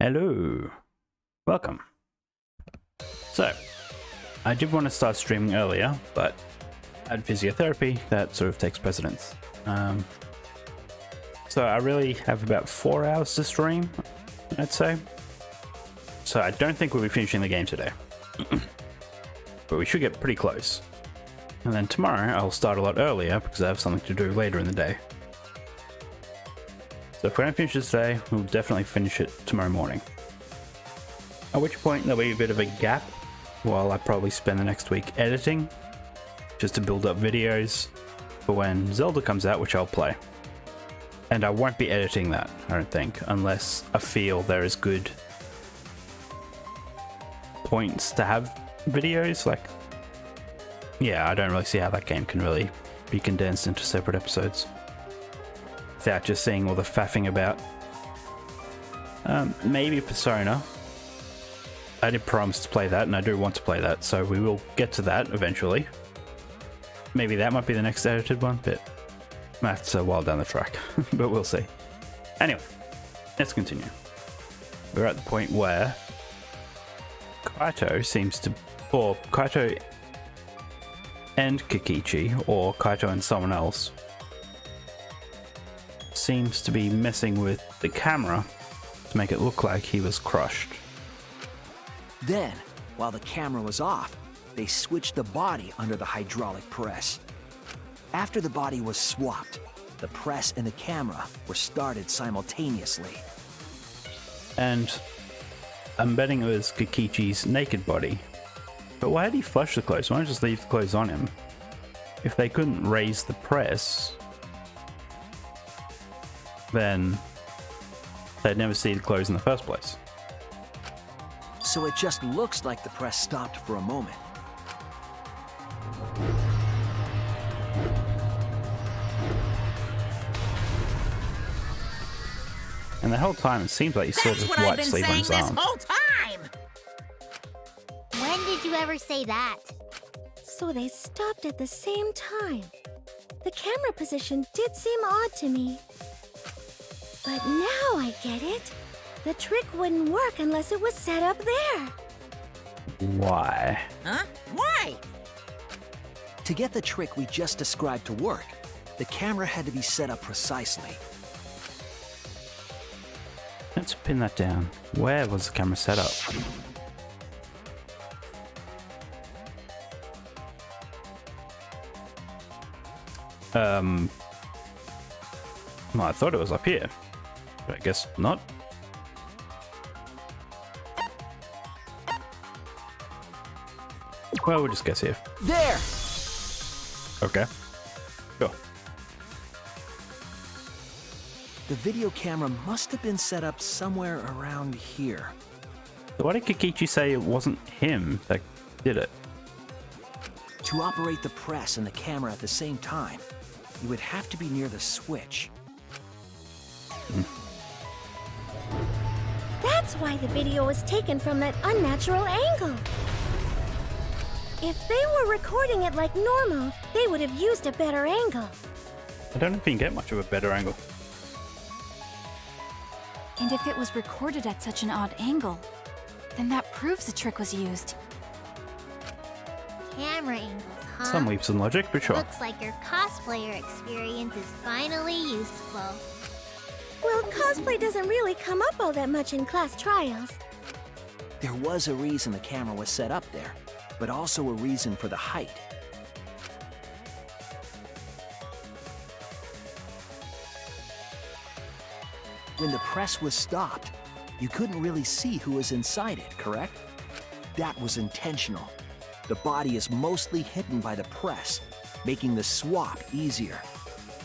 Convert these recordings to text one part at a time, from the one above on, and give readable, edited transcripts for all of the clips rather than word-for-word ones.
Hello, welcome. So, I did want to start streaming earlier, but I had physiotherapy that sort of takes precedence. So I really have about 4 hours to stream, I'd say. So I don't think we'll be finishing the game today, but we should get pretty close. And then tomorrow I'll start a lot earlier because I have something to do later in the day. So if we don't finish this today, we'll definitely finish it tomorrow morning. At which point there'll be a bit of a gap while I probably spend the next week editing, just to build up videos for when Zelda comes out, which I'll play. And I won't be editing that, I don't think, unless I feel there is good points to have videos. Like, yeah, I don't really see how that game can really be condensed into separate episodes without just seeing all the faffing about. Maybe Persona. I did promise to play that, and I do want to play that, so we will get to that eventually. Maybe that might be the next edited one, but that's a while down the track, but we'll see. Anyway, let's continue. We're at the point where Kaito seems to, or Kaito and Kikichi, or Kaito and someone else, seems to be messing with the camera to make it look like he was crushed. Then, while the camera was off, they switched the body under the hydraulic press. After the body was swapped, the press and the camera were started simultaneously. And I'm betting it was Kikichi's naked body. But why did he flush the clothes? Why not just leave the clothes on him? If they couldn't raise the press, then they'd never see the clothes in the first place. So it just looks like the press stopped for a moment. And the whole time it seems like he saw this white sleeve on his arm. Whole time. When did you ever say that? So they stopped at the same time. The camera position did seem odd to me. But now I get it. The trick wouldn't work unless it was set up there. Why? Huh? Why? To get the trick we just described to work, the camera had to be set up precisely. Let's pin that down. Where was the camera set up? Well, I thought it was up here, but I guess not. Well, we'll just guess here. There! Okay. Sure. The video camera must have been set up somewhere around here. So why did Kikichi say it wasn't him that did it? To operate the press and the camera at the same time, you would have to be near the switch. That's why the video was taken from that unnatural angle. If they were recording it like normal, they would have used a better angle. I don't know if you can get much of a better angle. And if it was recorded at such an odd angle, then that proves the trick was used. Camera angles, huh? Some leaps in logic, but sure. Looks like your cosplayer experience is finally useful. Well, cosplay doesn't really come up all that much in class trials. There was a reason the camera was set up there, but also a reason for the height. When the press was stopped, you couldn't really see who was inside it, correct? That was intentional. The body is mostly hidden by the press, making the swap easier.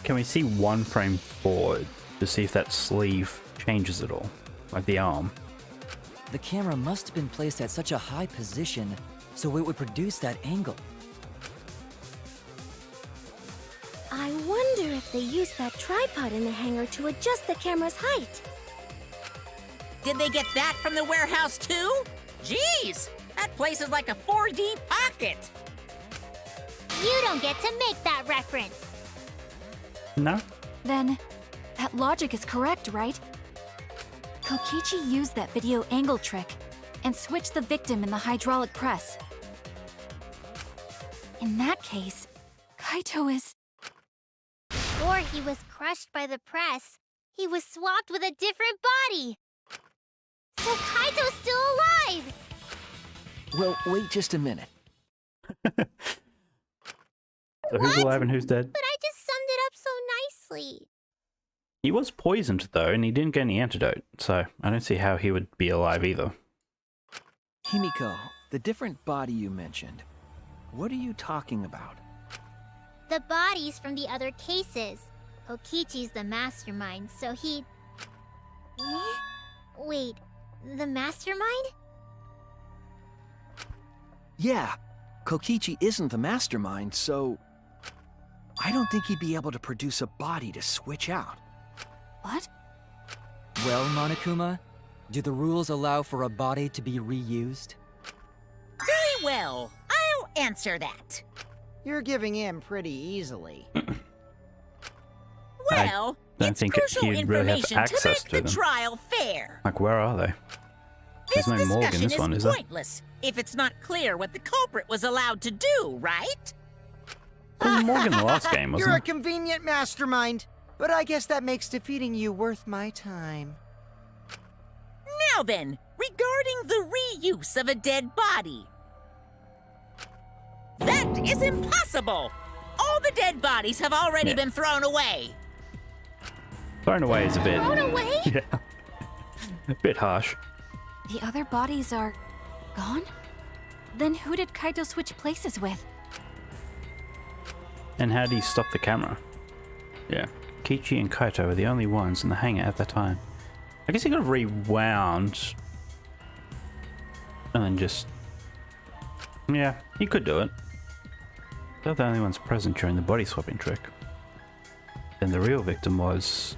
Can we see one frame forward to see if that sleeve changes at all? Like the arm? The camera must have been placed at such a high position so it would produce that angle. I wonder if they used that tripod in the hangar to adjust the camera's height. Did they get that from the warehouse too? Jeez, that place is like a 4D pocket. You don't get to make that reference. No? Then, that logic is correct, right? Kokichi used that video angle trick and switched the victim in the hydraulic press. In that case, Kaito is... Or he was crushed by the press. He was swapped with a different body. So Kaito's still alive! Well, wait just a minute. So who's alive and who's dead? But I just summed it up so nicely. He was poisoned though, and he didn't get any antidote, so I don't see how he would be alive either. Himiko, the different body you mentioned, what are you talking about? The bodies from the other cases. Kokichi's the mastermind, so he... Wait, the mastermind? Yeah, Kokichi isn't the mastermind, so... I don't think he'd be able to produce a body to switch out. What? Well, Monokuma, do the rules allow for a body to be reused? Very well. I'll answer that. You're giving in pretty easily. Well, don't it's think crucial he'd really have information to access make to the them. trial fair. Like, where are they? This There's no morgue in discussion this one, is is there? pointless if it's not clear what the culprit was allowed to do, right? There was a morgue in the last game, wasn't You're a there? convenient mastermind, but I guess that makes defeating you worth my time. Now then, regarding the reuse of a dead body. That is impossible! All the dead bodies have already Yeah. been thrown away. Thrown away is a bit... Thrown away? Yeah. A bit harsh. The other bodies are... gone? Then who did Kaito switch places with? And how do you stop the camera? Yeah. Kichi and Kaito were the only ones in the hangar at that time. I guess he got rewound. And then just... Yeah, he could do it. They're the only ones present during the body swapping trick. Then the real victim was...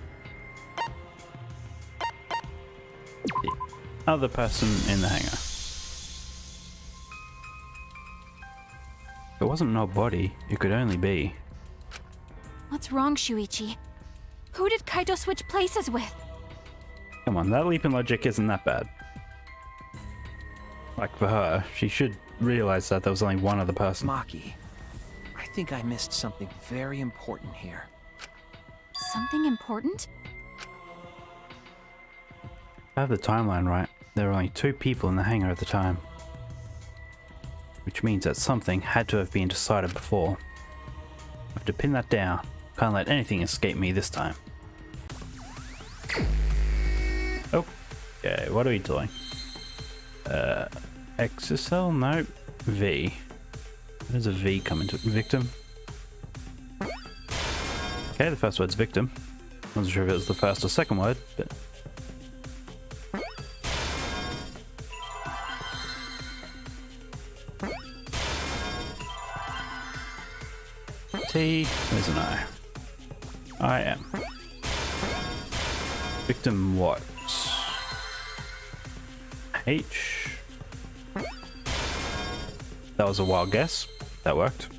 the other person in the hangar. If it wasn't no body, it could only be... What's wrong, Shuichi? Who did Kaito switch places with? Come on, that leap in logic isn't that bad. Like, for her, she should realize that there was only one other person. Maki, I think I missed something very important here. Something important? If I have the timeline right, there were only 2 people in the hangar at the time. Which means that something had to have been decided before. I have to pin that down. Can't let anything escape me this time. Okay, what are we doing? Exocell? No. V. There's a V coming to victim. Okay, the first word's victim. Wasn't sure if it was the first or second word, but... T, there's an I. I am. Victim what? H. That was a wild guess. That worked.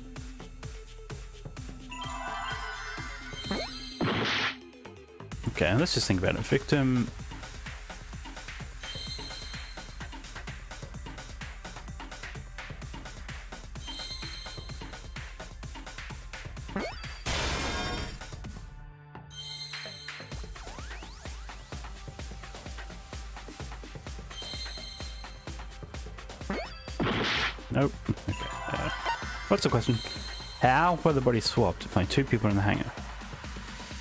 Okay, let's just think about it. Victim. Nope. Okay. What's the question? How were the bodies swapped if only 2 people in the hangar?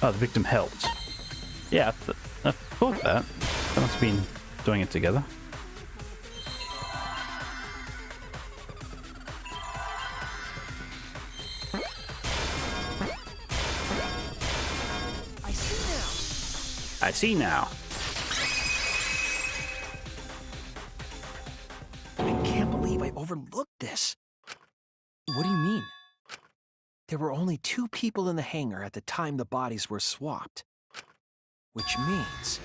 Oh, the victim helped. Yeah, I thought that. They must have been doing it together. I see now. I can't believe I overlooked this. What do you mean? There were only 2 people in the hangar at the time the bodies were swapped. Which means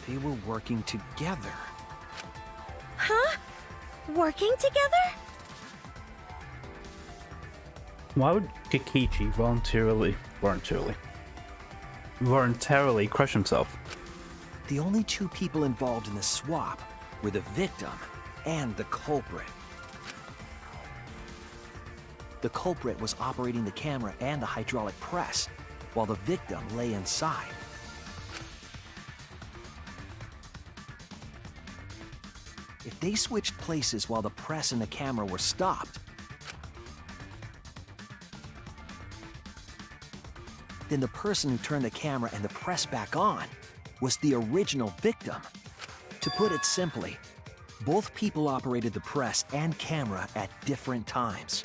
they were working together. Huh? Working together? Why would Kikichi voluntarily crush himself? The only two people involved in the swap were the victim and the culprit. The culprit was operating the camera and the hydraulic press, while the victim lay inside. If they switched places while the press and the camera were stopped, then the person who turned the camera and the press back on was the original victim. To put it simply, both people operated the press and camera at different times.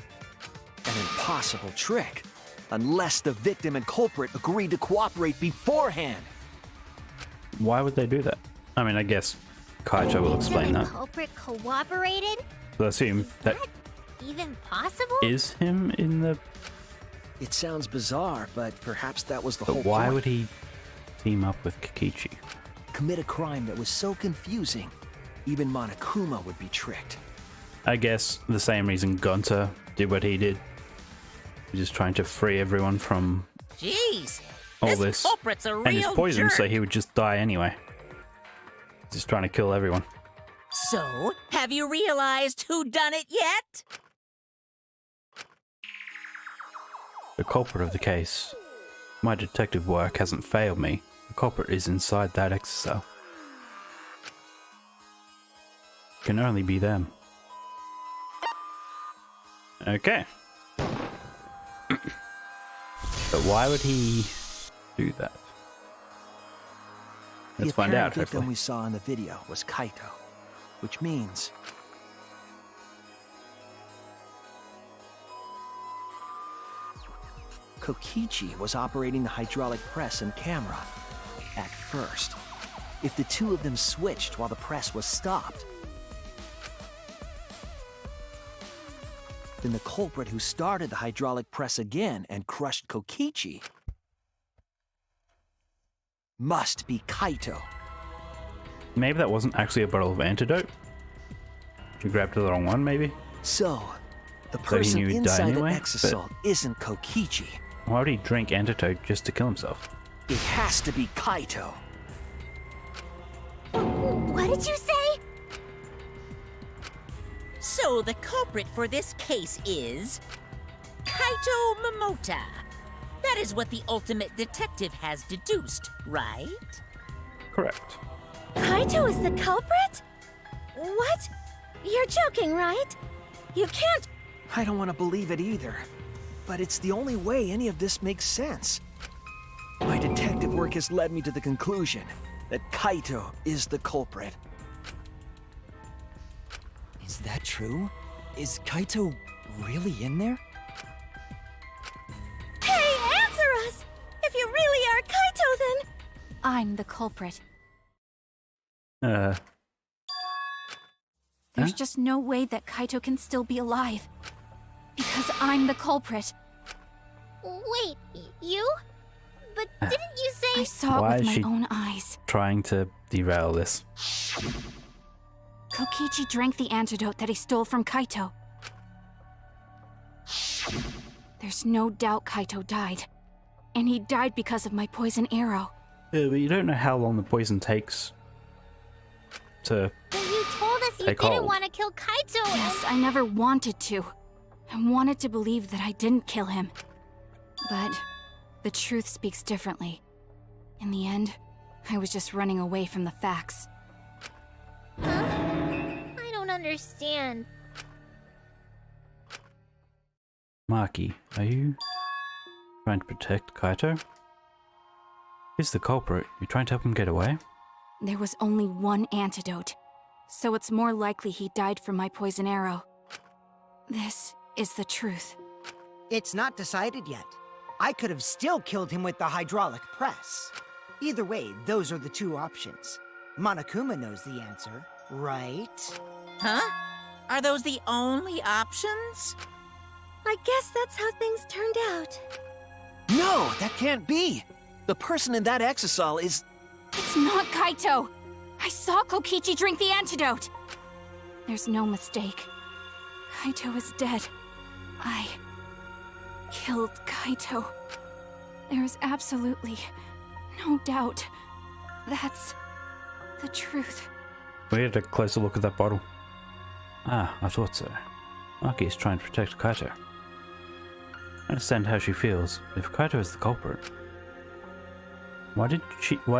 An impossible trick, unless the victim and culprit agreed to cooperate beforehand. Why would they do that? I mean, I guess Kaito will explain The that. culprit cooperated? So I assume that Even possible? is him in the... It sounds bizarre, but perhaps that was the But whole why point. would he team up with Kokichi? Commit a crime that was so confusing, even Monokuma would be tricked. I guess the same reason Gunter did what he did. He's just trying to free everyone from Jeez, all this this. culprit's a And he's real poisoned, jerk. so he would just die anyway. Just trying to kill everyone. So, have you realized who done it yet? The culprit of the case. My detective work hasn't failed me. The culprit is inside that exocell. It can only be them. Okay. But why would he do that? Let's find out, The victim hopefully. we saw in the video was Kaito, which means Kokichi was operating the hydraulic press and camera at first. If the two of them switched while the press was stopped, then the culprit who started the hydraulic press again and crushed Kokichi must be Kaito. Maybe that wasn't actually a bottle of antidote. You grabbed the wrong one, maybe? So, the he person knew he'd die inside anyway, the exosol isn't Kokichi. Why would he drink antidote just to kill himself? It has to be Kaito. What did you say? So the culprit for this case is Kaito Momota. That is what the ultimate detective has deduced, right? Correct. Kaito is the culprit? What? You're joking, right? You can't. I don't want to believe it either, but it's the only way any of this makes sense. My detective work has led me to the conclusion that Kaito is the culprit. Is that true? Is Kaito really in there? Hey, answer us! If you really are Kaito, then. I'm the culprit. Huh? There's just no way that Kaito can still be alive. Because I'm the culprit. Wait, you? But didn't you I say... saw Why it with is my she- own eyes. Trying to derail this. Kokichi drank the antidote that he stole from Kaito. There's no doubt Kaito died. And he died because of my poison arrow. Yeah, but you don't know how long the poison takes to... But you told us you Take didn't hold. want to kill Kaito. Yes, I never wanted to. I wanted to believe that I didn't kill him. But the truth speaks differently. In the end, I was just running away from the facts. Huh? I don't understand. Maki, are you trying to protect Kaito? He's the culprit. You're trying to help him get away? There was only one antidote, so it's more likely he died from my poison arrow. This is the truth. It's not decided yet. I could have still killed him with the hydraulic press. Either way, those are the two options. Monokuma knows the answer, right? Huh? Are those the only options? I guess that's how things turned out. No, that can't be. The person in that exosol is... It's not Kaito! I saw Kokichi drink the antidote! There's no mistake. Kaito is dead. I killed Kaito. There is absolutely no doubt. That's The truth. We had a closer look at that bottle. Ah, I thought so. Maki is trying to protect Kaito. I understand how she feels. If Kaito is the culprit, why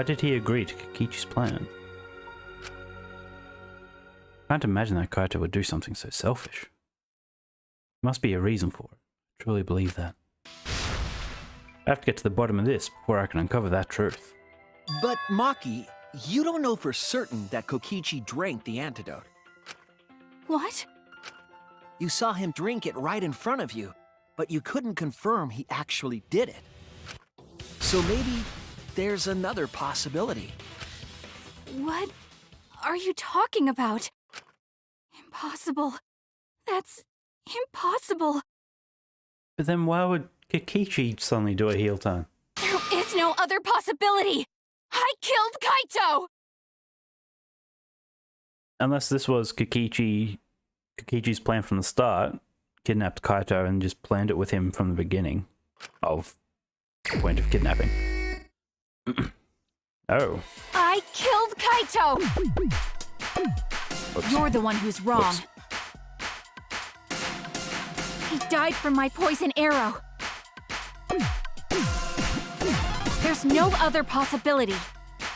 did he agree to Kokichi's plan? I can't imagine that Kaito would do something so selfish. There must be a reason for it. I truly believe that. I have to get to the bottom of this before I can uncover that truth. But Maki, you don't know for certain that Kokichi drank the antidote. What? You saw him drink it right in front of you, but you couldn't confirm he actually did it. So maybe there's another possibility. What are you talking about? Impossible. That's impossible. But then why would Kokichi suddenly do a heel turn? There is no other possibility! I killed Kaito! Unless this was Kokichi's plan from the start, kidnapped Kaito and just planned it with him from the beginning of the point of kidnapping. Oh. I killed Kaito! Oops. You're the one who's wrong. Oops. He died from my poison arrow. There's no other possibility.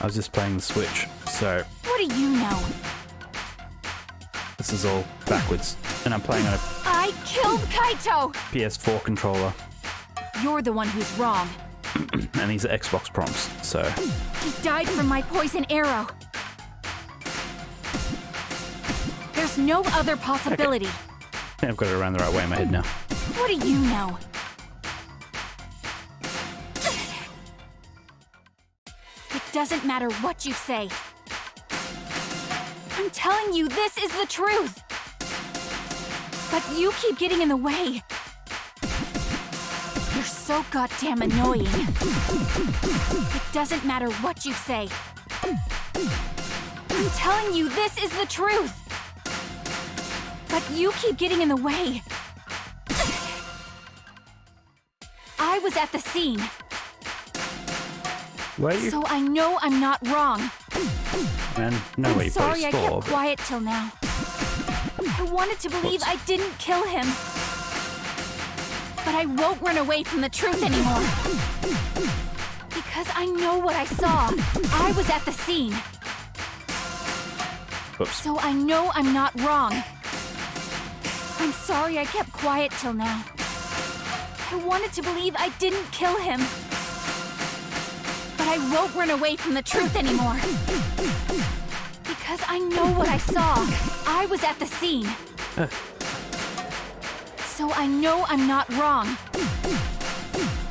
I was just playing the Switch, so What do you know? this is all backwards. And I'm playing on a I killed Kaito! PS4 controller, You're the one who's wrong. and these are Xbox prompts, so He died from my poison arrow. There's no other possibility. I think I've got it around the right way in my head now. What do you know? It doesn't matter what you say. I'm telling you, this is the truth. But you keep getting in the way. You're so goddamn annoying. It doesn't matter what you say. I'm telling you, this is the truth. But you keep getting in the way. I was at the scene, Why are you? so I know I'm not wrong. Man, no way I'm you sorry play I store, kept quiet till now. I wanted to believe I didn't kill him. But I won't run away from the truth anymore. Because I know what I saw. I was at the scene, Whoops. so I know I'm not wrong. I'm sorry I kept quiet till now. I wanted to believe I didn't kill him. But I won't run away from the truth anymore. Because I know what I saw. I was at the scene. So I know I'm not wrong.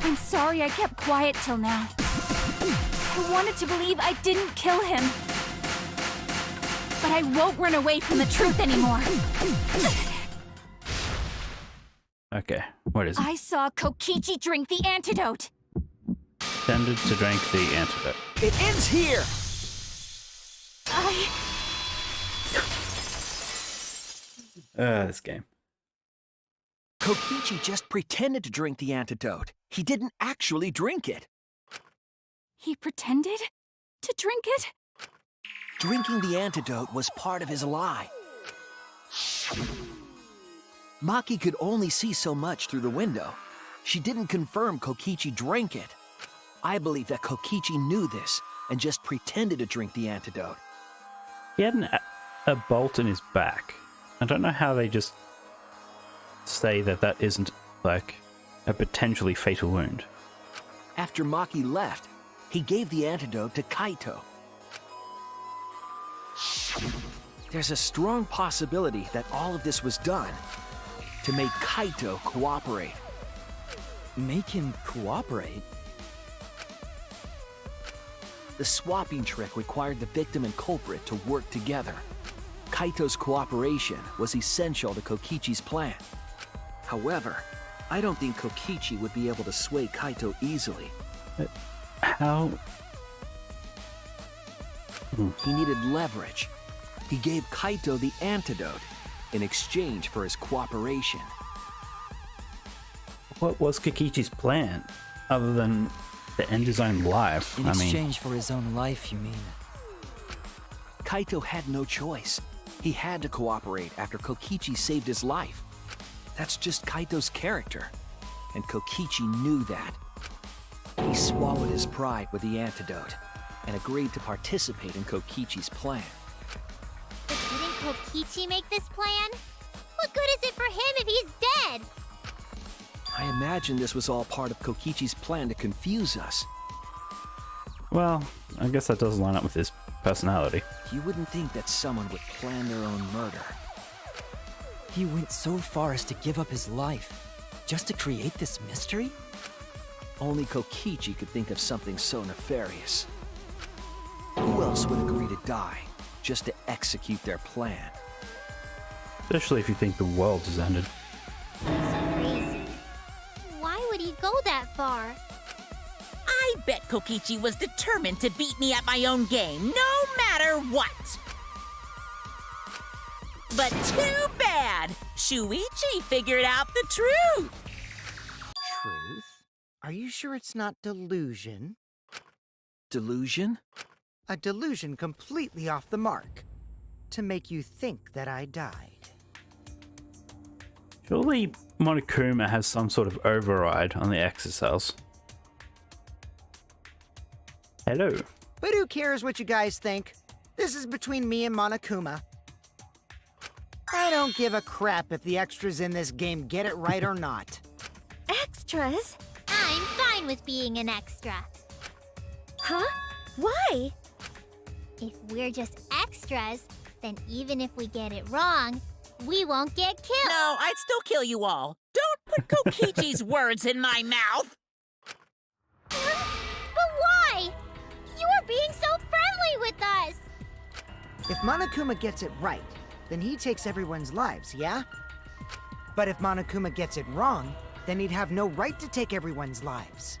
I'm sorry I kept quiet till now. I wanted to believe I didn't kill him. But I won't run away from the truth anymore. Okay, what is it? I saw Kokichi drink the antidote. Tended to drink the antidote. It ends here! This game. Kokichi just pretended to drink the antidote. He didn't actually drink it. He pretended to drink it? Drinking the antidote was part of his lie. Maki could only see so much through the window. She didn't confirm Kokichi drank it. I believe that Kokichi knew this and just pretended to drink the antidote. He had a bolt in his back. I don't know how they just say that that isn't, like, a potentially fatal wound. After Maki left, he gave the antidote to Kaito. There's a strong possibility that all of this was done to make Kaito cooperate. Make him cooperate? The swapping trick required the victim and culprit to work together. Kaito's cooperation was essential to Kokichi's plan. However, I don't think Kokichi would be able to sway Kaito easily. How? He needed leverage. He gave Kaito the antidote in exchange for his cooperation. What was Kokichi's plan? Other than to end his own life? In exchange for his own life, you mean? Kaito had no choice. He had to cooperate after Kokichi saved his life. That's just Kaito's character, and Kokichi knew that. He swallowed his pride with the antidote and agreed to participate in Kokichi's plan. But didn't Kokichi make this plan? What good is it for him if he's dead? I imagine this was all part of Kokichi's plan to confuse us. Well, I guess that does line up with his personality. You wouldn't think that someone would plan their own murder. He went so far as to give up his life, just to create this mystery? Only Kokichi could think of something so nefarious. Who else would agree to die just to execute their plan? Especially if you think the world has ended. That's crazy. Why would he go that far? I bet Kokichi was determined to beat me at my own game, no matter what. But too bad! Shuichi figured out the truth! Truth? Are you sure it's not delusion? Delusion? A delusion completely off the mark. To make you think that I died. Surely Monokuma has some sort of override on the exocells. Hello. But who cares what you guys think? This is between me and Monokuma. I don't give a crap if the extras in this game get it right or not. Extras? I'm fine with being an extra. Huh? Why? If we're just extras, then even if we get it wrong, we won't get killed. No, I'd still kill you all. Don't put Kokichi's words in my mouth! But why? You are being so friendly with us! If Monokuma gets it right, then he takes everyone's lives, yeah? But if Monokuma gets it wrong, then he'd have no right to take everyone's lives.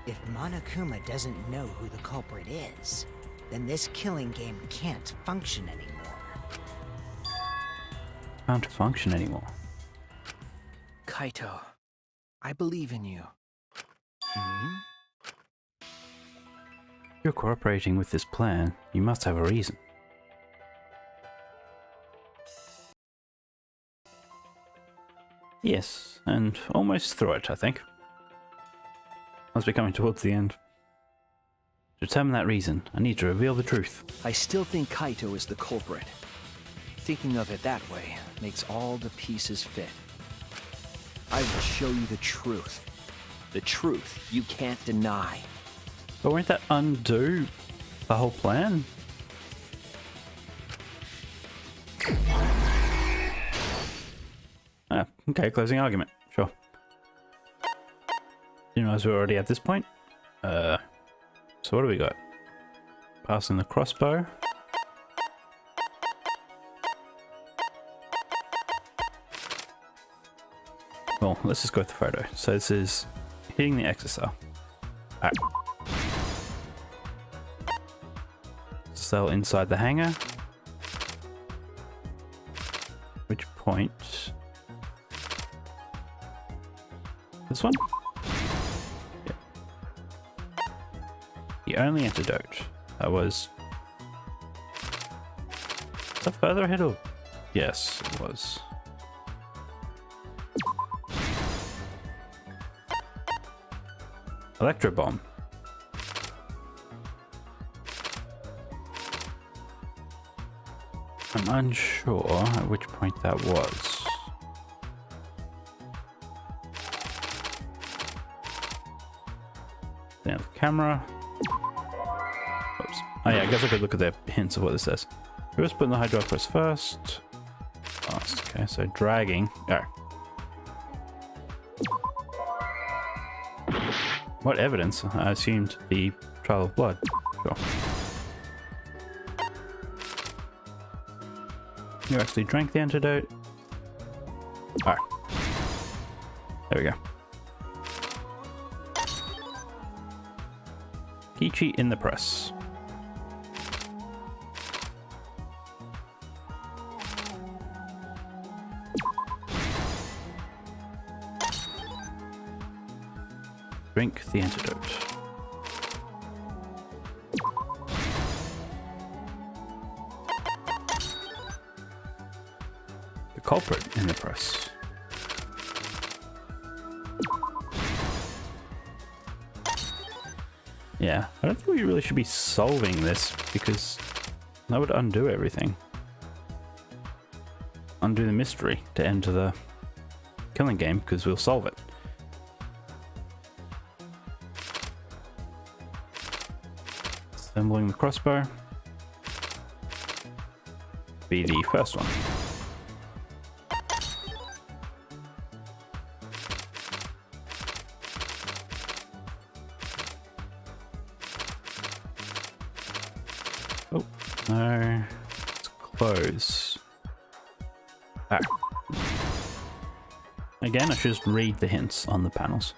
If Monokuma doesn't know who the culprit is, then this killing game can't function anymore. Can't function anymore. Kaito, I believe in you. Hmm? You're cooperating with this plan. You must have a reason. Yes, and almost through it, I think. Must be coming towards the end. To determine that reason, I need to reveal the truth. I still think Kaito is the culprit. Thinking of it that way makes all the pieces fit. I will show you the truth. The truth you can't deny. But won't that undo the whole plan? Ah, okay, closing argument. Sure. Didn't realize we're already at this point. So what do we got? Passing the crossbow. Well, let's just go with the photo. So this is hitting the exocell. Alright. Cell inside the hangar. Which point? This one? Yep. The only antidote. That was... Is that further ahead or... Yes, it was. Electro bomb. I'm unsure at which point that was. Now the camera. Oops. Oh yeah, I guess I could look at the hints of what this says. Who's putting the hydraulic press first? Last. Okay, so dragging. Oh. What evidence? I assumed the trail of blood. Sure. You actually drank the antidote. Alright. There we go. Kichi in the press. Drink the antidote. culprit in the press. Yeah, I don't think we really should be solving this because that would undo everything. Undo the mystery to enter the killing game because we'll solve it. Assembling the crossbow. Be the first one. Oh, no. It's close. Ah. Again, I should just read the hints on the panels.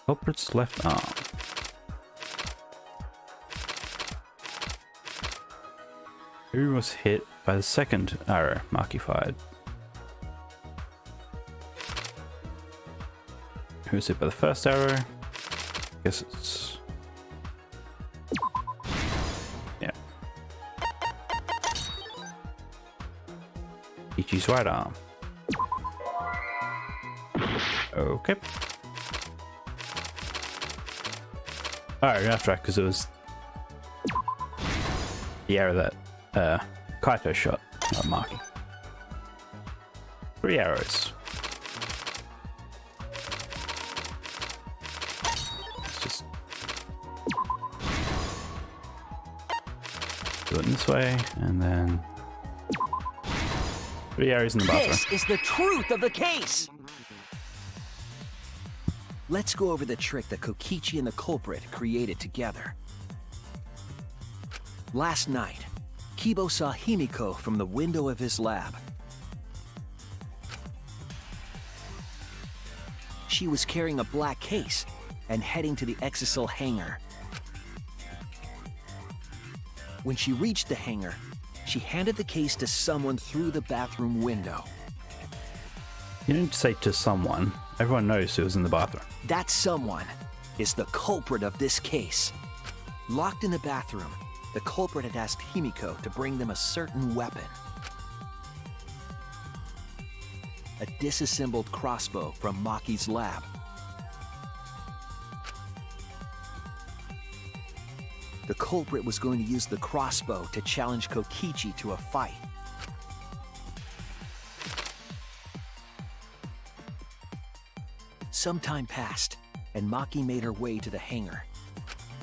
Culprit's left arm. Who was hit by the second arrow Marky fired? Who was hit by the first arrow? Guess it's... yeah. Ichi's right arm. Okay. Alright, that's right, because it was the arrow that Kaito shot, not Maki. 3 arrows. Let's just do it this way, and then 3 arrows in the bathroom. This is the truth of the case! Let's go over the trick that Kokichi and the culprit created together. Last night, Kibo saw Himiko from the window of his lab. She was carrying a black case and heading to the Exisal hangar. When she reached the hangar, she handed the case to someone through the bathroom window. You didn't say to someone. Everyone knows who was in the bathroom. That someone is the culprit of this case. Locked in the bathroom, the culprit had asked Himiko to bring them a certain weapon. A disassembled crossbow from Maki's lab. The culprit was going to use the crossbow to challenge Kokichi to a fight. Some time passed, and Maki made her way to the hangar.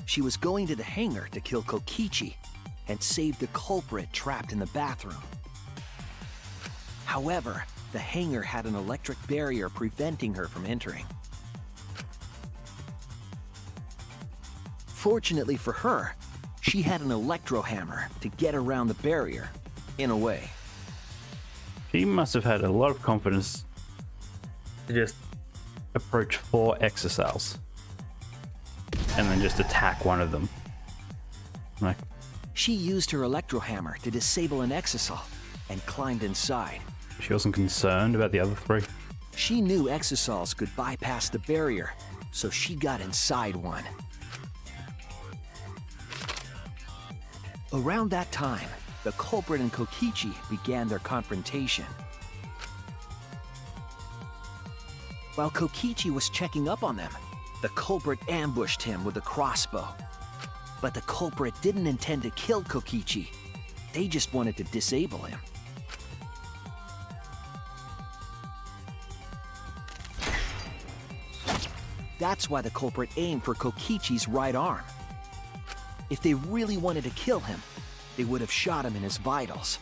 She was going to the hangar to kill Kokichi and save the culprit trapped in the bathroom. However, the hangar had an electric barrier preventing her from entering. Fortunately for her, she had an electro hammer to get around the barrier, in a way. She must have had a lot of confidence to just approach 4 exocells and then just attack one of them. Like, She used her electro hammer to disable an exisal and climbed inside. she wasn't concerned about the other 3. She knew exisals could bypass the barrier, so she got inside one. Around that time, the culprit and Kokichi began their confrontation. While Kokichi was checking up on them, the culprit ambushed him with a crossbow. But the culprit didn't intend to kill Kokichi. They just wanted to disable him. That's why the culprit aimed for Kokichi's right arm. If they really wanted to kill him, they would have shot him in his vitals.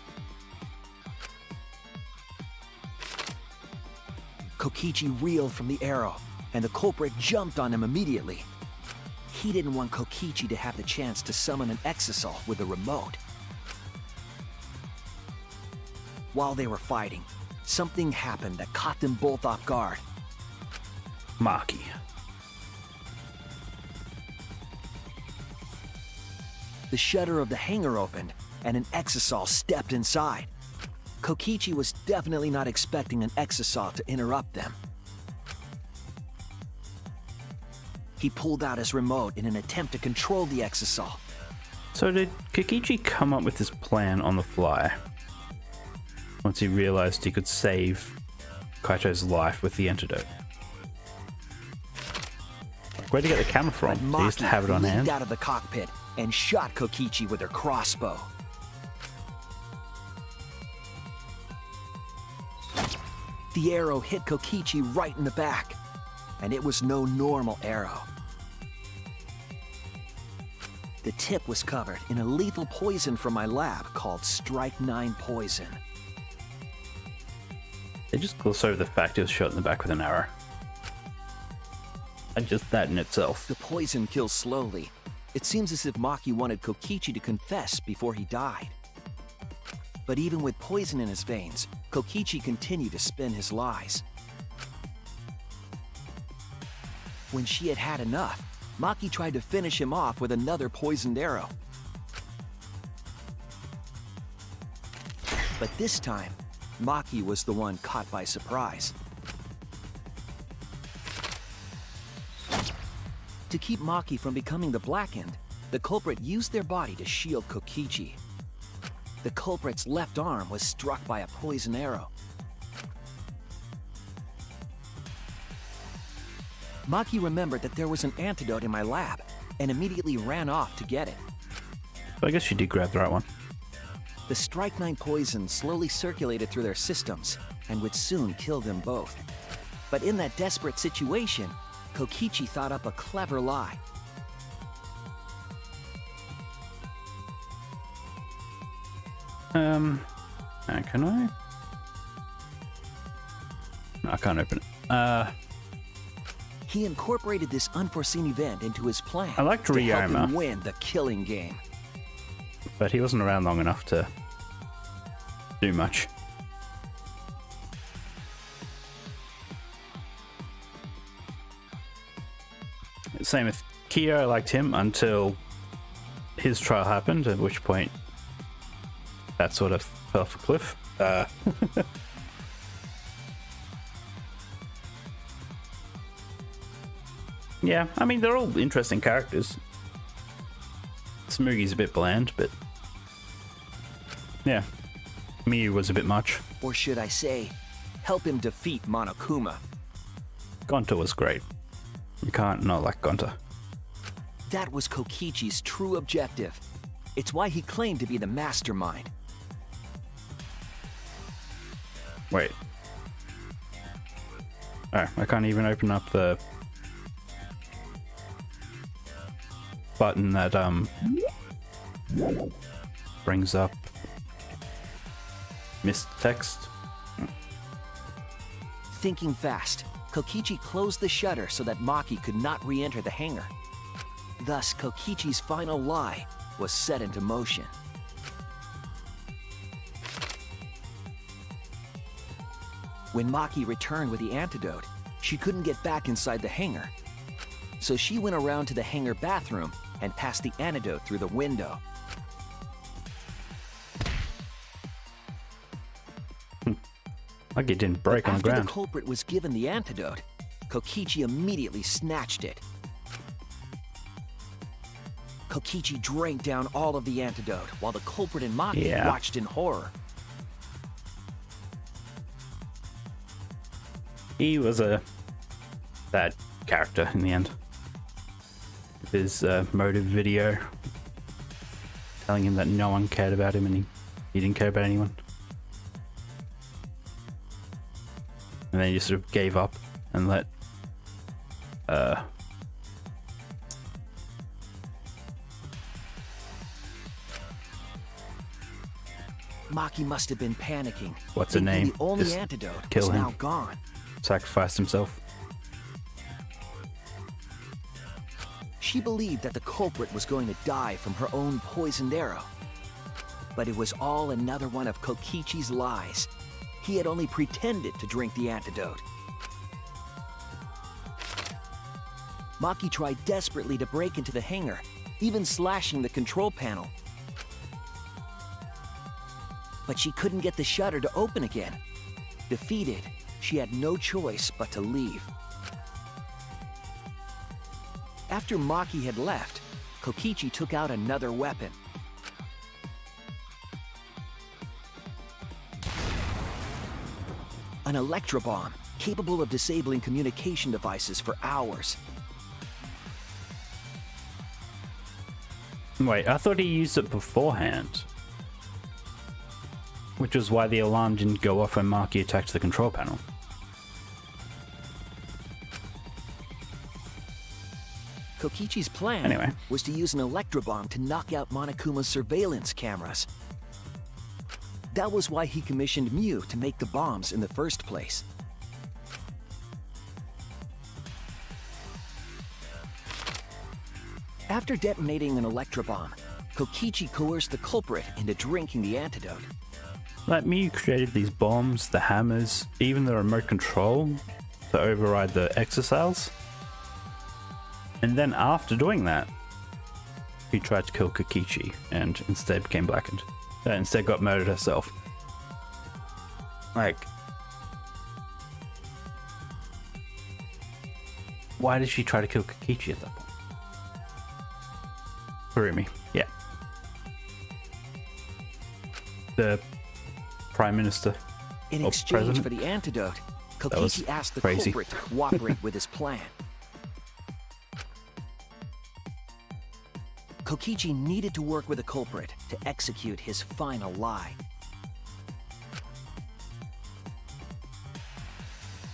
Kokichi reeled from the arrow, and the culprit jumped on him immediately. He didn't want Kokichi to have the chance to summon an exisal with a remote. While they were fighting, something happened that caught them both off guard. Maki. The shutter of the hangar opened, and an exisal stepped inside. Kokichi was definitely not expecting an exisal to interrupt them. He pulled out his remote in an attempt to control the exisal. So did Kokichi come up with this plan on the fly? once he realized he could save Kaito's life with the antidote. Where'd he get the camera from? But He used to have it on leaped hand. out of the cockpit and shot Kokichi with her crossbow. The arrow hit Kokichi right in the back, and it was no normal arrow. The tip was covered in a lethal poison from my lab called Strike 9 poison. They just gloss over the fact he was shot in the back with an arrow. And just that in itself. The poison kills slowly. It seems as if Maki wanted Kokichi to confess before he died. But even with poison in his veins, Kokichi continued to spin his lies. When she had had enough, Maki tried to finish him off with another poisoned arrow. But this time, Maki was the one caught by surprise. To keep Maki from becoming the Blackened, the culprit used their body to shield Kokichi. The culprit's left arm was struck by a poison arrow. Maki remembered that there was an antidote in my lab and immediately ran off to get it. So I guess she did grab the right one. The Strike 9 poison slowly circulated through their systems and would soon kill them both. But in that desperate situation, Kokichi thought up a clever lie. Can I? No, I can't open it. He incorporated this unforeseen event into his plan I liked to help Ryoma. him win the killing game. But he wasn't around long enough to do much. Same with Kyo, I liked him until his trial happened, at which point that sort of fell off a cliff. Yeah, I mean, they're all interesting characters. Smoogy's a bit bland, but yeah, Miyu was a bit much. Or should I say, help him defeat Monokuma. Gonta was great. You can't not like Gonta. That was Kokichi's true objective. It's why he claimed to be the mastermind. Wait. Oh, I can't even open up the button that brings up missed text. Thinking fast, Kokichi closed the shutter so that Maki could not re-enter the hangar. Thus, Kokichi's final lie was set into motion. When Maki returned with the antidote, she couldn't get back inside the hangar. So she went around to the hangar bathroom and passed the antidote through the window. Like it didn't break on the After ground. the culprit was given the antidote, Kokichi immediately snatched it. Kokichi drank down all of the antidote while the culprit and Maki watched in horror. He was a bad character in the end. With his motive video telling him that no one cared about him and he didn't care about anyone. And then he just sort of gave up and let Maki must have been panicking. What's her thinking name? The only Just antidote kill was him. now gone. sacrificed himself. She believed that the culprit was going to die from her own poisoned arrow. But it was all another one of Kokichi's lies. He had only pretended to drink the antidote. Maki tried desperately to break into the hangar, even slashing the control panel. But she couldn't get the shutter to open again. Defeated, she had no choice but to leave. After Maki had left, Kokichi took out another weapon. An electrobomb capable of disabling communication devices for hours. Wait, I thought he used it beforehand. Which is why the alarm didn't go off when Maki attacked the control panel. Kokichi's plan Anyway. was to use an electrobomb to knock out Monokuma's surveillance cameras. That was why he commissioned Mew to make the bombs in the first place. After detonating an electrobomb, Kokichi coerced the culprit into drinking the antidote. Like Mew created these bombs, the hammers, even the remote control to override the exocells. And then after doing that, he tried to kill Kokichi and instead became blackened. Instead got murdered herself. Like, why did she try to kill Kokichi at that point? Kurumi, yeah. The Prime Minister. In or exchange President? for the antidote, was Kokichi asked the crazy. culprit to cooperate with his plan. Kokichi needed to work with the culprit to execute his final lie.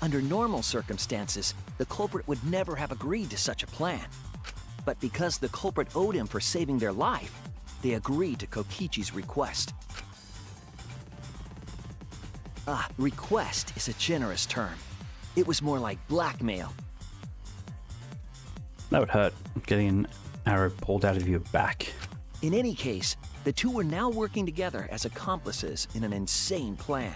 Under normal circumstances, the culprit would never have agreed to such a plan. But because the culprit owed him for saving their life, they agreed to Kokichi's request. Request is a generous term. It was more like blackmail. That would hurt, getting an arrow pulled out of your back. In any case, the two were now working together as accomplices in an insane plan.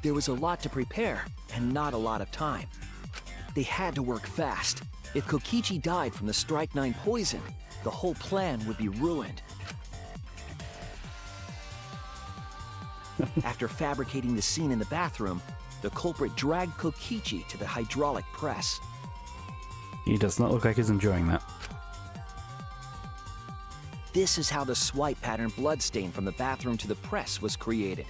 There was a lot to prepare and not a lot of time. They had to work fast. If Kokichi died from the Strike 9 poison, the whole plan would be ruined. After fabricating the scene in the bathroom, the culprit dragged Kokichi to the hydraulic press. He does not look like he's enjoying that. This is how the swipe pattern bloodstain from the bathroom to the press was created.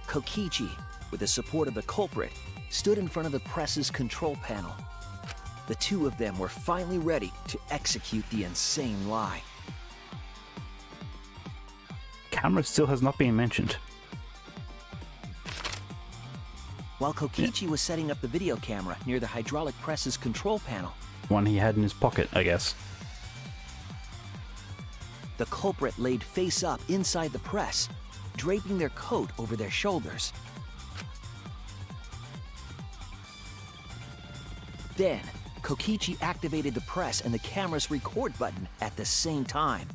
Kokichi, with the support of the culprit, stood in front of the press's control panel. The two of them were finally ready to execute the insane lie. Camera still has not been mentioned. While Kokichi was setting up the video camera near the hydraulic press's control panel, One he had in his pocket, I guess. the culprit laid face up inside the press, draping their coat over their shoulders. Then, Kokichi activated the press and the camera's record button at the same time.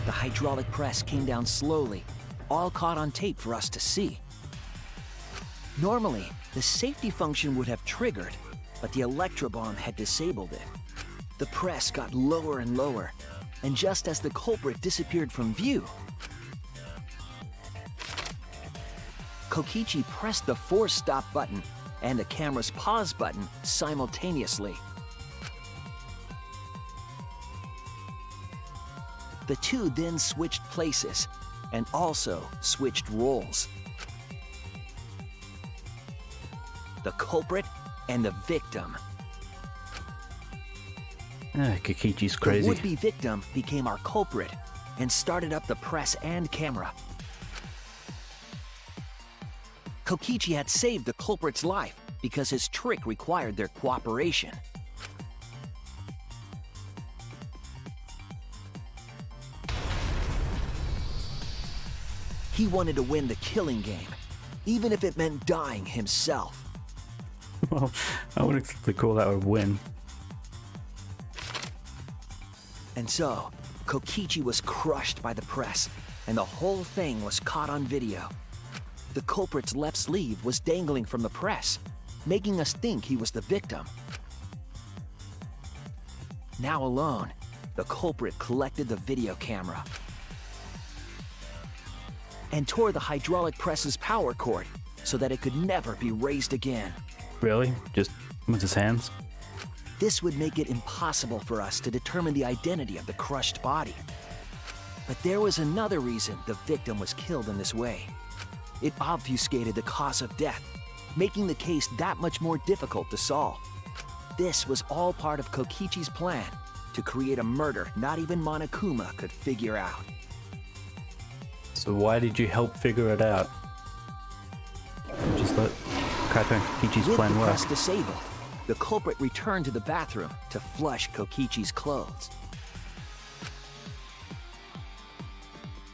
The hydraulic press came down slowly, all caught on tape for us to see. Normally, the safety function would have triggered, but the electrobomb had disabled it. The press got lower and lower, and just as the culprit disappeared from view, Kokichi pressed the force stop button and the camera's pause button simultaneously. The two then switched places and also switched roles. The culprit and the victim. Kokichi's The crazy. would-be victim became our culprit and started up the press and camera. Kokichi had saved the culprit's life because his trick required their cooperation. He wanted to win the killing game, even if it meant dying himself. Well, I wouldn't exactly call that a win. And so, Kokichi was crushed by the press, and the whole thing was caught on video. The culprit's left sleeve was dangling from the press, making us think he was the victim. Now alone, the culprit collected the video camera and tore the hydraulic press's power cord so that it could never be raised again. Really? Just with his hands? This would make it impossible for us to determine the identity of the crushed body. But there was another reason the victim was killed in this way. It obfuscated the cause of death, making the case that much more difficult to solve. This was all part of Kokichi's plan to create a murder not even Monokuma could figure out. So why did you help figure it out? Just let Kaito and Kokichi's With plan the work. press disabled, the culprit returned to the bathroom to flush Kokichi's clothes.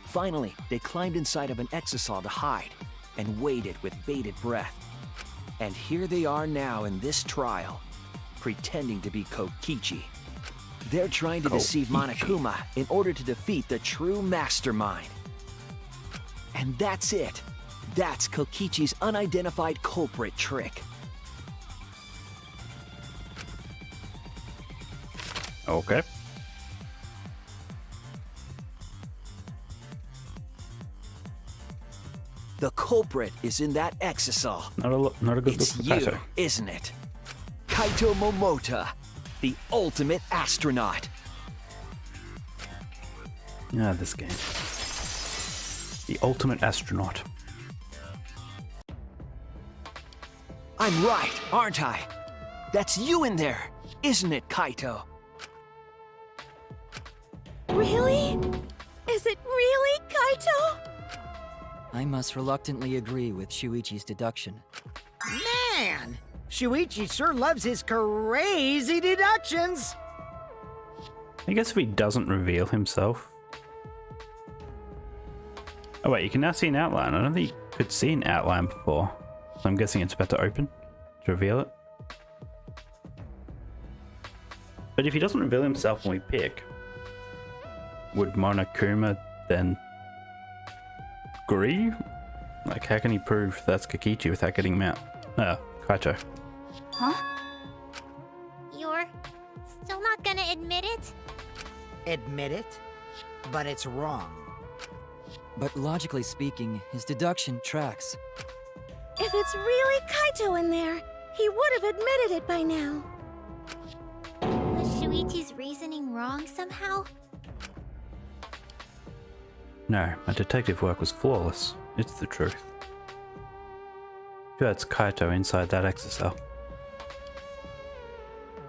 Finally, they climbed inside of an exisal to hide and waited with bated breath. And here they are now in this trial, pretending to be Kokichi. They're trying to deceive Monokuma in order to defeat the true mastermind. And that's it. That's Kokichi's unidentified culprit trick. Okay. The culprit is in that exisal. Not a good look It's for you, Kaito. isn't it? Kaito Momota, the ultimate astronaut. Ah, this game. The ultimate astronaut. I'm right, aren't I? That's you in there, isn't it, Kaito? Really? Is it really Kaito? I must reluctantly agree with Shuichi's deduction. Man! Shuichi sure loves his crazy deductions! I guess if he doesn't reveal himself. Oh wait, you can now see an outline. I don't think you could see an outline before. So I'm guessing it's about to open to reveal it. But if he doesn't reveal himself when we pick, would Monokuma then agree? Like, how can he prove that's Kokichi without getting him out? Kaito. Huh? You're still not gonna admit it? Admit it, but it's wrong. But logically speaking, his deduction tracks. If it's really Kaito in there, he would have admitted it by now. Was Shuichi's reasoning wrong somehow? No, my detective work was flawless. It's the truth. Sure, it's Kaito inside that exocell.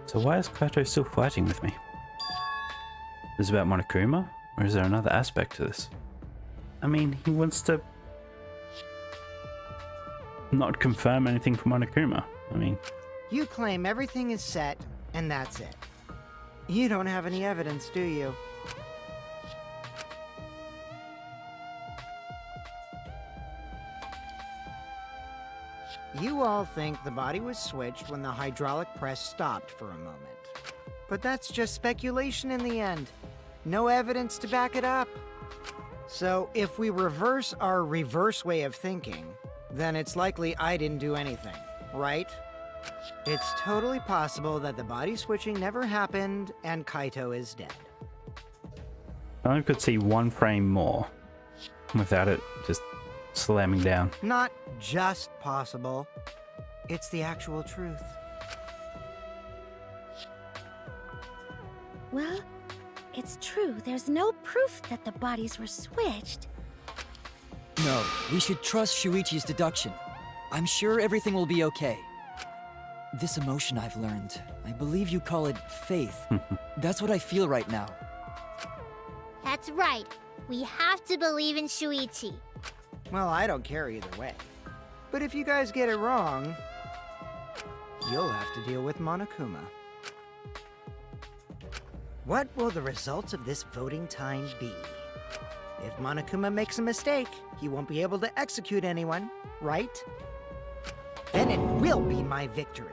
So why is Kaito still fighting with me? Is it about Monokuma? Or is there another aspect to this? I mean, he wants to not confirm anything for Monokuma. I mean, You claim everything is set, and that's it. You don't have any evidence, do you? You all think the body was switched when the hydraulic press stopped for a moment. But that's just speculation in the end. No evidence to back it up. So if we reverse our reverse way of thinking, then it's likely I didn't do anything, right? It's totally possible that the body switching never happened and Kaito is dead. I only could see one frame more without it just slamming down. Not just possible. It's the actual truth. Well, it's true. There's no proof that the bodies were switched. No, we should trust Shuichi's deduction. I'm sure everything will be okay. This emotion I've learned, I believe you call it faith. That's what I feel right now. That's right. We have to believe in Shuichi. Well, I don't care either way. But if you guys get it wrong, you'll have to deal with Monokuma. What will the results of this voting time be? If Monokuma makes a mistake, he won't be able to execute anyone, right? Then it will be my victory.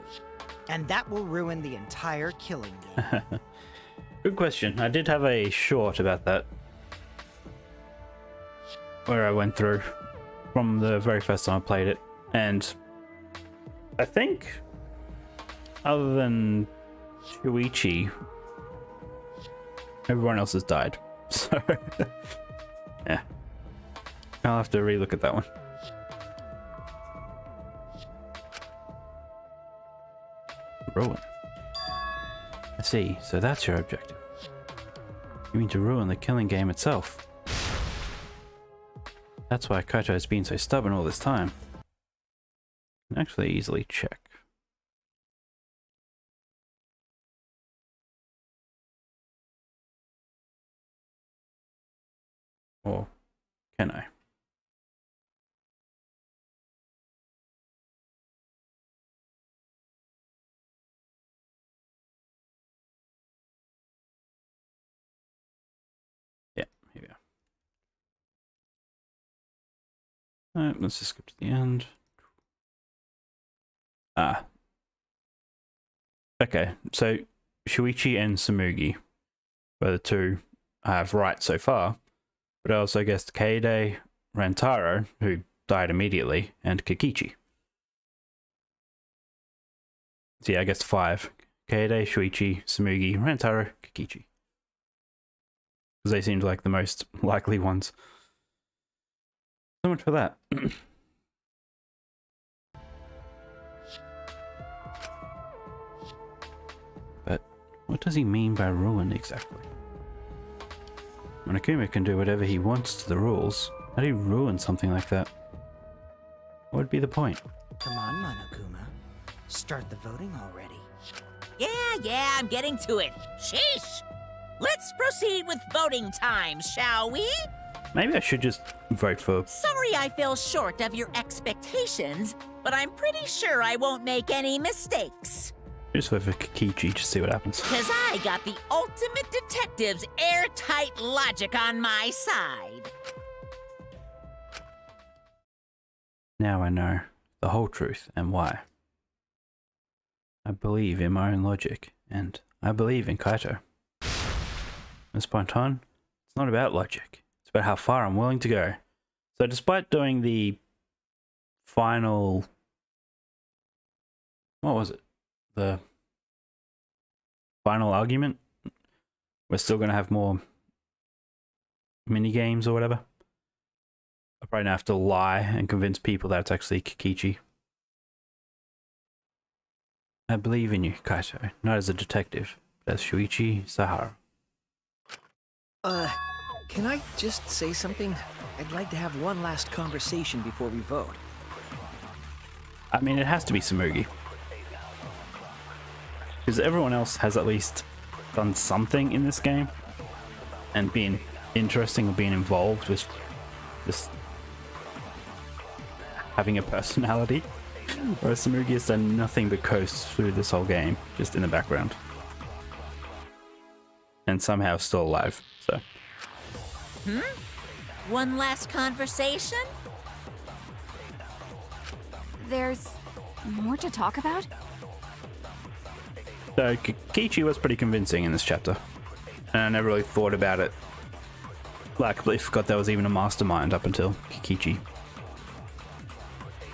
And that will ruin the entire killing game. Good question. I did have a short about that, where I went through from the very first time I played it, and I think other than Shuichi, everyone else has died. So yeah, I'll have to relook at that one. Rolling. I see, so that's your objective. You mean to ruin the killing game itself. That's why Kaito has been so stubborn all this time. I can actually easily check. Or can I? Yeah, here we go. Alright, let's just skip to the end. Ah. Okay, so Shuichi and Samugi were the two I have right so far, but I also guessed Kaede, Rantaro, who died immediately, and Kikichi. So yeah, I guess 5. Kaede, Shuichi, Samugi, Rantaro, Kikichi. Because they seemed like the most likely ones. So much for that. But what does he mean by ruin exactly? Monokuma can do whatever he wants to the rules. How do you ruin something like that? What would be the point? Come on, Monokuma. Start the voting already. Yeah, I'm getting to it. Sheesh! Let's proceed with voting time, shall we? Maybe I should just vote for... Sorry I fell short of your expectations, but I'm pretty sure I won't make any mistakes. Just vote for Kikichi, just see what happens. Because I got the ultimate detective's airtight logic on my side. Now I know the whole truth and why. I believe in my own logic, and I believe in Kaito. From this point on, it's not about logic. It's about how far I'm willing to go. So despite doing the final... What was it? The final argument? We're still going to have more mini games or whatever. I probably have to lie and convince people that it's actually Kikichi. I believe in you, Kaito, not as a detective, but as Shuichi Sahara. Can I just say something? I'd like to have one last conversation before we vote. I mean, it has to be Samugi. Because everyone else has at least done something in this game and been interesting or been involved with just having a personality. Whereas Samugi has done nothing but coast through this whole game, just in the background. And somehow still alive, so. One last conversation? There's more to talk about? So Kikichi was pretty convincing in this chapter. And I never really thought about it. Like, I completely forgot there was even a mastermind up until Kikichi.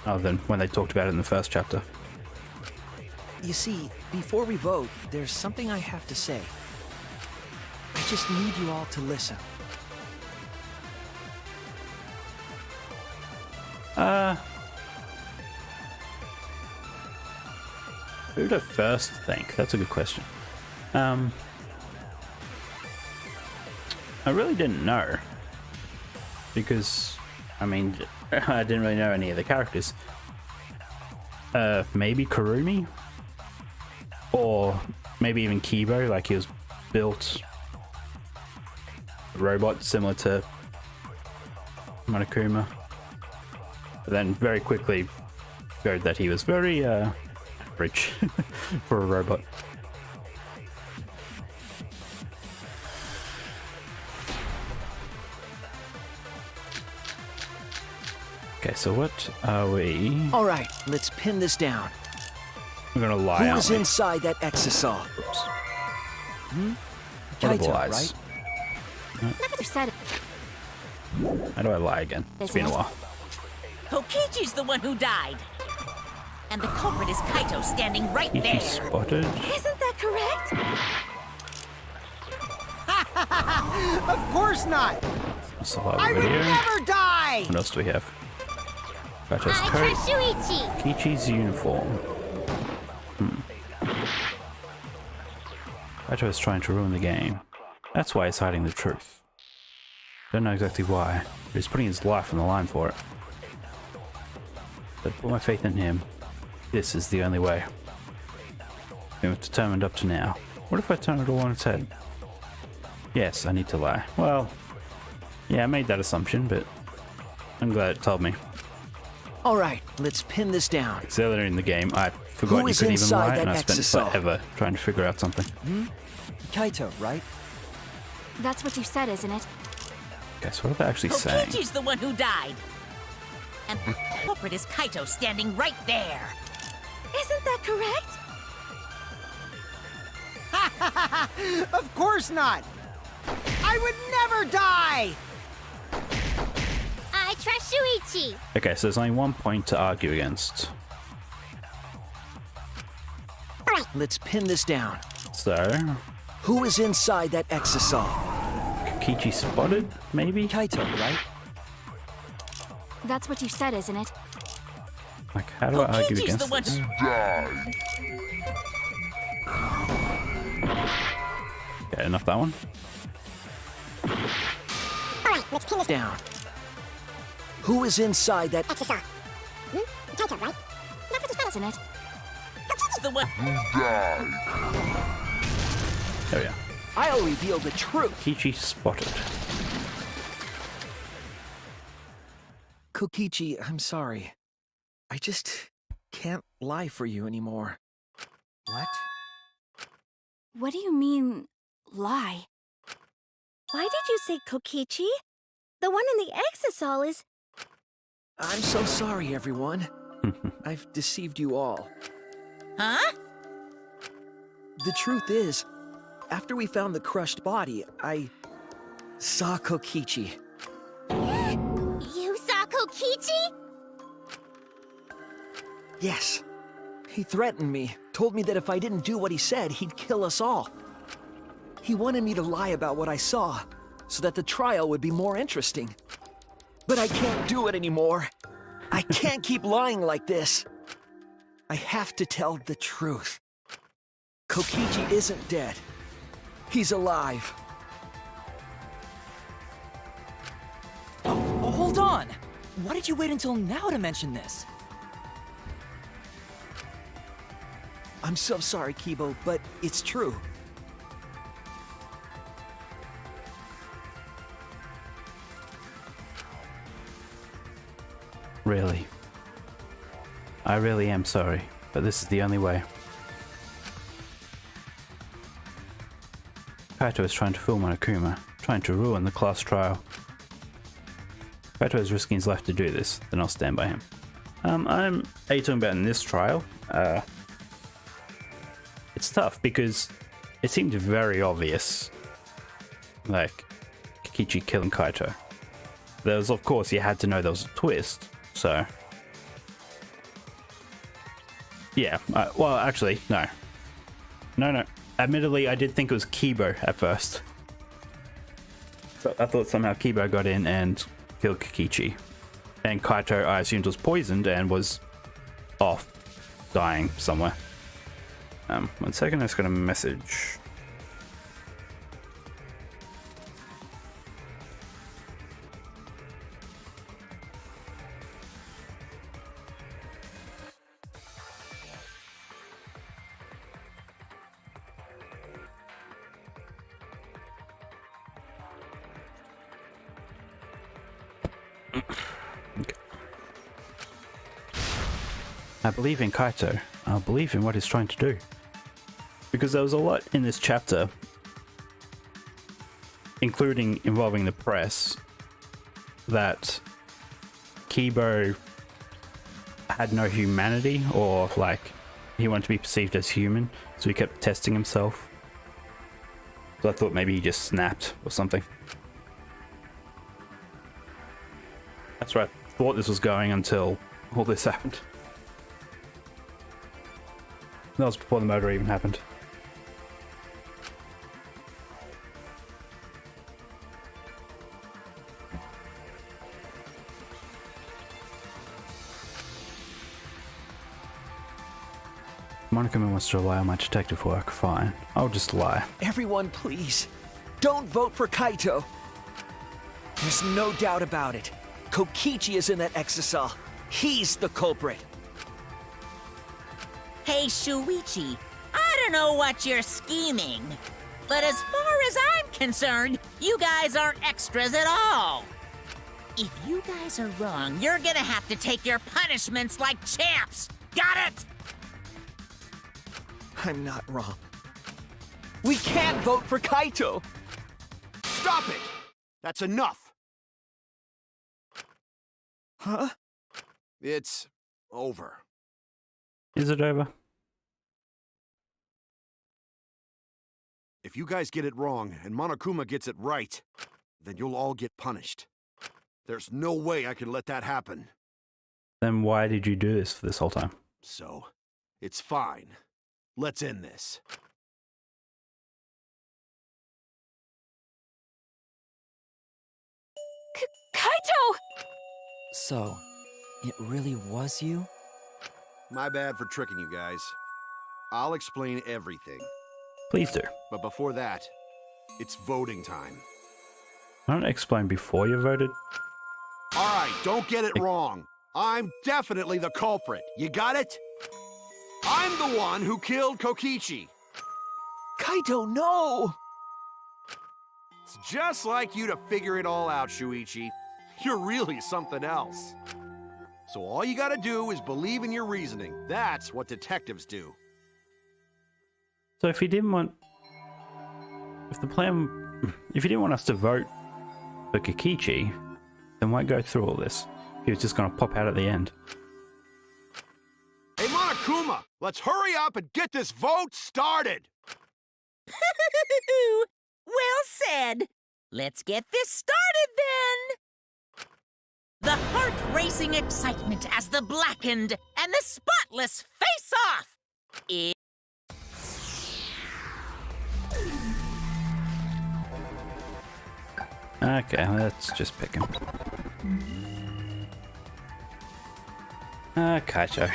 Other than when they talked about it in the first chapter. You see, before we vote, there's something I have to say. I just need you all to listen. Who to first thank? That's a good question. I really didn't know. Because, I mean, I didn't really know any of the characters. Maybe Kurumi? Or maybe even Kibo, like he was built a robot similar to Monokuma. But then very quickly showed that he was very average for a robot. Okay, so what are we? All right, let's pin this down. We're gonna lie, Who aren't was we? inside that exisal? Oops. Kaito, lies. right? Never said it. How do I lie again? It's been a while. Kokichi's the one who died. And the culprit is Kaito standing right Kikichi there. spotted. Isn't that correct? Of course not! That's a lot I of would video. never die! What else do we have? Kaito's I coat. trust Shuichi. Kichi's uniform. Kaito is trying to ruin the game. That's why he's hiding the truth. Don't know exactly why, but he's putting his life on the line for it. But put my faith in him. This is the only way. Been determined up to now. What if I turn it all on its head? Yes, I need to lie. Well, yeah, I made that assumption, but I'm glad it told me. All right, let's pin this down. Because earlier in the game, I forgot you is couldn't even inside lie, that and I spent exisal? forever trying to figure out something. Kaito, right? That's what you said, isn't it? Guess what are they actually saying? Kokichi's the one who died. And the culprit is Kaito standing right there. Isn't that correct? Of course not! I would never die! I trust Shuichi. Okay, so there's only one point to argue against. Let's pin this down. So, Who is inside that exisal? Kokichi spotted, maybe? Kaito, right? That's what you said, isn't it? Like, how do I argue Kokichi's the against one this? Okay, enough that one. Let's pin this down. Who is inside that exisal? Kaito, right? That's what you said, isn't it? Kokichi's the one. There we are. I'll reveal the truth. Kokichi spotted. Kokichi, I'm sorry. I just can't lie for you anymore. What? What do you mean, lie? Why did you say Kokichi? The one in the exisal is... I'm so sorry, everyone. I've deceived you all. Huh? The truth is, after we found the crushed body, I saw Kokichi. You saw Kokichi? Yes. He threatened me, told me that if I didn't do what he said, he'd kill us all. He wanted me to lie about what I saw, so that the trial would be more interesting. But I can't do it anymore. I can't keep lying like this. I have to tell the truth. Kokichi isn't dead. He's alive. Oh, hold on! Why did you wait until now to mention this? I'm so sorry, Kibo, but it's true. Really. I really am sorry, but this is the only way. Kaito is trying to fool Monokuma, trying to ruin the class trial. Kaito is risking his life to do this, then I'll stand by him. Are you talking about in this trial? It's tough because it seemed very obvious, like Kokichi killing Kaito. There was, of course, you had to know there was a twist, so... Yeah, well, actually, no. No. Admittedly, I did think it was Kibo at first. So I thought somehow Kibo got in and killed Kokichi. And Kaito, I assumed, was poisoned and was off, dying somewhere. 1 second, I just got a message. I believe in Kaito. I believe in what he's trying to do. Because there was a lot in this chapter, including involving the press, that Kibo had no humanity, or like he wanted to be perceived as human, so he kept testing himself. So I thought maybe he just snapped or something. That's where I thought this was going until all this happened. That was before the murder even happened. Monokuma wants to rely on my detective work, fine. I'll just lie. Everyone, please, don't vote for Kaito. There's no doubt about it. Kokichi is in that exisal. He's the culprit. Hey, Shuichi, I don't know what you're scheming, but as far as I'm concerned, you guys aren't extras at all. If you guys are wrong, you're gonna have to take your punishments like champs. Got it? I'm not wrong. We can't vote for Kaito. Stop it! That's enough! Huh? It's over. Is it over? If you guys get it wrong and Monokuma gets it right, then you'll all get punished. There's no way I can let that happen. Then why did you do this for this whole time? So, it's fine. Let's end this. Kaito! So, it really was you? My bad for tricking you guys. I'll explain everything. Please do. But before that, it's voting time. Why don't I explain before you voted? Alright, don't get it wrong. I'm definitely the culprit. You got it? I'm the one who killed Kokichi. Kaito, no! It's just like you to figure it all out, Shuichi. You're really something else. So all you gotta do is believe in your reasoning. That's what detectives do. So if he didn't want... If he didn't want us to vote for Kokichi, then why go through all this? He was just gonna pop out at the end. Hey, Monokuma! Let's hurry up and get this vote started! Well said. Let's get this started then. The heart-racing excitement as the blackened and the spotless face off is... Okay, let's just pick him. Kaito.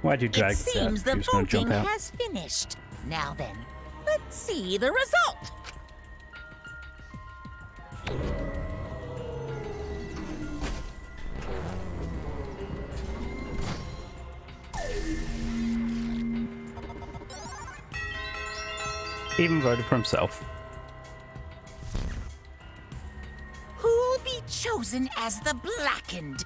Why'd you drag It this out? seems the He was gonna jump voting out. has finished. Now then, let's see the result. He even voted for himself. Who'll be chosen as the blackened?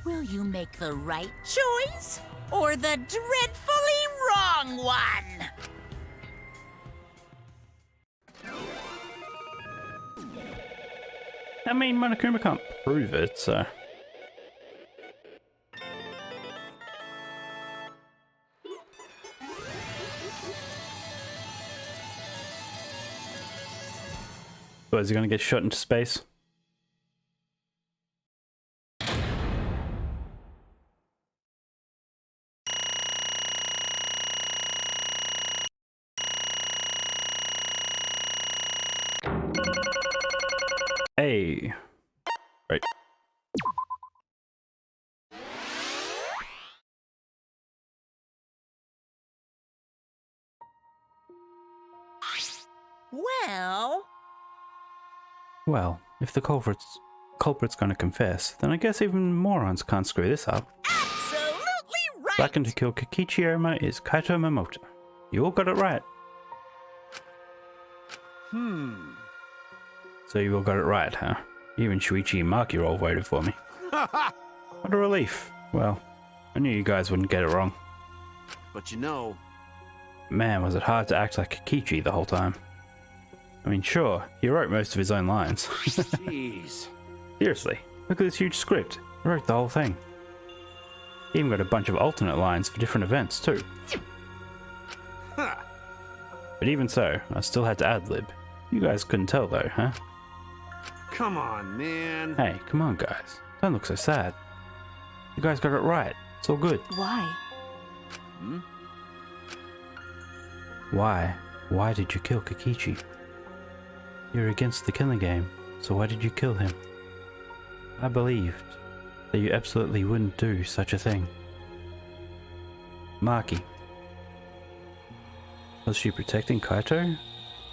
Will you make the right choice or the dreadfully wrong one? I mean, Monokuma can't prove it, so... What, is he gonna get shot into space? Hey. Right. Well, if the culprit's gonna confess, then I guess even morons can't screw this up. Absolutely right. Blackened to kill Kokichi Iruma is Kaito Momota. You all got it right. So you all got it right, huh? Even Shuichi and Maki all voted for me. What a relief. Well, I knew you guys wouldn't get it wrong. But you know... Man, was it hard to act like Kokichi the whole time. I mean, sure, he wrote most of his own lines. Jeez. Seriously, look at this huge script. He wrote the whole thing. He even got a bunch of alternate lines for different events, too. But even so, I still had to ad-lib. You guys couldn't tell though, huh? Come on, man. Hey, come on guys. Don't look so sad. You guys got it right. It's all good. Why? Why? Why did you kill Kokichi? You're against the killing game, so why did you kill him? I believed that you absolutely wouldn't do such a thing. Maki. Was she protecting Kaito?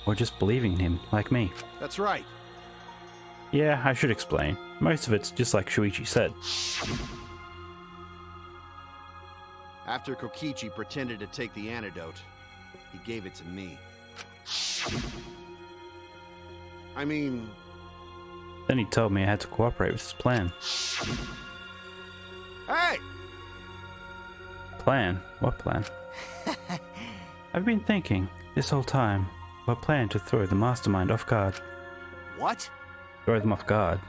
Or just believing in him, like me? That's right. Yeah, I should explain. Most of it's just like Shuichi said. After Kokichi pretended to take the antidote, he gave it to me. I mean... Then he told me I had to cooperate with his plan. Hey! Plan? What plan? I've been thinking, this whole time, what plan to throw the mastermind off guard. What? Throw them off guard?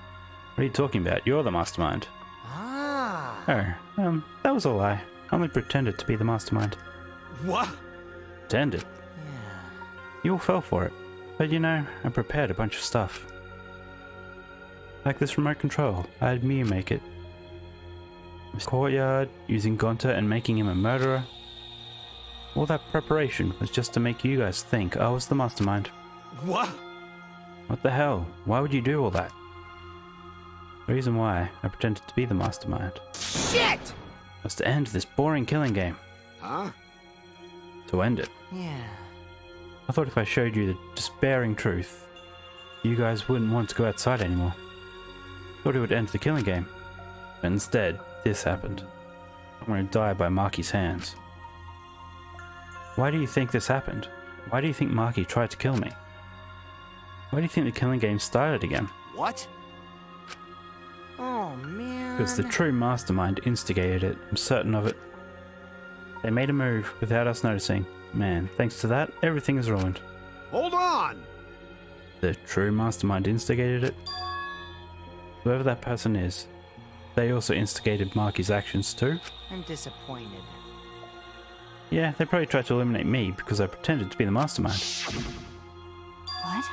What are you talking about? You're the mastermind. Ah. Oh, that was a lie. I only pretended to be the mastermind. What? Pretended? Yeah. You all fell for it. But you know, I prepared a bunch of stuff. Like this remote control, I had Miu make it. This courtyard, using Gonta and making him a murderer. All that preparation was just to make you guys think I was the mastermind. What? What the hell? Why would you do all that? The reason why I pretended to be the mastermind Shit! was to end this boring killing game. Huh? To end it. Yeah. I thought if I showed you the despairing truth, you guys wouldn't want to go outside anymore. Thought it would end the killing game. But instead, this happened. I'm going to die by Maki's hands. Why do you think this happened? Why do you think Maki tried to kill me? Why do you think the killing game started again? What? Oh, man. Because the true mastermind instigated it, I'm certain of it. They made a move without us noticing. Man, thanks to that, everything is ruined. Hold on! The true mastermind instigated it? Whoever that person is, they also instigated Maki's actions too? I'm disappointed. Yeah, they probably tried to eliminate me because I pretended to be the mastermind. What?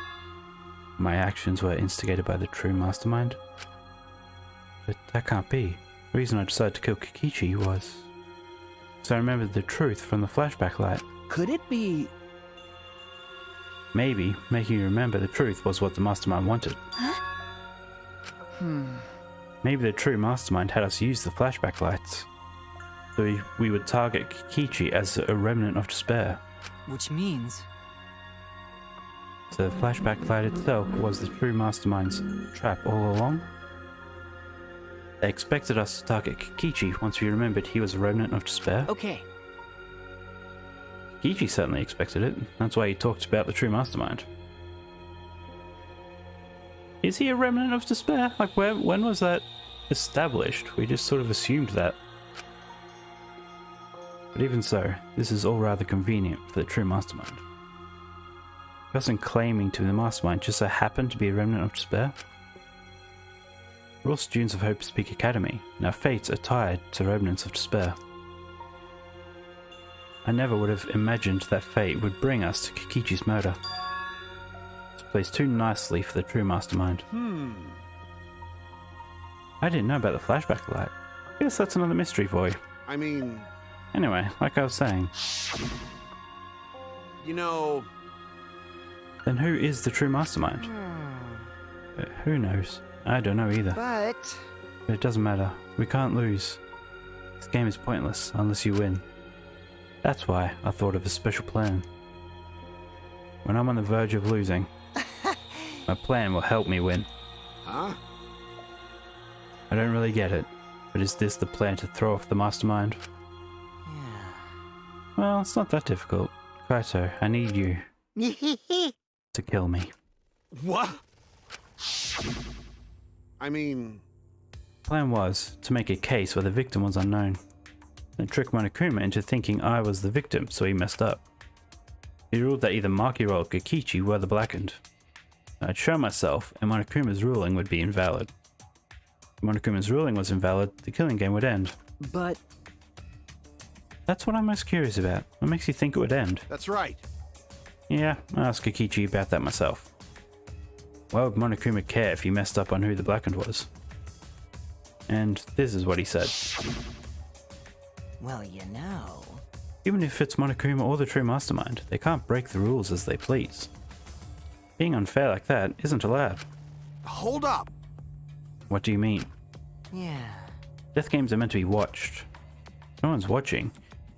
My actions were instigated by the true mastermind? But that can't be. The reason I decided to kill Kokichi was... so I remembered the truth from the flashback light. Could it be... Maybe making you remember the truth was what the mastermind wanted. Maybe the true mastermind had us use the flashback lights. So we would target Kokichi as a remnant of despair. Which means... So the flashback light itself was the true mastermind's trap all along? They expected us to target Kokichi once we remembered he was a remnant of despair? Okay, Kokichi certainly expected it. That's why he talked about the true mastermind. Is he a remnant of despair? Like, when was that established? We just sort of assumed that. But even so, this is all rather convenient for the true mastermind. The person claiming to be the mastermind just so happened to be a remnant of despair? We're all students of Hope Speak Academy, and our fates are tied to remnants of despair. I never would have imagined that fate would bring us to Kokichi's murder. This plays too nicely for the true mastermind. I didn't know about the flashback light. I guess that's another mystery for you. I mean, Anyway, like I was saying, you know... then who is the true mastermind? Who knows? I don't know either. But... But it doesn't matter. We can't lose. This game is pointless unless you win. That's why I thought of a special plan. When I'm on the verge of losing, my plan will help me win. Huh? I don't really get it, but is this the plan to throw off the mastermind? Yeah. Well, it's not that difficult. Kaito, I need you to kill me. What? I mean... Plan was to make a case where the victim was unknown, and trick Monokuma into thinking I was the victim, so he messed up. He ruled that either Maki or Kokichi were the blackened. I'd show myself, and Monokuma's ruling would be invalid. If Monokuma's ruling was invalid, the killing game would end. but That's what I'm most curious about. What makes you think it would end? That's right. Yeah, I asked Kokichi about that myself. Why would Monokuma care if he messed up on who the blackened was? And this is what he said. Well, you know... Even if it's Monokuma or the true mastermind, they can't break the rules as they please. Being unfair like that isn't allowed. Hold up. What do you mean? Yeah. Death games are meant to be watched. If no one's watching,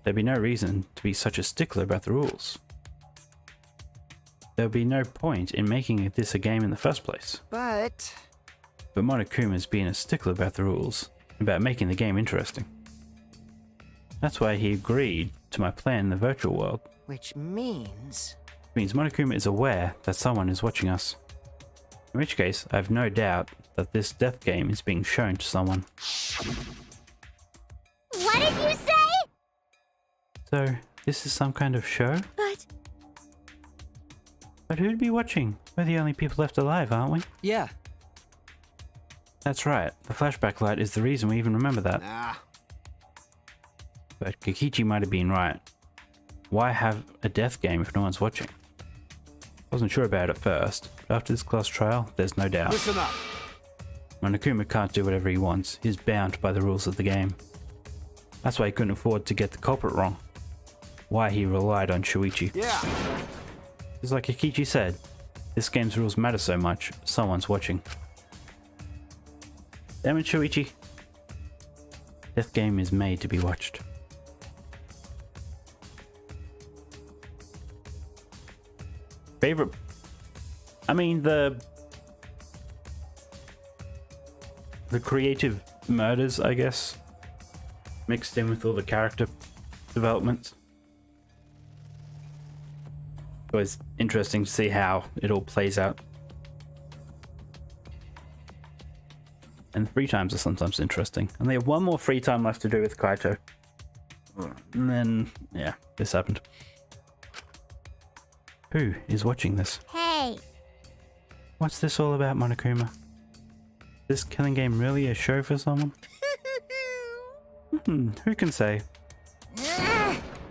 there'd be no reason to be such a stickler about the rules. There'd be no point in making this a game in the first place. But Monokuma's being a stickler about the rules, about making the game interesting. That's why he agreed to my plan in the virtual world. which means... It means Monokuma is aware that someone is watching us. In which case, I have no doubt that this death game is being shown to someone. What did you say? So, this is some kind of show? But who'd be watching? We're the only people left alive, aren't we? Yeah. That's right. The flashback light is the reason we even remember that. Nah. But Kikichi might have been right. Why have a death game if no one's watching? Wasn't sure about it at first, but after this class trial, there's no doubt. Listen up. Monokuma can't do whatever he wants. He's bound by the rules of the game. That's why he couldn't afford to get the culprit wrong. Why he relied on Shuichi. Yeah. It's like Kikichi said, this game's rules matter so much, someone's watching. Damn it, Shuichi. Death game is made to be watched. Favorite... I mean, the creative murders, I guess, mixed in with all the character developments. Always interesting to see how it all plays out. And free times are sometimes interesting. And they have one more free time left to do with Kaito. And then, yeah, this happened. Who is watching this? Hey. What's this all about, Monokuma? Is this killing game really a show for someone? Who can say?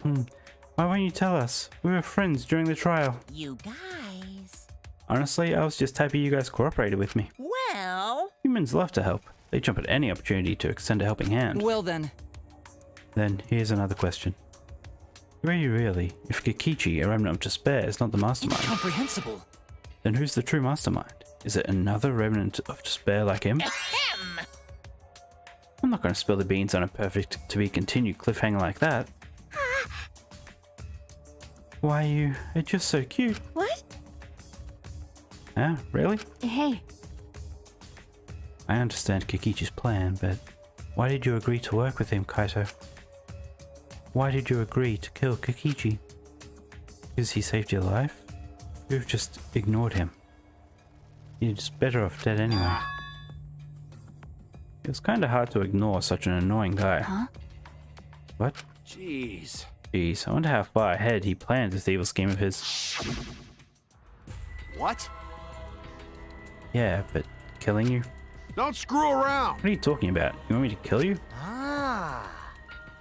Why won't you tell us? We were friends during the trial. You guys. Honestly, I was just happy you guys cooperated with me. Well, Humans love to help. They jump at any opportunity to extend a helping hand. Well then. Then, here's another question. Were you really? If Kikichi, a remnant of despair, is not the mastermind, Incomprehensible. then who's the true mastermind? Is it another remnant of despair like him? ahem. I'm not going to spill the beans on a perfect to be continued cliffhanger like that. Why you are just so cute. What? Ah, really? Hey, I understand Kikichi's plan, but why did you agree to work with him, Kaito? Why did you agree to kill Kikichi? Because he saved your life? You've just ignored him. You're just better off dead anyway. It was kinda hard to ignore such an annoying guy. huh? What? Jeez. Jeez, I wonder how far ahead he planned this evil scheme of his. What? Yeah, but killing you? Don't screw around. What are you talking about? You want me to kill you? Ah.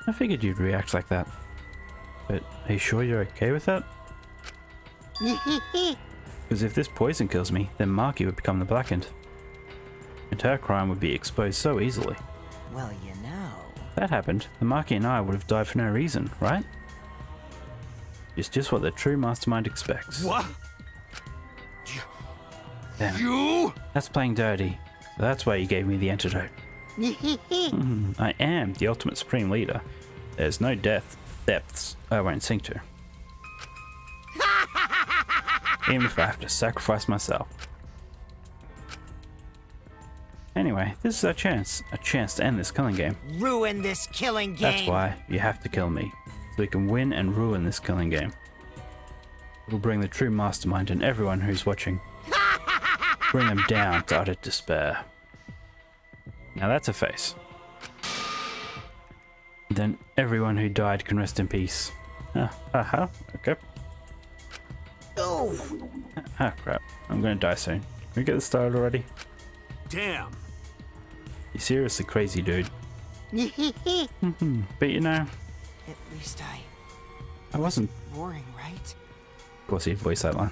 I figured you'd react like that. But are you sure you're okay with that? Because if this poison kills me, then Maki would become the blackened. And her crime would be exposed so easily. Well, you know. If that happened, the Maki and I would have died for no reason, right? It's just what the true mastermind expects. What? Damn it. You? That's playing dirty. So that's why you gave me the antidote. I am the ultimate supreme leader. There's no depths I won't sink to. Even if I have to sacrifice myself. Anyway, this is our chance. A chance to end this killing game. Ruin this killing game. That's why you have to kill me. So we can win and ruin this killing game. It'll bring the true mastermind and everyone who's watching. Bring them down to utter despair. Now that's a face. Then everyone who died can rest in peace. Okay. Oh. Ah, crap. I'm gonna die soon. Can we get this started already? Damn. You're seriously crazy, dude. But you know, At least I wasn't. boring, right? Of course, he'd voice that line.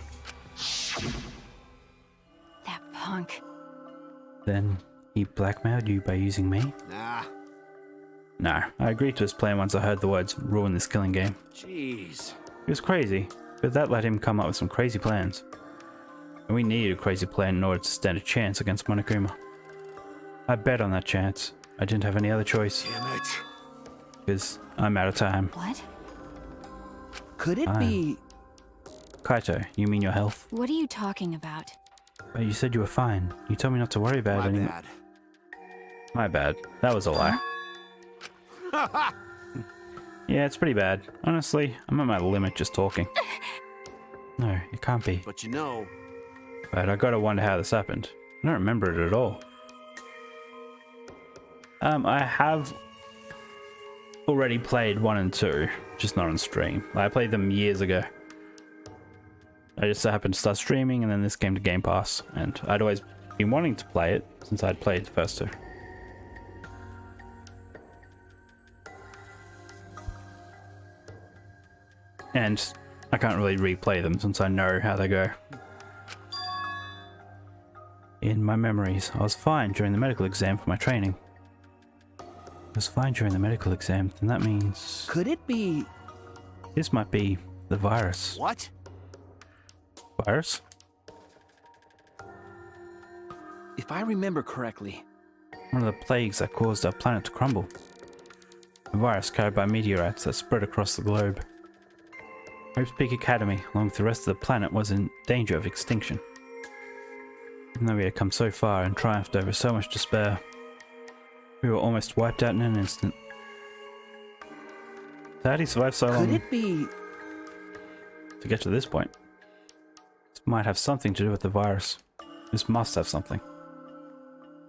That punk. Then he blackmailed you by using me? Nah. No, I agreed to his plan once I heard the words ruin this killing game. Jeez. It was crazy, but that let him come up with some crazy plans. And we needed a crazy plan in order to stand a chance against Monokuma. I bet on that chance. I didn't have any other choice. Damn it. Because I'm out of time. What? Could it be... Kaito, you mean your health? What are you talking about? But you said you were fine. You told me not to worry about it My anymore. bad. My bad. That was a lie. Yeah, it's pretty bad. Honestly, I'm at my limit just talking. No, it can't be. But you know, But I gotta wonder how this happened. I don't remember it at all. I have already played 1 and 2, just not on stream. I played them years ago. I just happened to start streaming and then this came to Game Pass, and I'd always been wanting to play it since I'd played the first 2. And I can't really replay them since I know how they go. In my memories, I was fine during the medical exam for my training. I was fine during the medical exam, and that means Could it be... this might be the virus. what? Virus? If I remember correctly, One of the plagues that caused our planet to crumble. A virus carried by meteorites that spread across the globe. Hope's Peak Academy, along with the rest of the planet, was in danger of extinction. Even though we had come so far and triumphed over so much despair, we were almost wiped out in an instant. So how did he survive so long could it be... to get to this point? This might have something to do with the virus. This must have something.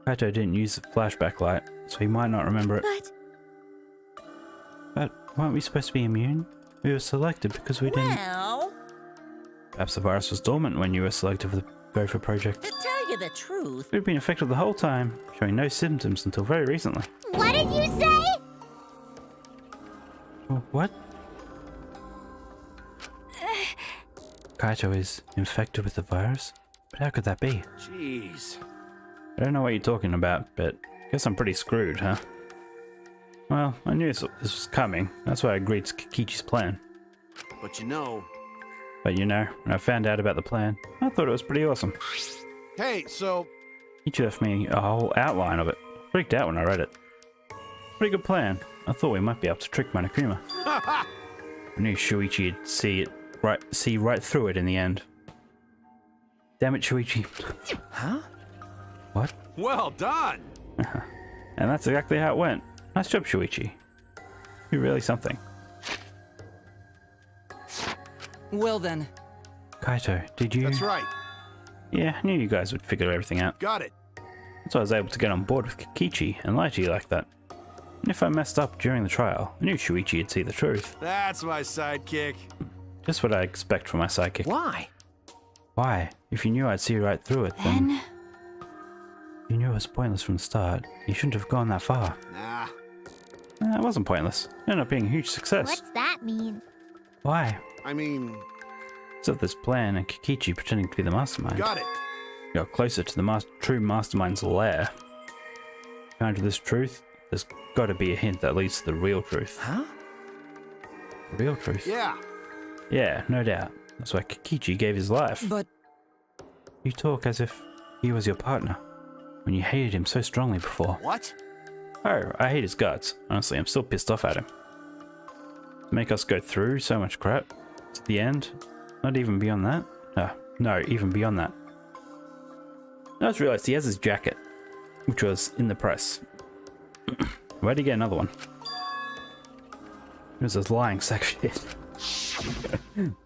Kaito didn't use the flashback light, so he might not remember it. But weren't we supposed to be immune? We were selected because we didn't... Well, Perhaps the virus was dormant when you were selected for the Gopher project. to tell you the truth, We've been infected the whole time, showing no symptoms until very recently. What did you say? What? Kaito is infected with the virus? But how could that be? Jeez. I don't know what you're talking about, but I guess I'm pretty screwed, huh? Well, I knew this was coming. That's why I agreed to Kikichi's plan. But you know... But you know, when I found out about the plan, I thought it was pretty awesome. Hey, so... Kikichi left me a whole outline of it. Freaked out when I read it. Pretty good plan. I thought we might be able to trick Monokuma. I knew Shuichi'd see right through it in the end. Damn it, Shuichi. Huh? What? Well done! And that's exactly how it went. Nice job, Shuichi. You're really something. Well then, Kaito, did you... That's right. Yeah, I knew you guys would figure everything out. Got it. That's why I was able to get on board with Kikichi and lie to you like that. And if I messed up during the trial, I knew Shuichi'd see the truth. That's my sidekick. Just what I expect from my sidekick. Why? Why? If you knew I'd see right through it, then... Then... You knew it was pointless from the start. You shouldn't have gone that far. Nah. It wasn't pointless. It ended up being a huge success. What's that mean? Why? I mean... So this plan and Kikichi pretending to be the mastermind. Got it. Got closer to the true mastermind's lair. Behind this truth, there's got to be a hint that leads to the real truth. Huh? Real truth? Yeah. Yeah, no doubt. That's why Kikichi gave his life. but You talk as if he was your partner, when you hated him so strongly before. What? Oh, I hate his guts. Honestly, I'm still pissed off at him. To make us go through so much crap to the end, not even beyond that. No, even beyond that. I just realized he has his jacket, which was in the press. Where'd he get another one? It was this lying sack of shit.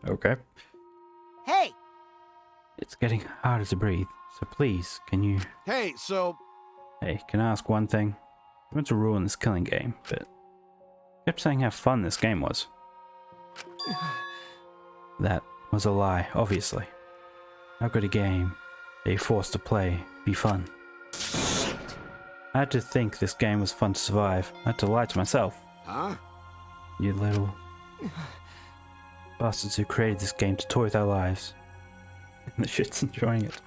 Okay. Hey! It's getting harder to breathe, so please, can you... Hey, so... Hey, can I ask one thing? I went to ruin this killing game, but... You kept saying how fun this game was. That was a lie, obviously. How could a game they forced to play be fun? I had to think this game was fun to survive. I had to lie to myself. Huh? You little... bastards who created this game to toy with our lives. And the shit's enjoying it.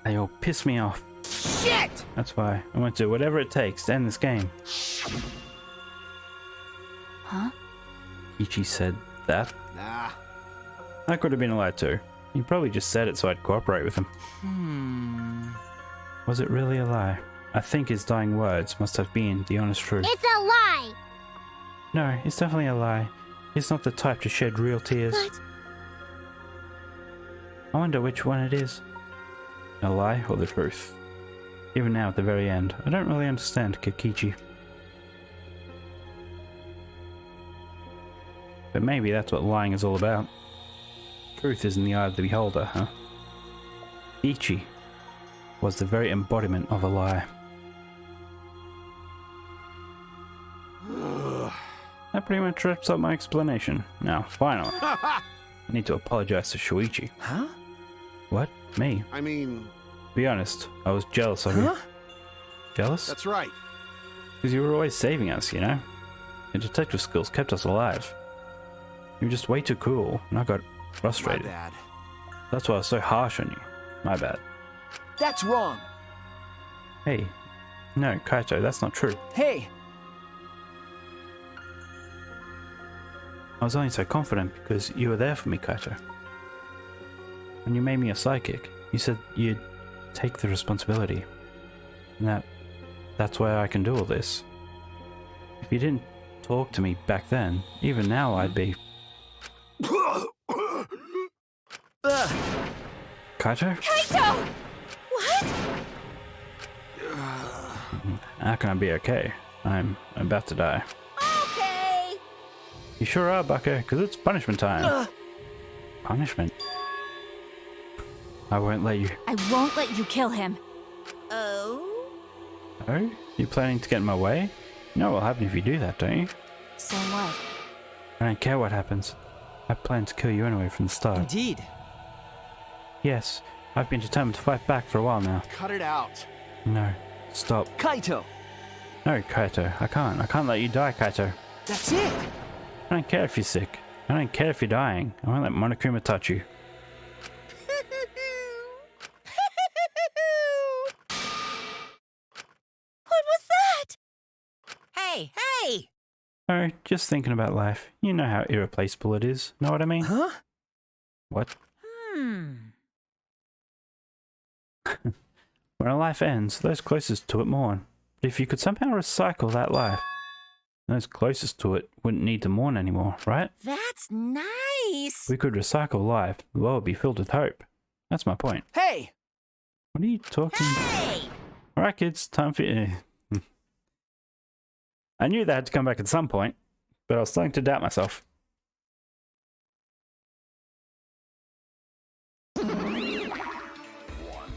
They all piss me off. Shit! That's why I went to do whatever it takes to end this game. Huh? Ichi said that. Nah. I could have been allowed to. He probably just said it so I'd cooperate with him. Was it really a lie? I think his dying words must have been the honest truth. It's a lie! No, it's definitely a lie. He's not the type to shed real tears. But I wonder which one it is. A lie or the truth? Even now at the very end, I don't really understand Kokichi. But maybe that's what lying is all about. Truth is in the eye of the beholder, huh? Ichi was the very embodiment of a lie. That pretty much wraps up my explanation. Now, finally, I need to apologize to Shuichi. Huh? What? Me? I mean, Be honest, I was jealous of you. Jealous? that's right. Because you were always saving us, you know? Your detective skills kept us alive. You were just way too cool, and I got My frustrated. bad. That's why I was so harsh on you. My bad. That's wrong. Hey. No, Kaito, that's not true. Hey, I was only so confident because you were there for me, Kaito. When you made me a psychic, you said you'd take the responsibility. And that's why I can do all this. If you didn't talk to me back then, even now I'd be... Kaito? Kaito! What? How can I be okay? I'm about to die. Okay. You sure are, Bucko, because it's punishment time. Punishment? I won't let you... I won't let you kill him. Oh? Oh? You planning to get in my way? You know what'll happen if you do that, don't you? So what? I don't care what happens. I plan to kill you anyway from the start. Indeed. Yes, I've been determined to fight back for a while now. Cut it out. No. Stop. Kaito. No, Kaito. I can't. I can't let you die, Kaito. That's it. I don't care if you're sick. I don't care if you're dying. I won't let Monokuma touch you. What was that? Hey, hey! Oh, just thinking about life. You know how irreplaceable it is. Know what I mean? Huh? What? Hmm. When a life ends, those closest to it mourn. But if you could somehow recycle that life, those closest to it wouldn't need to mourn anymore, right? That's nice. We could recycle life, the world would be filled with hope. That's my point. Hey. What are you talking? Hey! Alright kids, time for... I knew that had to come back at some point, but I was starting to doubt myself.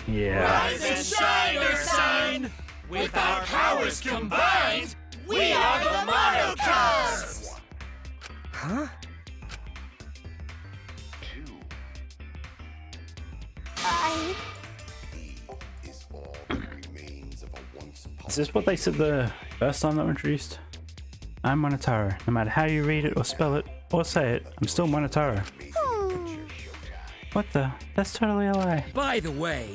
Yeah. Rise and shine, Earth Sign! With our powers combined, we are the Mono Cubs! Huh? Is this what they said the first time they were introduced? I'm Monotaro. No matter how you read it or spell it or say it, I'm still Monotaro. What the? That's totally a lie. By the way,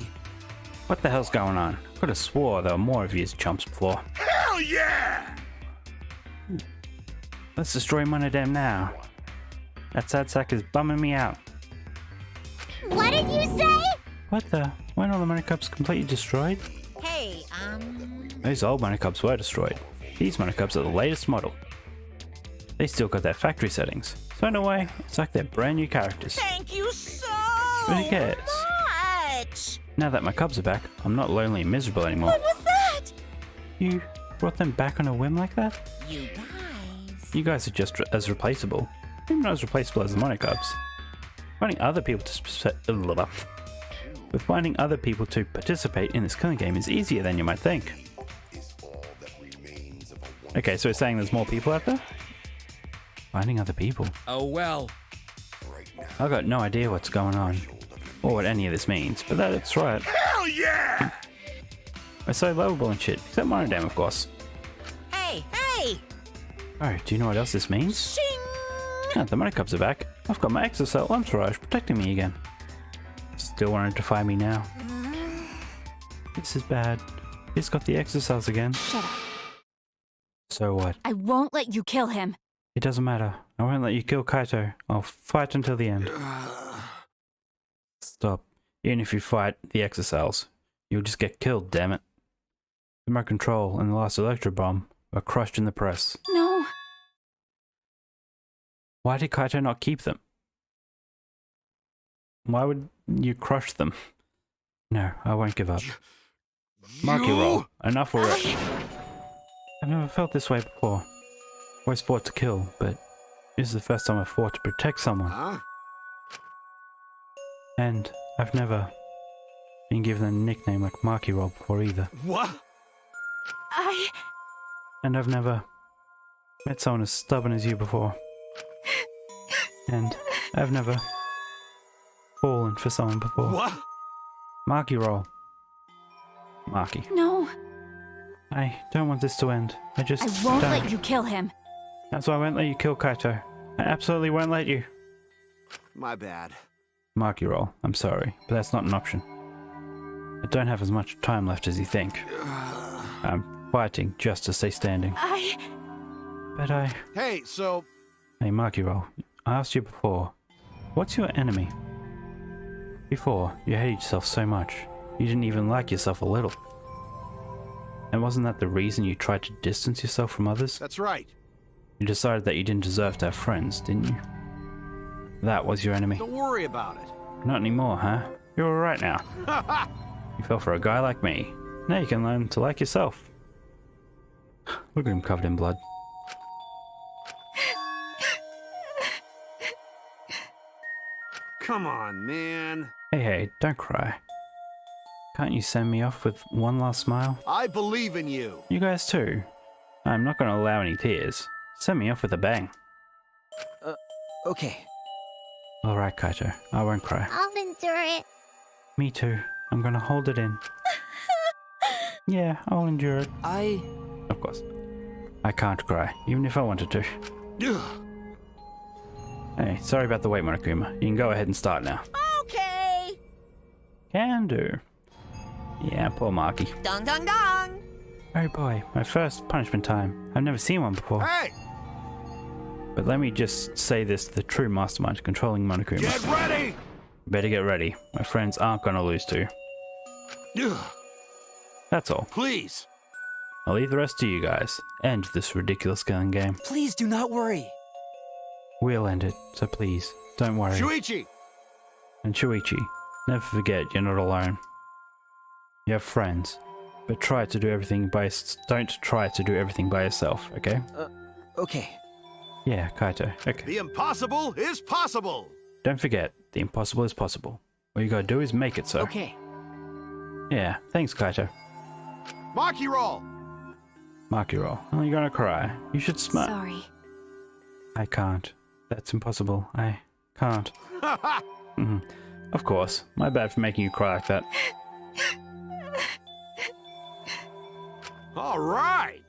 What the hell's going on? Could have swore there were more of you as chumps before. hell yeah! Let's destroy Monodam now. That sad sack is bumming me out. What did you say? What the? Weren't all the Monocubs completely destroyed? Hey, Those old Monocubs were destroyed. These Monocubs are the latest model. They still got their factory settings, so in a way, it's like they're brand new characters. thank you so But who cares? much. Now that my cubs are back, I'm not lonely and miserable anymore. What was that? You brought them back on a whim like that? You guys. You guys are just as replaceable. Maybe not as replaceable as the Monocubs. Finding other people to participate in this killing game is easier than you might think. Okay, so it's saying there's more people out there? Finding other people? Oh well. I've got no idea what's going on, or what any of this means, but that's right. Hell yeah! We're so lovable and shit, except Monodam, of course. Hey, hey! Oh, do you know what else this means? Shing! Yeah, the Monocubs are back. I've got my exocell entourage protecting me again. Still wanting to defy me now. This is bad. He's got the exocells again. Shut up. So what? I won't let you kill him. It doesn't matter. I won't let you kill Kaito. I'll fight until the end. Stop. Even if you fight the exocells, you'll just get killed, damn it. the remote control and the last electro bomb were crushed in the press. No. Why did Kaito not keep them? Why would you crush them? No, I won't give up. Marky roll. Enough already. I've never felt this way before. Always fought to kill, but this is the first time I've fought to protect someone. Huh? And I've never been given a nickname like Marky Roll before either. What? And I've never met someone as stubborn as you before. And I've never fallen for someone before. What? Marky Roll. Marky. No. I don't want this to end. I won't don't. let you kill him. That's why I won't let you kill Kaito. I absolutely won't let you. My bad. Marky Roll, I'm sorry, but that's not an option. I don't have as much time left as you think. I'm fighting just to stay standing. But Hey, so... Hey, Marky Roll, I asked you before, what's your enemy? Before, you hated yourself so much, you didn't even like yourself a little. And wasn't that the reason you tried to distance yourself from others? That's right. You decided that you didn't deserve to have friends, didn't you? That was your enemy. Don't worry about it. Not anymore, huh? You're alright now. You fell for a guy like me. Now you can learn to like yourself. Look at him covered in blood. Come on, man. Hey, don't cry. Can't you send me off with one last smile? I believe in you. You guys too. I'm not going to allow any tears. Send me off with a bang. Okay. Alright, Kaito. I won't cry. I'll endure it. Me too. I'm going to hold it in. Yeah, I'll endure it. Of course. I can't cry, even if I wanted to. Hey, sorry about the wait, Monokuma. You can go ahead and start now. Okay. Can do. Yeah, poor Marky. Dong dong dong. Oh boy, my first punishment time. I've never seen one before. Hey! But let me just say this to the true mastermind controlling Monokuma. Get ready! Better get ready. My friends aren't gonna lose to. That's all. Please. I'll leave the rest to you guys. End this ridiculous gun game. Please do not worry. We'll end it, so please, don't worry. Shuichi! And Shuichi, never forget you're not alone. You have friends, but don't try to do everything by yourself, okay? Okay. Yeah, Kaito, okay. The impossible is possible! Don't forget, the impossible is possible. All you gotta do is make it so. Okay. Yeah, thanks, Kaito. Maki roll! Marky roll. Oh, you're gonna cry. You should smile. Sorry. I can't. That's impossible. I can't. Of course. My bad for making you cry like that. All right!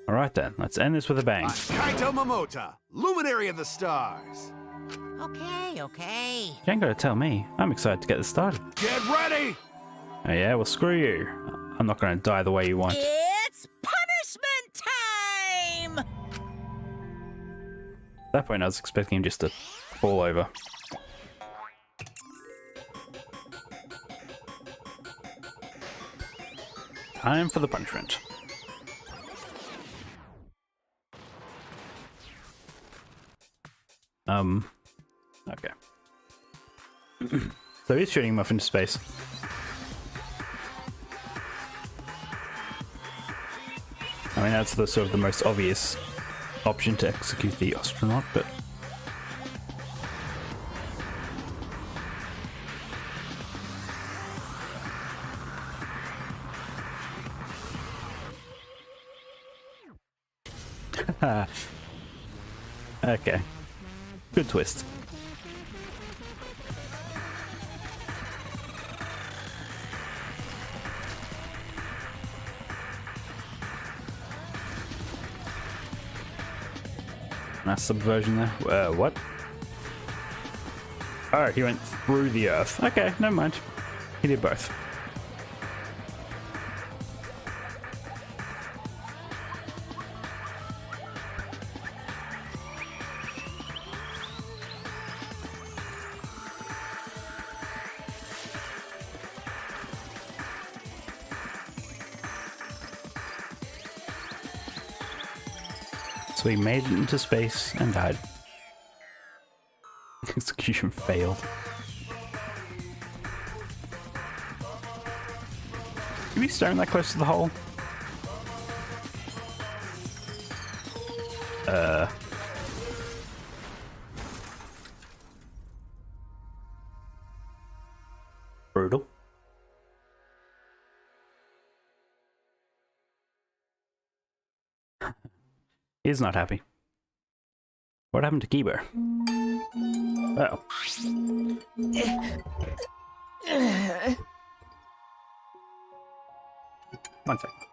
Alright then, let's end this with a bang. I'm Kaito Momota, luminary of the stars. Okay. You ain't gotta tell me. I'm excited to get this started. Get ready! Oh yeah, well screw you. I'm not gonna die the way you want. It's punishment time! At that point I was expecting him just to fall over. Time for the punishment. Okay. So he's shooting him off into space. I mean, that's the sort of the most obvious option to execute the astronaut, but... Okay. Good twist. Nice subversion there. What? Oh, he went through the earth. Okay, never mind. He did both. So he made it into space and died. Execution failed. Can you be staring that close to the hole? Brutal. He's not happy. What happened to Kibo? Oh. One second.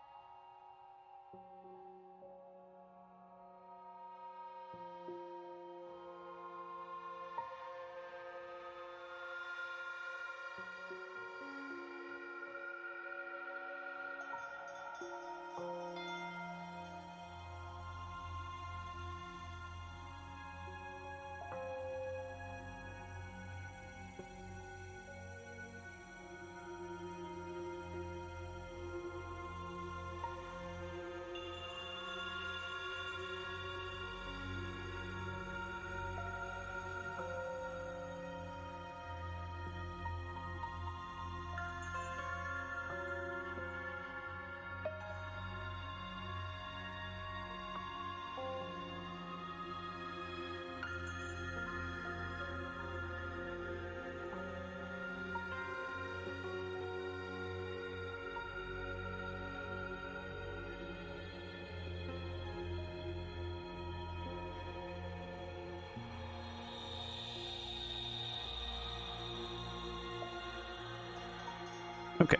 Okay.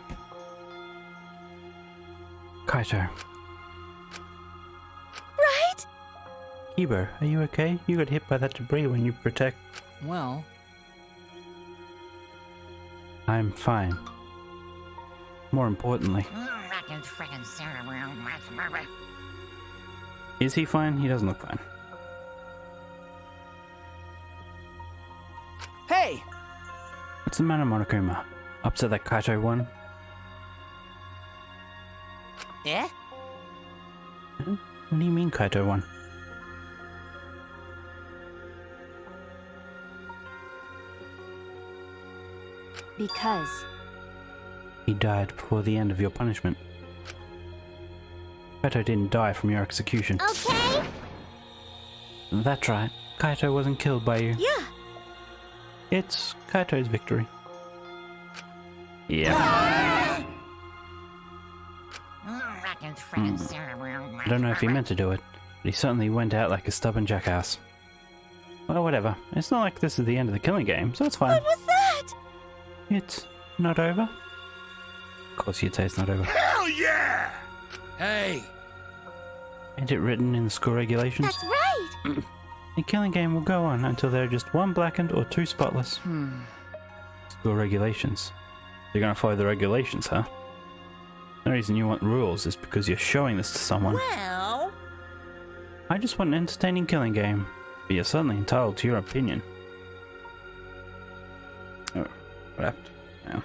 Kaito. Right? Kibo, are you okay? You got hit by that debris when you protect... Well, I'm fine. More importantly... Is he fine? He doesn't look fine. Hey! What's the matter, Monokuma? Upset that Kaito won? Eh? What do you mean Kaito won? Because He died before the end of your punishment. Kaito didn't die from your execution. Okay? That's right. Kaito wasn't killed by you. Yeah. It's Kaito's victory. Yeah. I don't know if he meant to do it, but he certainly went out like a stubborn jackass. Well, whatever. It's not like this is the end of the killing game, so it's fine. What was that? It's not over. Of course you'd say it's not over. Hell yeah! Hey, Ain't it written in the school regulations? That's right. The killing game will go on until there are just one blackened or two spotless. School regulations. You're gonna follow the regulations, huh? The reason you want rules is because you're showing this to someone. Well, I just want an entertaining killing game, but you're certainly entitled to your opinion. Oh, what happened? Yeah.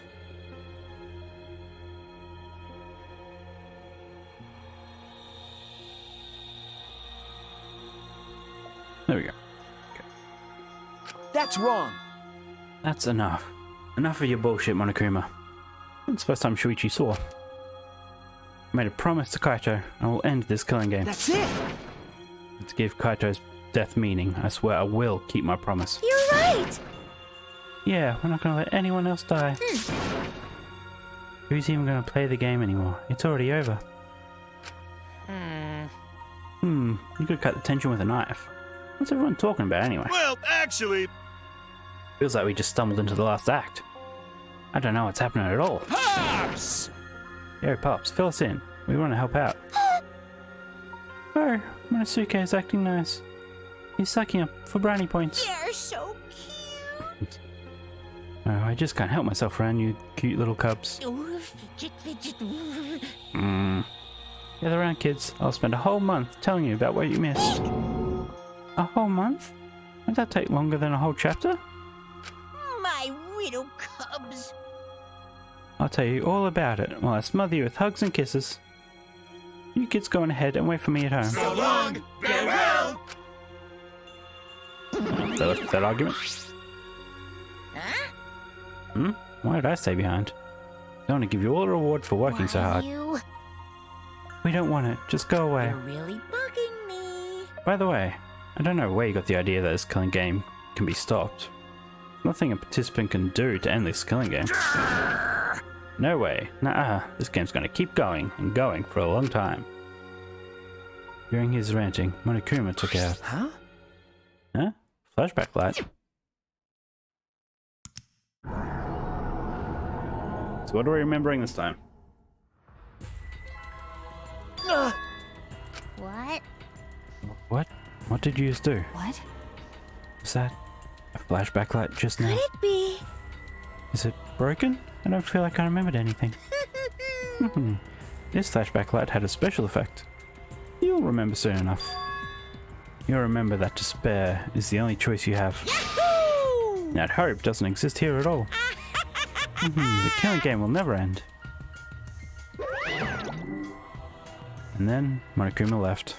There we go. That's wrong. That's enough. Enough of your bullshit, Monokuma. It's the first time Shuichi saw. I made a promise to Kaito, and I will end this killing game. That's it. To give Kaito's death meaning, I swear I will keep my promise. You're right. Yeah, we're not gonna let anyone else die. Who's even gonna play the game anymore? It's already over. You could cut the tension with a knife. What's everyone talking about anyway? well, actually, Feels like we just stumbled into the last act. I don't know what's happening at all. Pops! Yo, Pops, fill us in. We want to help out. Oh, Monosuke is acting nice. He's sucking up for brownie points. you're so cute. Oh, I just can't help myself around you cute little cubs. Ooh, fidget, fidget. Gather around, kids. I'll spend a whole month telling you about what you missed. A whole month? Would that take longer than a whole chapter? My little cubs. I'll tell you all about it while I smother you with hugs and kisses. You kids go on ahead and wait for me at home. So long, farewell! They left that argument. Huh? Why did I stay behind? I want to give you all a reward for working so hard. You? We don't want it. Just go away. You're really bugging me. By the way, I don't know where you got the idea that this killing game can be stopped. Nothing a participant can do to end this killing game. No way. Nah, this game's gonna keep going and going for a long time. During his ranting, Monokuma took out... Huh? Huh? Flashback light. So what are we remembering this time? What? What? What did you just do? What? Was that a flashback light just now? Could it be? Is it broken? I don't feel like I remembered anything. This flashback light had a special effect. You'll remember soon enough. You'll remember that despair is the only choice you have. Yahoo! That hope doesn't exist here at all. The killing game will never end. And then Monokuma left.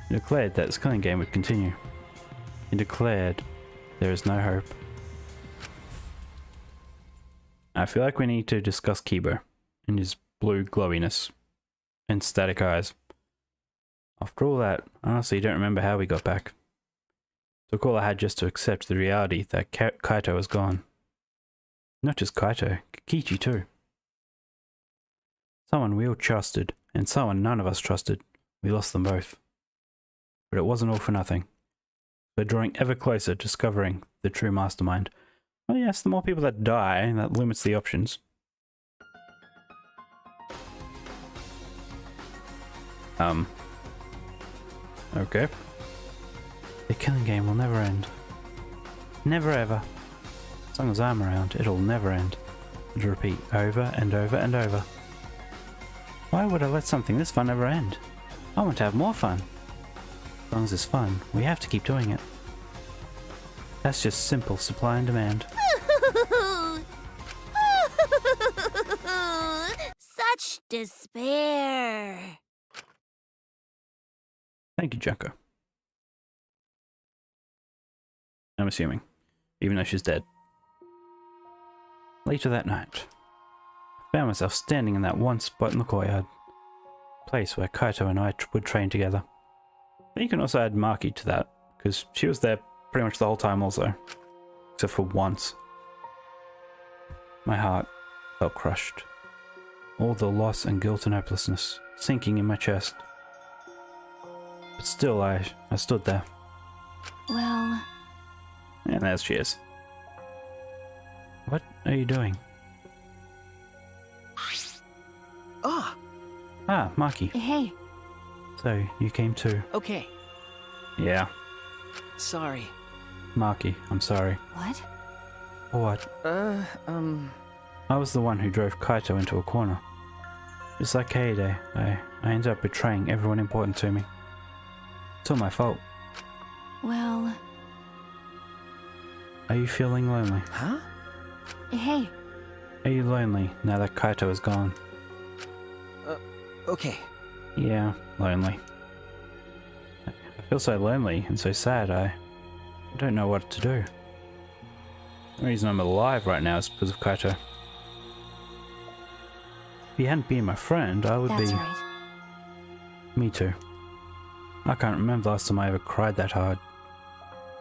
He declared that this killing game would continue. He declared there is no hope. I feel like we need to discuss Kibo and his blue glowiness and static eyes. After all that, I honestly don't remember how we got back. Took all I had just to accept the reality that Kaito was gone. Not just Kaito, Kichi too. Someone we all trusted, and someone none of us trusted. We lost them both. But it wasn't all for nothing. We're drawing ever closer to discovering the true mastermind. Well, yes, the more people that die, that limits the options. Okay. The killing game will never end. Never ever. As long as I'm around, it'll never end. It'll repeat over and over and over. Why would I let something this fun ever end? I want to have more fun. As long as it's fun, we have to keep doing it. That's just simple supply and demand. Such despair. Thank you, Junko. I'm assuming, even though she's dead. Later that night, I found myself standing in that one spot in the courtyard, place where Kaito and I would train together. And you can also add Maki to that, because she was there pretty much the whole time also, except for once. My heart felt crushed. All the loss and guilt and hopelessness sinking in my chest. But still, I stood there. Well, And there she is. What are you doing? Ah, Ah, Maki. hey, So, you came too. okay. Yeah. Sorry. Maki, I'm sorry. what? For what? I was the one who drove Kaito into a corner. Just like Kaede, I ended up betraying everyone important to me. It's all my fault. Well, Are you feeling lonely? Huh? hey, Are you lonely now that Kaito is gone? Okay. Yeah, lonely. I feel so lonely and so sad, I don't know what to do. The reason I'm alive right now is because of Kaito. If he hadn't been my friend, I would that's be... right. Me too. I can't remember the last time I ever cried that hard.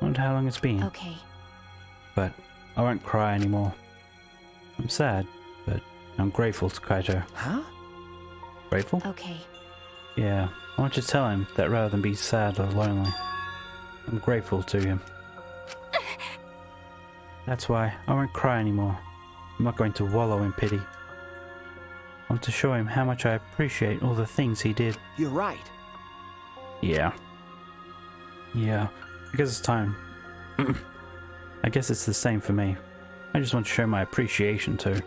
I wonder how long it's been. Okay. But I won't cry anymore. I'm sad, but I'm grateful to Kaito. Huh? Grateful? Okay. Yeah, I want to tell him that rather than be sad or lonely, I'm grateful to him. That's why I won't cry anymore. I'm not going to wallow in pity. I want to show him how much I appreciate all the things he did. You're right. Yeah. Yeah, I guess it's time. I guess it's the same for me. I just want to show my appreciation too.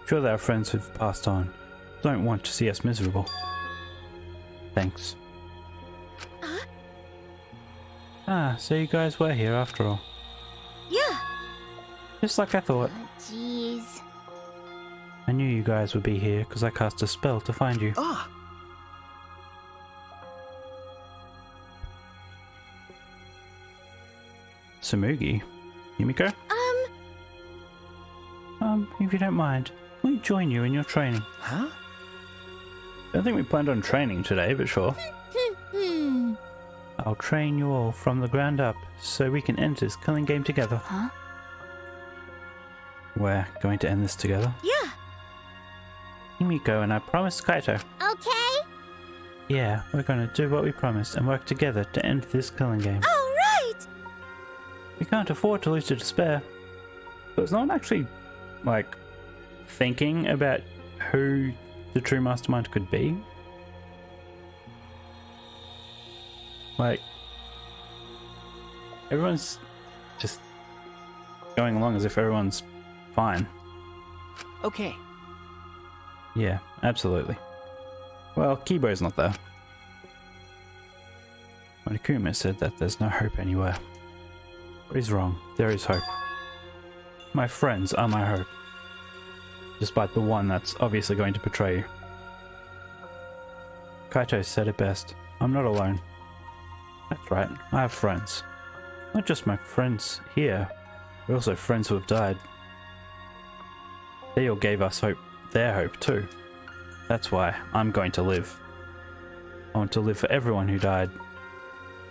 Sure that our friends who've passed on don't want to see us miserable. Thanks. Ah, so you guys were here after all. Yeah. Just like I thought. Jeez. I knew you guys would be here because I cast a spell to find you. Ah! Samugi? Yumiko? If you don't mind, can we join you in your training? Huh? Don't think we planned on training today, but sure. I'll train you all from the ground up so we can end this killing game together. Huh? We're going to end this together. Yeah. Yumiko and I promised Kaito. Okay? Yeah, we're going to do what we promised and work together to end this killing game. All right. We can't afford to lose to despair. So it's not actually, like, thinking about who the true mastermind could be. Like, everyone's just going along as if everyone's fine. Okay. Yeah, absolutely. Well, Kibo's not there. Monokuma said that there's no hope anywhere. But he's wrong. There is hope. My friends are my hope. Despite the one that's obviously going to betray you. Kaito said it best. I'm not alone. That's right, I have friends. Not just my friends here, but also friends who have died. They all gave us hope, their hope too. That's why I'm going to live. I want to live for everyone who died.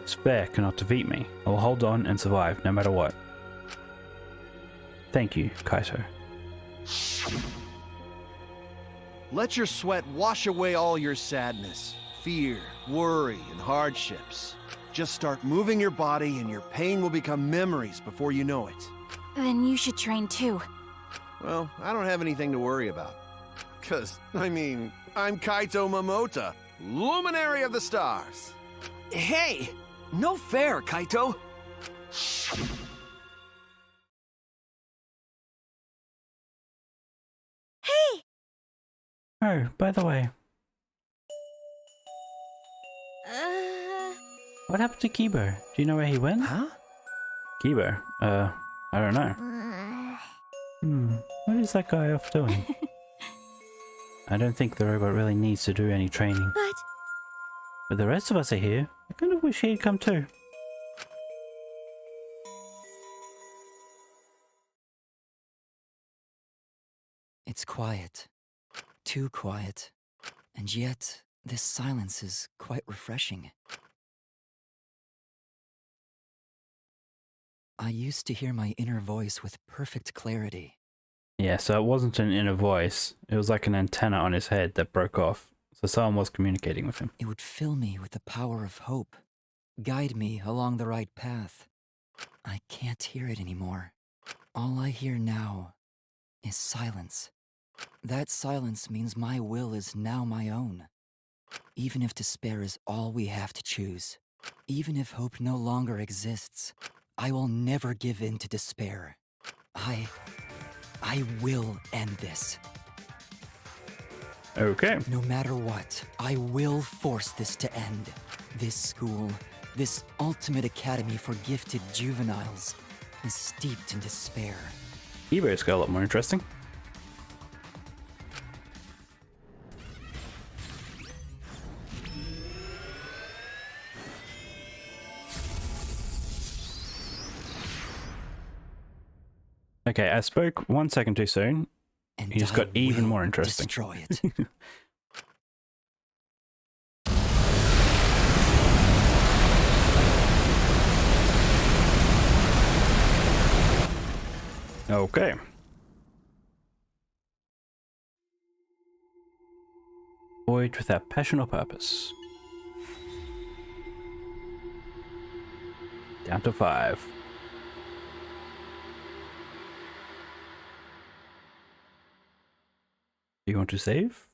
Despair cannot defeat me. I will hold on and survive no matter what. Thank you, Kaito. Let your sweat wash away all your sadness, fear, worry, and hardships. Just start moving your body and your pain will become memories before you know it. Then you should train too. Well, I don't have anything to worry about. 'Cause, I mean, I'm Kaito Momota, Luminary of the Stars. Hey! No fair, Kaito! Hey! Oh, by the way, what happened to Kibo? Do you know where he went? Huh? Kibo? I don't know. What is that guy off doing? I don't think the robot really needs to do any training. But the rest of us are here. I kind of wish he'd come too. It's quiet. Too quiet. And yet, this silence is quite refreshing. I used to hear my inner voice with perfect clarity. Yeah, so it wasn't an inner voice. It was like an antenna on his head that broke off. So someone was communicating with him. It would fill me with the power of hope, guide me along the right path. I can't hear it anymore. All I hear now is silence. That silence means my will is now my own. Even if despair is all we have to choose, even if hope no longer exists, I will never give in to despair. I will end this. Okay. No matter what, I will force this to end. This school, this ultimate academy for gifted juveniles, is steeped in despair. Kibo's got a lot more interesting. Okay, I spoke 1 second too soon. And He's I got even will more interesting. Destroy it. Okay. Void without passion or purpose. Down to 5. Do you want to save?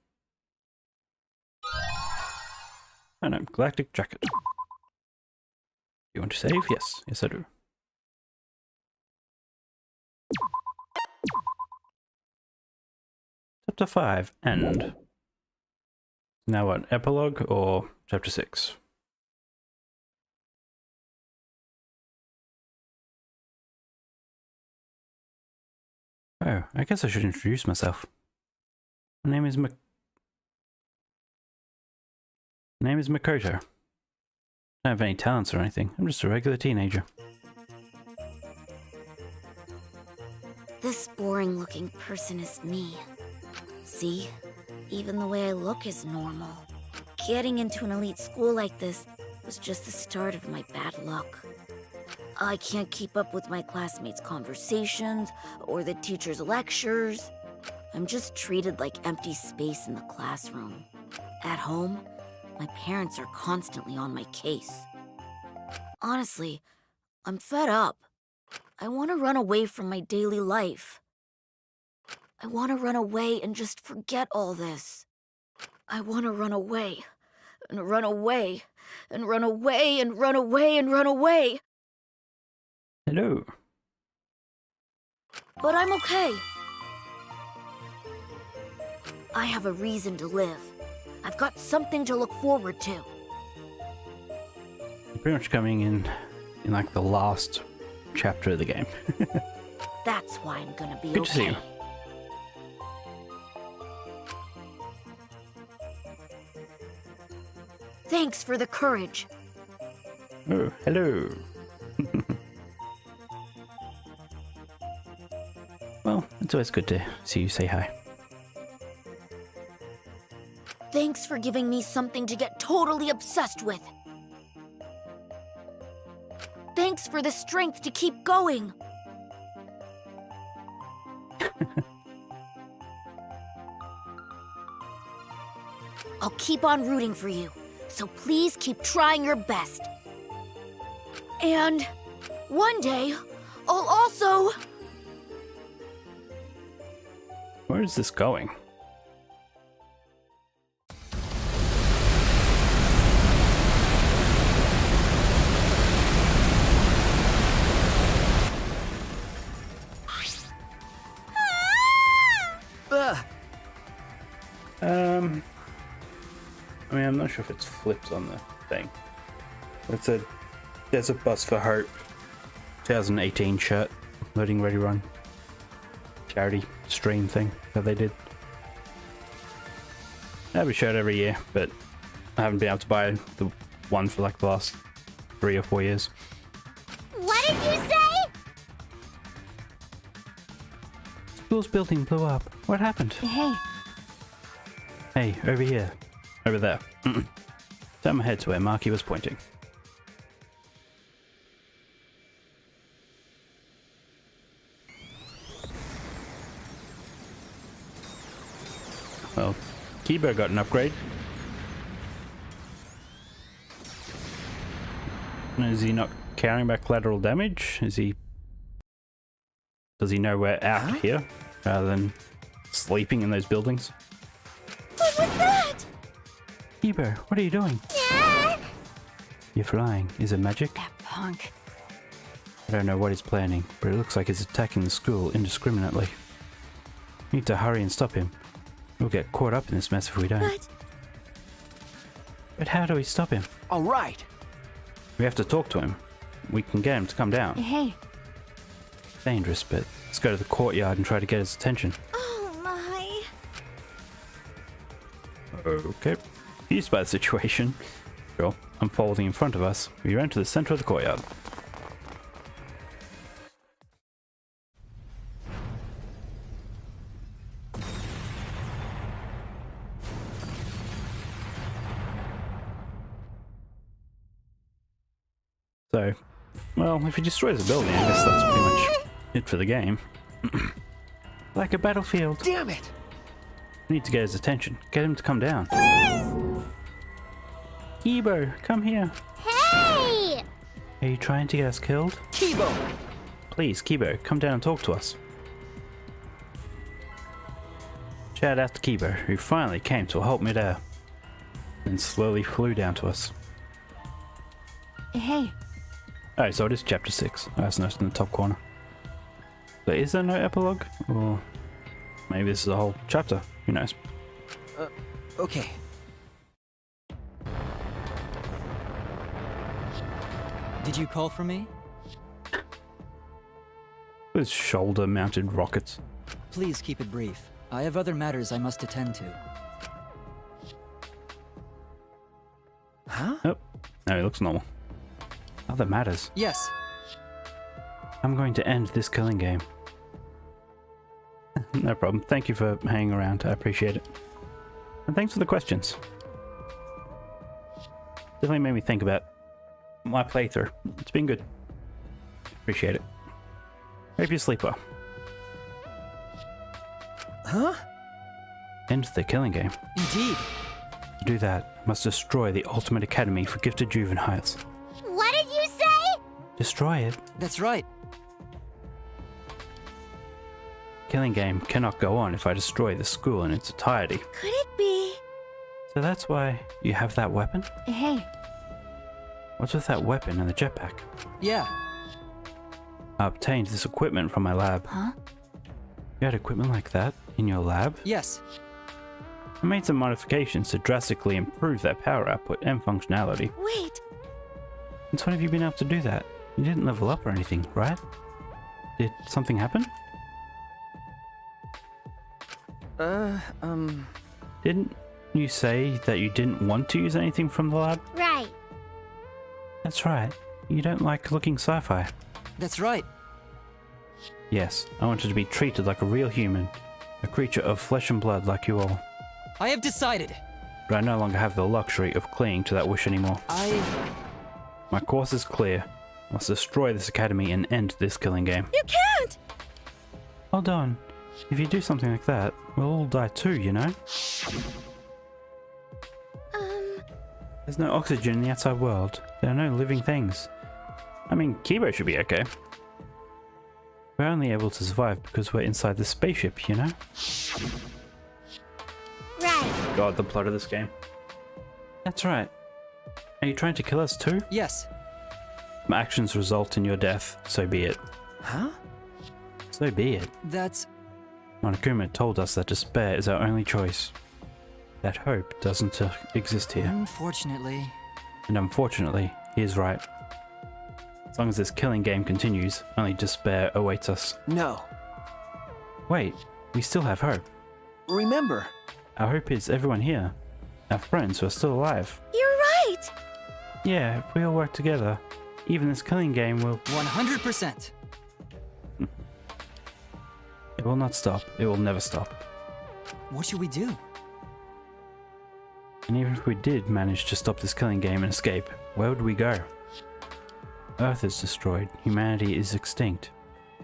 Oh no, Galactic Jacket. Do you want to save? Yes, yes I do. Chapter 5, End. Now what, epilogue or chapter 6? Oh, I guess I should introduce myself. My name is Makoto. I don't have any talents or anything. I'm just a regular teenager. This boring-looking person is me. See? Even the way I look is normal. Getting into an elite school like this was just the start of my bad luck. I can't keep up with my classmates' conversations or the teacher's lectures. I'm just treated like empty space in the classroom. At home, my parents are constantly on my case. Honestly, I'm fed up. I want to run away from my daily life. I want to run away and just forget all this. I want to run away, and run away, and run away, and run away, and run away. Hello. But I'm okay. I have a reason to live. I've got something to look forward to. You're pretty much coming in like the last chapter of the game. That's why I'm gonna be Good to see okay. you. Thanks for the courage. Oh, hello. Well, it's always good to see you say hi. Thanks for giving me something to get totally obsessed with. Thanks for the strength to keep going. I'll keep on rooting for you, so please keep trying your best. And one day, I'll also... Where is this going? I mean, I'm not sure if it's flipped on the thing. It's a There's a Bus for Hope 2018 shirt, Loading Ready Run charity stream thing that they did. I have a shirt every year, but I haven't been able to buy the one for like the last 3 or 4 years. What did you say? School's building blew up. What happened? Hey, Hey, over here. Over there. Turn my head to where Marky was pointing. Well, Kibo got an upgrade. Is he not carrying back collateral damage? Does he know we're out here rather than sleeping in those buildings? What was that? Kibo, what are you doing? Yeah. You're flying. Is it magic? that punk. I don't know what he's planning, but it looks like he's attacking the school indiscriminately. We need to hurry and stop him. We'll get caught up in this mess if we don't. But how do we stop him? All right. We have to talk to him. We can get him to come down. Hey, Dangerous, but let's go to the courtyard and try to get his attention. Oh my. Okay. Used by the situation. Sure, unfolding in front of us, we ran to the center of the courtyard. So, well, if he destroys the building, I guess that's pretty much it for the game. Like a battlefield. Damn it! We need to get his attention. Get him to come down. Kibo, come here. Hey! Are you trying to get us killed? Kibo! Please, Kibo, come down and talk to us. Shout out to Kibo, who finally came to help midair. And slowly flew down to us. hey. Oh, so it is chapter 6. That's noticed in the top corner. But is there no epilogue? Or maybe this is a whole chapter. Who knows? Okay. Did you call for me? With shoulder-mounted rockets. Please keep it brief. I have other matters I must attend to. Huh? Oh, no, he looks normal. Other matters. Yes. I'm going to end this killing game. No problem. Thank you for hanging around. I appreciate it. And thanks for the questions. Definitely made me think about my playthrough. It's been good. Appreciate it. Hope you sleep well. Huh? End the killing game. Indeed. To do that, I must destroy the Ultimate Academy for Gifted Juveniles. What did you say? Destroy it. That's right. Killing game cannot go on if I destroy the school in its entirety. Could it be? So that's why you have that weapon? Hey, What's with that weapon and the jetpack? Yeah. I obtained this equipment from my lab. huh? You had equipment like that in your lab? Yes. I made some modifications to drastically improve their power output and functionality. Wait, Since when have you been able to do that? You didn't level up or anything, right? Did something happen? Didn't you say that you didn't want to use anything from the lab? Right. That's right. You don't like looking sci-fi. That's right. Yes, I wanted to be treated like a real human. A creature of flesh and blood like you all. I have decided. But I no longer have the luxury of clinging to that wish anymore. My course is clear. I must destroy this academy and end this killing game. you can't! Hold on. If you do something like that, we'll all die too, you know? There's no oxygen in the outside world. There are no living things. I mean, Kibo should be okay. We're only able to survive because we're inside the spaceship, you know? Right. God, the plot of this game. That's right. Are you trying to kill us too? Yes. My actions result in your death, so be it. Huh? So be it. That's... Monokuma told us that despair is our only choice. That hope doesn't exist here. Unfortunately. And unfortunately, he is right. As long as this killing game continues, only despair awaits us. No. Wait, we still have hope. Remember. Our hope is everyone here. Our friends who are still alive. You're right! Yeah, if we all work together, even this killing game will... 100%. It will not stop. It will never stop. What should we do? And even if we did manage to stop this killing game and escape, where would we go? Earth is destroyed. Humanity is extinct.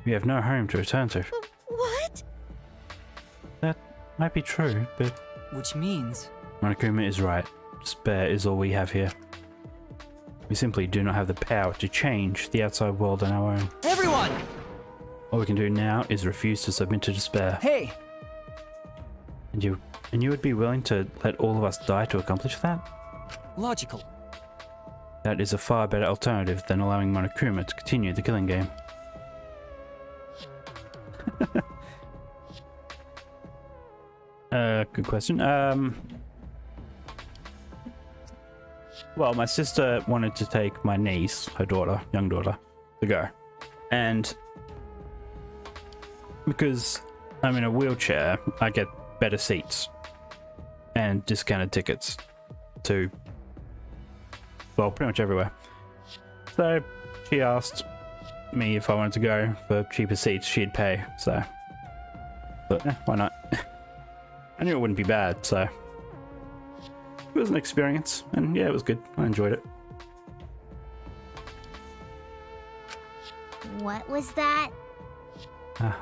We have no home to return to. What? That might be true, but Which means... Monokuma is right. Despair is all we have here. We simply do not have the power to change the outside world on our own. Everyone! All we can do now is refuse to submit to despair. Hey! And you would be willing to let all of us die to accomplish that? Logical. That is a far better alternative than allowing Monokuma to continue the killing game. Good question. Well, my sister wanted to take my niece, her daughter, young daughter, to go. And because I'm in a wheelchair, I get better seats and discounted tickets to, well, pretty much everywhere. So she asked me if I wanted to go for cheaper seats, she'd pay. So, but why not? I knew it wouldn't be bad, so it was an experience, and yeah, it was good. I enjoyed it. What was that?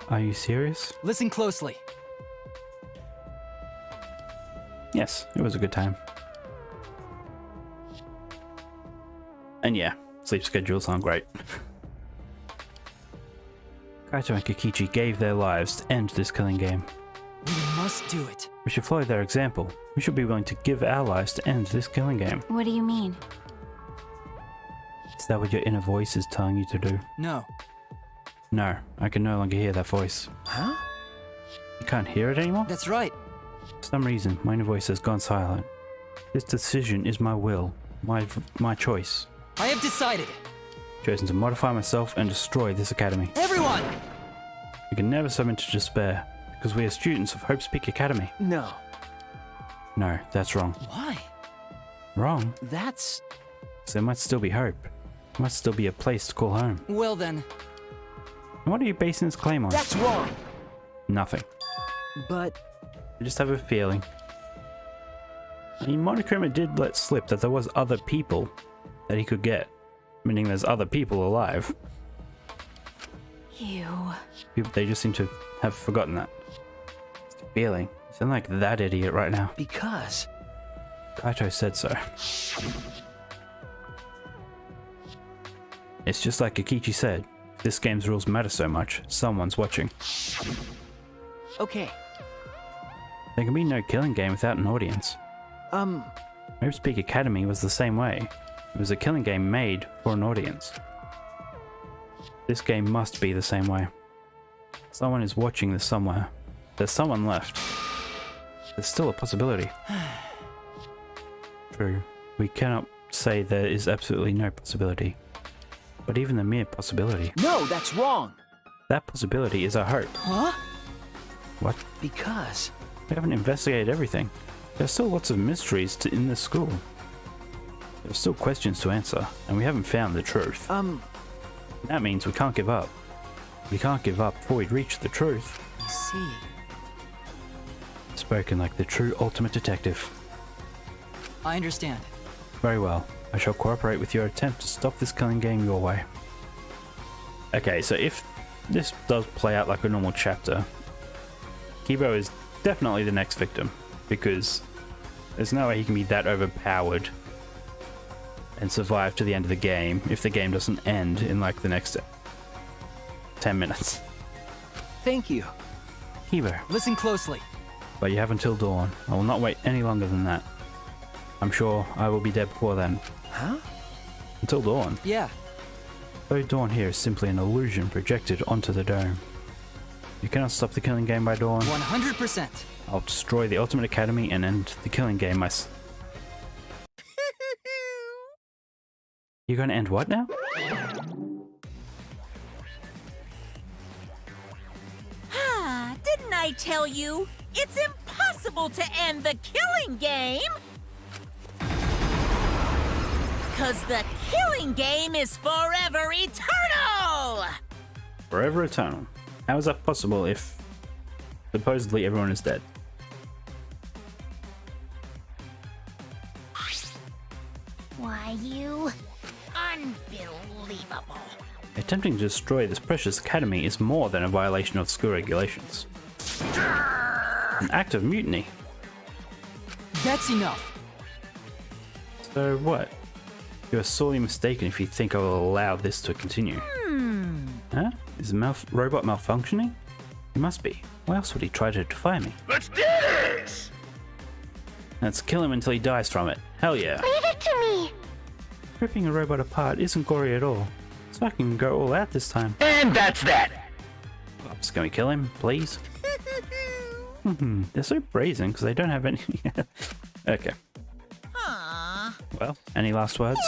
Are you serious? Listen closely. Yes, it was a good time. And yeah, sleep schedules aren't great. Kaito and Kikichi gave their lives to end this killing game. We must do it. We should follow their example. We should be willing to give our lives to end this killing game. What do you mean? Is that what your inner voice is telling you to do? No. No, I can no longer hear that voice. Huh? You can't hear it anymore? That's right. For some reason, my inner voice has gone silent. This decision is my will, my choice. I have decided. Chosen to modify myself and destroy this academy. Everyone! We can never submit to despair, because because we are students of Hope's Peak Academy. No. No, that's wrong. Why? Wrong? That's... So there might still be hope. There might still be a place to call home. Well then, And what are you basing this claim on? That's wrong! Nothing. But... I just have a feeling. I mean, Monokuma did let slip that there was other people that he could get. Meaning there's other people alive. You... They just seem to have forgotten that. It's a feeling. You sound like that idiot right now. because... Kaito said so. It's just like Akichi said. This game's rules matter so much. Someone's watching. Okay. There can be no killing game without an audience. Hope's Peak Academy was the same way. It was a killing game made for an audience. This game must be the same way. Someone is watching this somewhere. There's someone left. There's still a possibility. True. We cannot say there is absolutely no possibility. But even the mere possibility. No, that's wrong! That possibility is our hope. Huh? What? Because... We haven't investigated everything. There's still lots of mysteries in this school. There's still questions to answer, and we haven't found the truth. That means we can't give up. We can't give up before we reach the truth. I see. Spoken like the true ultimate detective. I understand. Very well. I shall cooperate with your attempt to stop this killing game your way. Okay, so if this does play out like a normal chapter, Kibo is definitely the next victim, because there's no way he can be that overpowered and survive to the end of the game if the game doesn't end in like the next 10 minutes. Thank you. Kibo, Listen closely. but you have until dawn. I will not wait any longer than that. I'm sure I will be dead before then. Huh? Until dawn. Yeah. Though dawn here is simply an illusion projected onto the dome. You cannot stop the killing game by dawn. 100%. I'll destroy the Ultimate Academy and end the killing game myself. You're gonna end what now? Didn't I tell you? It's impossible to end the killing game! Cause the killing game is forever eternal! Forever eternal. How is that possible if supposedly everyone is dead? Why, you... Unbelievable. Attempting to destroy this precious academy is more than a violation of school regulations. An act of mutiny. That's enough. So what? You are sorely mistaken if you think I will allow this to continue. Huh? Is the robot malfunctioning? He must be. Why else would he try to defy me? Let's do this! Let's kill him until he dies from it. Hell yeah. Leave it to me! Ripping a robot apart isn't gory at all. So I can go all out this time. And that's that! Oops, can we kill him, please? They're so brazen because they don't have any... Okay. Well, any last words?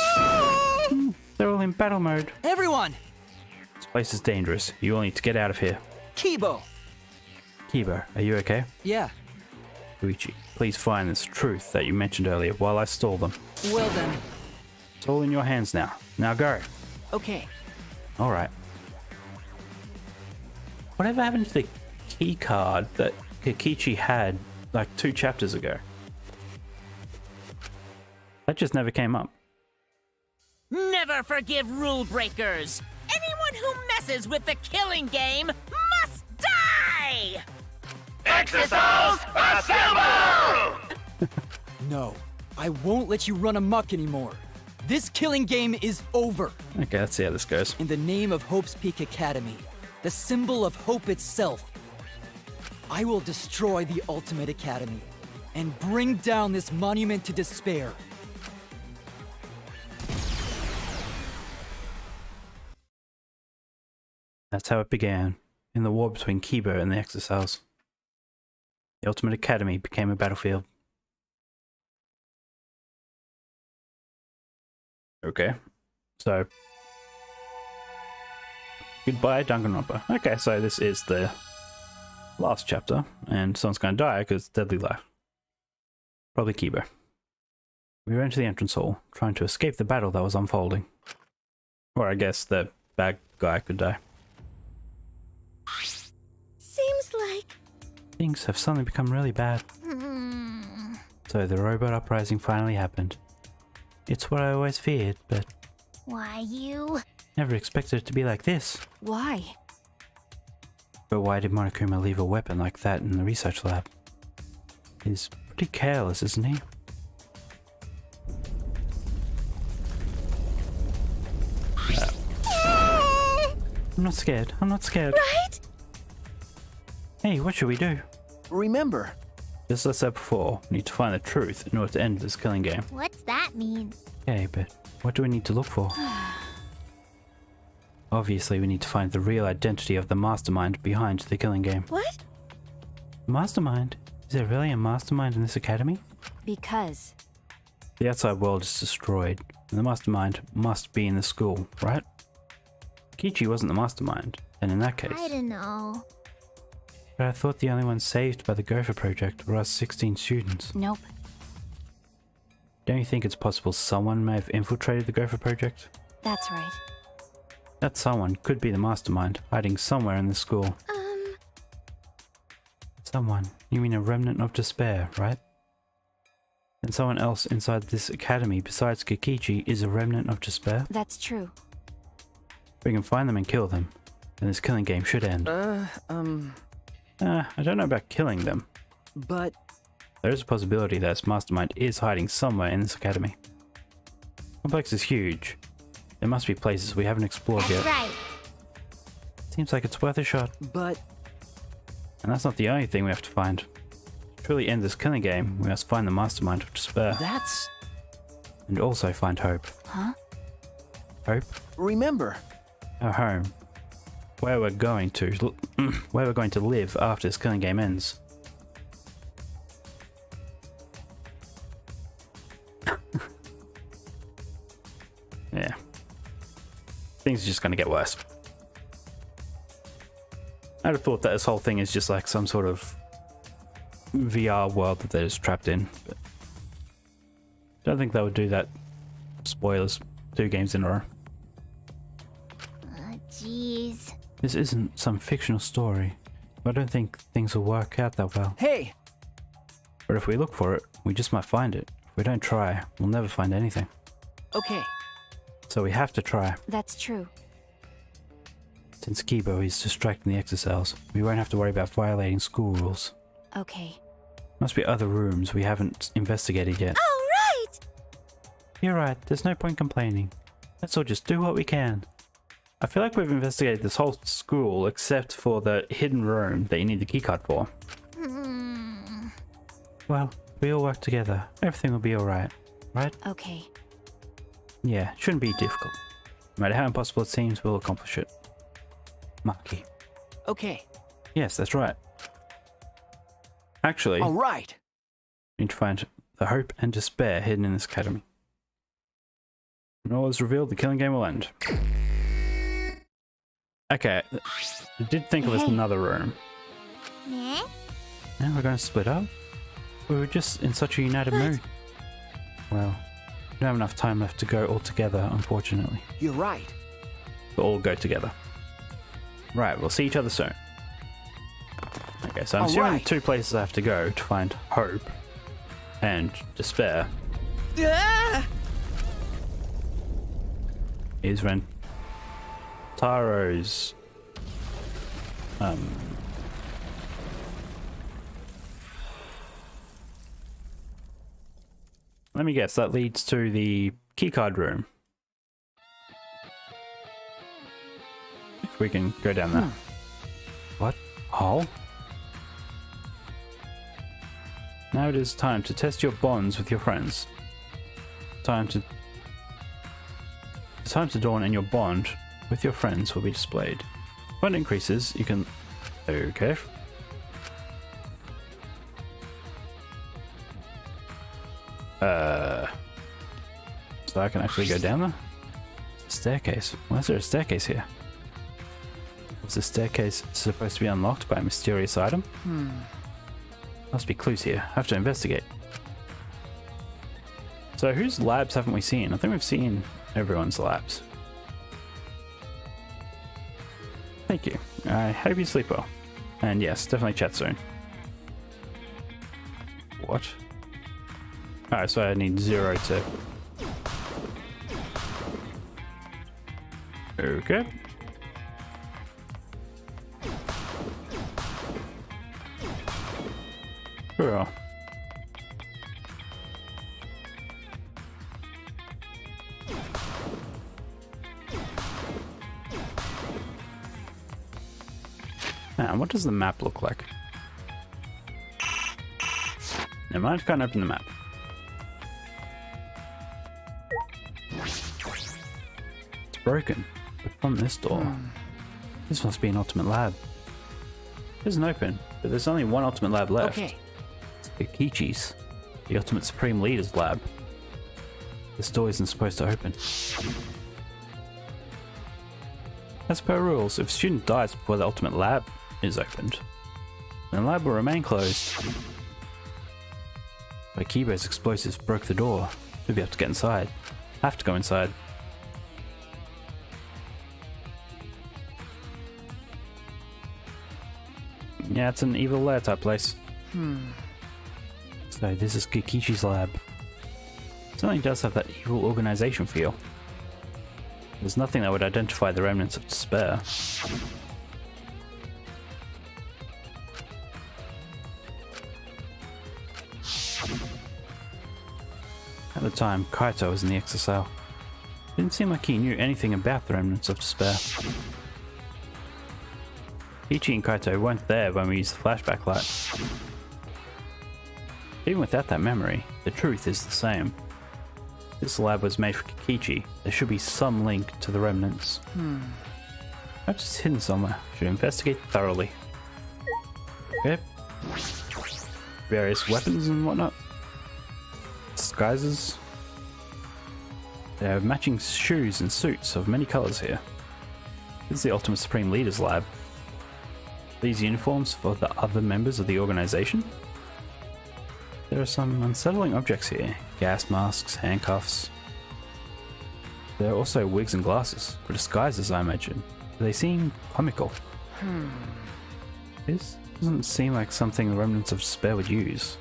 They're all in battle mode. Everyone! This place is dangerous. You all need to get out of here. Kibo! Kibo, are you okay? Yeah. Luigi, please find this truth that you mentioned earlier while I stall them. Well then. It's all in your hands now. Now go. Okay. Alright. Whatever happened to the key card that Kikichi had like 2 chapters ago? That just never came up. Never forgive rule breakers! Anyone who messes with the killing game must die! Exercise assemble! No. I won't let you run amok anymore. This killing game is over. Okay, let's see how this goes. In the name of Hope's Peak Academy, the symbol of hope itself, I will destroy the Ultimate Academy and bring down this monument to despair. That's how it began, in the war between Kibo and the Exorcels. The Ultimate Academy became a battlefield. Okay, so... Goodbye, Danganronpa. Okay, so this is the last chapter, and someone's gonna die because it's deadly life. Probably Kibo. We ran to the entrance hall, trying to escape the battle that was unfolding. Or I guess the bad guy could die. Seems like... Things have suddenly become really bad. So the robot uprising finally happened. It's what I always feared, but Why you? never expected it to be like this. Why? But why did Monokuma leave a weapon like that in the research lab? He's pretty careless, isn't he? I'm not scared. I'm not scared. Right? Hey, what should we do? Remember, Just as I said before, we need to find the truth in order to end this killing game. What's that mean? Okay, but what do we need to look for? Obviously, we need to find the real identity of the mastermind behind the killing game. What? Mastermind? Is there really a mastermind in this academy? Because The outside world is destroyed, and the mastermind must be in the school, right? Kichi wasn't the mastermind, and in that case... I don't know. But I thought the only ones saved by the Gopher Project were us 16 students. nope. Don't you think it's possible someone may have infiltrated the Gopher Project? That's right. That someone could be the mastermind, hiding somewhere in the school. Someone? You mean a remnant of despair, right? And someone else inside this academy besides Kikichi is a remnant of despair? That's true. We can find them and kill them, and this killing game should end. I don't know about killing them. but There is a possibility that this mastermind is hiding somewhere in this academy. The complex is huge. There must be places we haven't explored That's yet. right. Seems like it's worth a shot. but And that's not the only thing we have to find. To truly end this killing game, we must find the mastermind of despair. that's... And also find hope. Huh? Hope? Remember, Our home. Where we're going to where we're going to live after this killing game ends. Yeah. Things are just gonna get worse. I'd have thought that this whole thing is just like some sort of VR world that they're just trapped in, but don't think they would do that. Spoilers. 2 games in a row. Jeez. This isn't some fictional story. I don't think things will work out that well. hey, But if we look for it, we just might find it. If we don't try, we'll never find anything. okay, So we have to try. That's true. Since Kibo is distracting the exercise, we won't have to worry about violating school rules. Okay. Must be other rooms we haven't investigated yet. Oh, right! You're right, there's no point complaining. Let's all just do what we can. I feel like we've investigated this whole school except for the hidden room that you need the keycard for. Well, we all work together. Everything will be alright, right? Okay. Yeah, shouldn't be difficult. No matter how impossible it seems, we'll accomplish it. Maki. okay, Yes, that's right. Actually, all right. we need to find the hope and despair hidden in this academy. When all is revealed, the killing game will end. Okay, I did think of this Hey. another room. Yeah? Now we're going to split up? We were just in such a united mood. Well, we don't have enough time left to go all together, unfortunately. You're right. We'll all go together. Right, we'll see each other soon. Okay, so I'm assuming Alright. 2 places I have to go to find hope and despair is Rentaro's let me guess, that leads to the keycard room. If we can go down there. What? Hole? Now it is time to test your bonds with your friends. It's time to dawn and your bond with your friends will be displayed. Bond increases, you can... Okay. So I can actually go down there? Staircase. Why is there a staircase here? Is the staircase supposed to be unlocked by a mysterious item? Must be clues here. I have to investigate. So whose labs haven't we seen? I think we've seen everyone's labs. Thank you. I hope you sleep well. And yes, definitely chat soon. What? Alright, so I need 0 to... Okay. Sure. Now, what does the map look like? Never mind, can't open the map. It's broken, but from this door. This must be an ultimate lab. It isn't open, but there's only one ultimate lab left. Okay. It's Kikichi's, the ultimate supreme leader's lab. This door isn't supposed to open. As per rules, if a student dies before the ultimate lab is opened, then the lab will remain closed. But Kibo's explosives broke the door. We'll be able to get inside. Have to go inside. Yeah, it's an evil lair type place. So this is Kikichi's lab. It certainly does have that evil organization feel. There's nothing that would identify the remnants of despair. At the time, Kaito was in the exile. Didn't seem like he knew anything about the remnants of despair. Ichi and Kaito weren't there when we used the flashback light. Even without that memory, the truth is the same. This lab was made for Kikichi. There should be some link to the remnants. Perhaps it's hidden somewhere. Should investigate thoroughly. Okay. Various weapons and whatnot. Disguises. There are matching shoes and suits of many colors here. This is the Ultimate Supreme Leader's lab. These uniforms for the other members of the organization? There are some unsettling objects here. Gas masks, handcuffs. There are also wigs and glasses, for disguises I imagine. They seem comical. This doesn't seem like something the remnants of despair would use.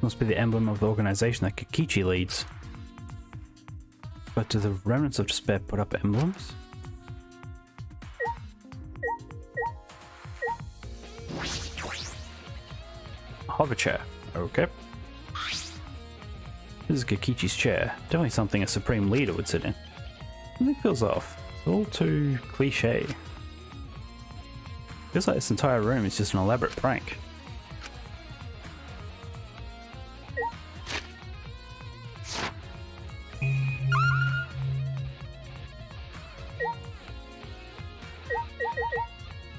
Must be the emblem of the organization that Kikichi leads. But do the remnants of despair put up emblems? Hover chair. Okay. This is Kikichi's chair. Definitely something a supreme leader would sit in. Something feels off. It's all too cliche. Feels like this entire room is just an elaborate prank.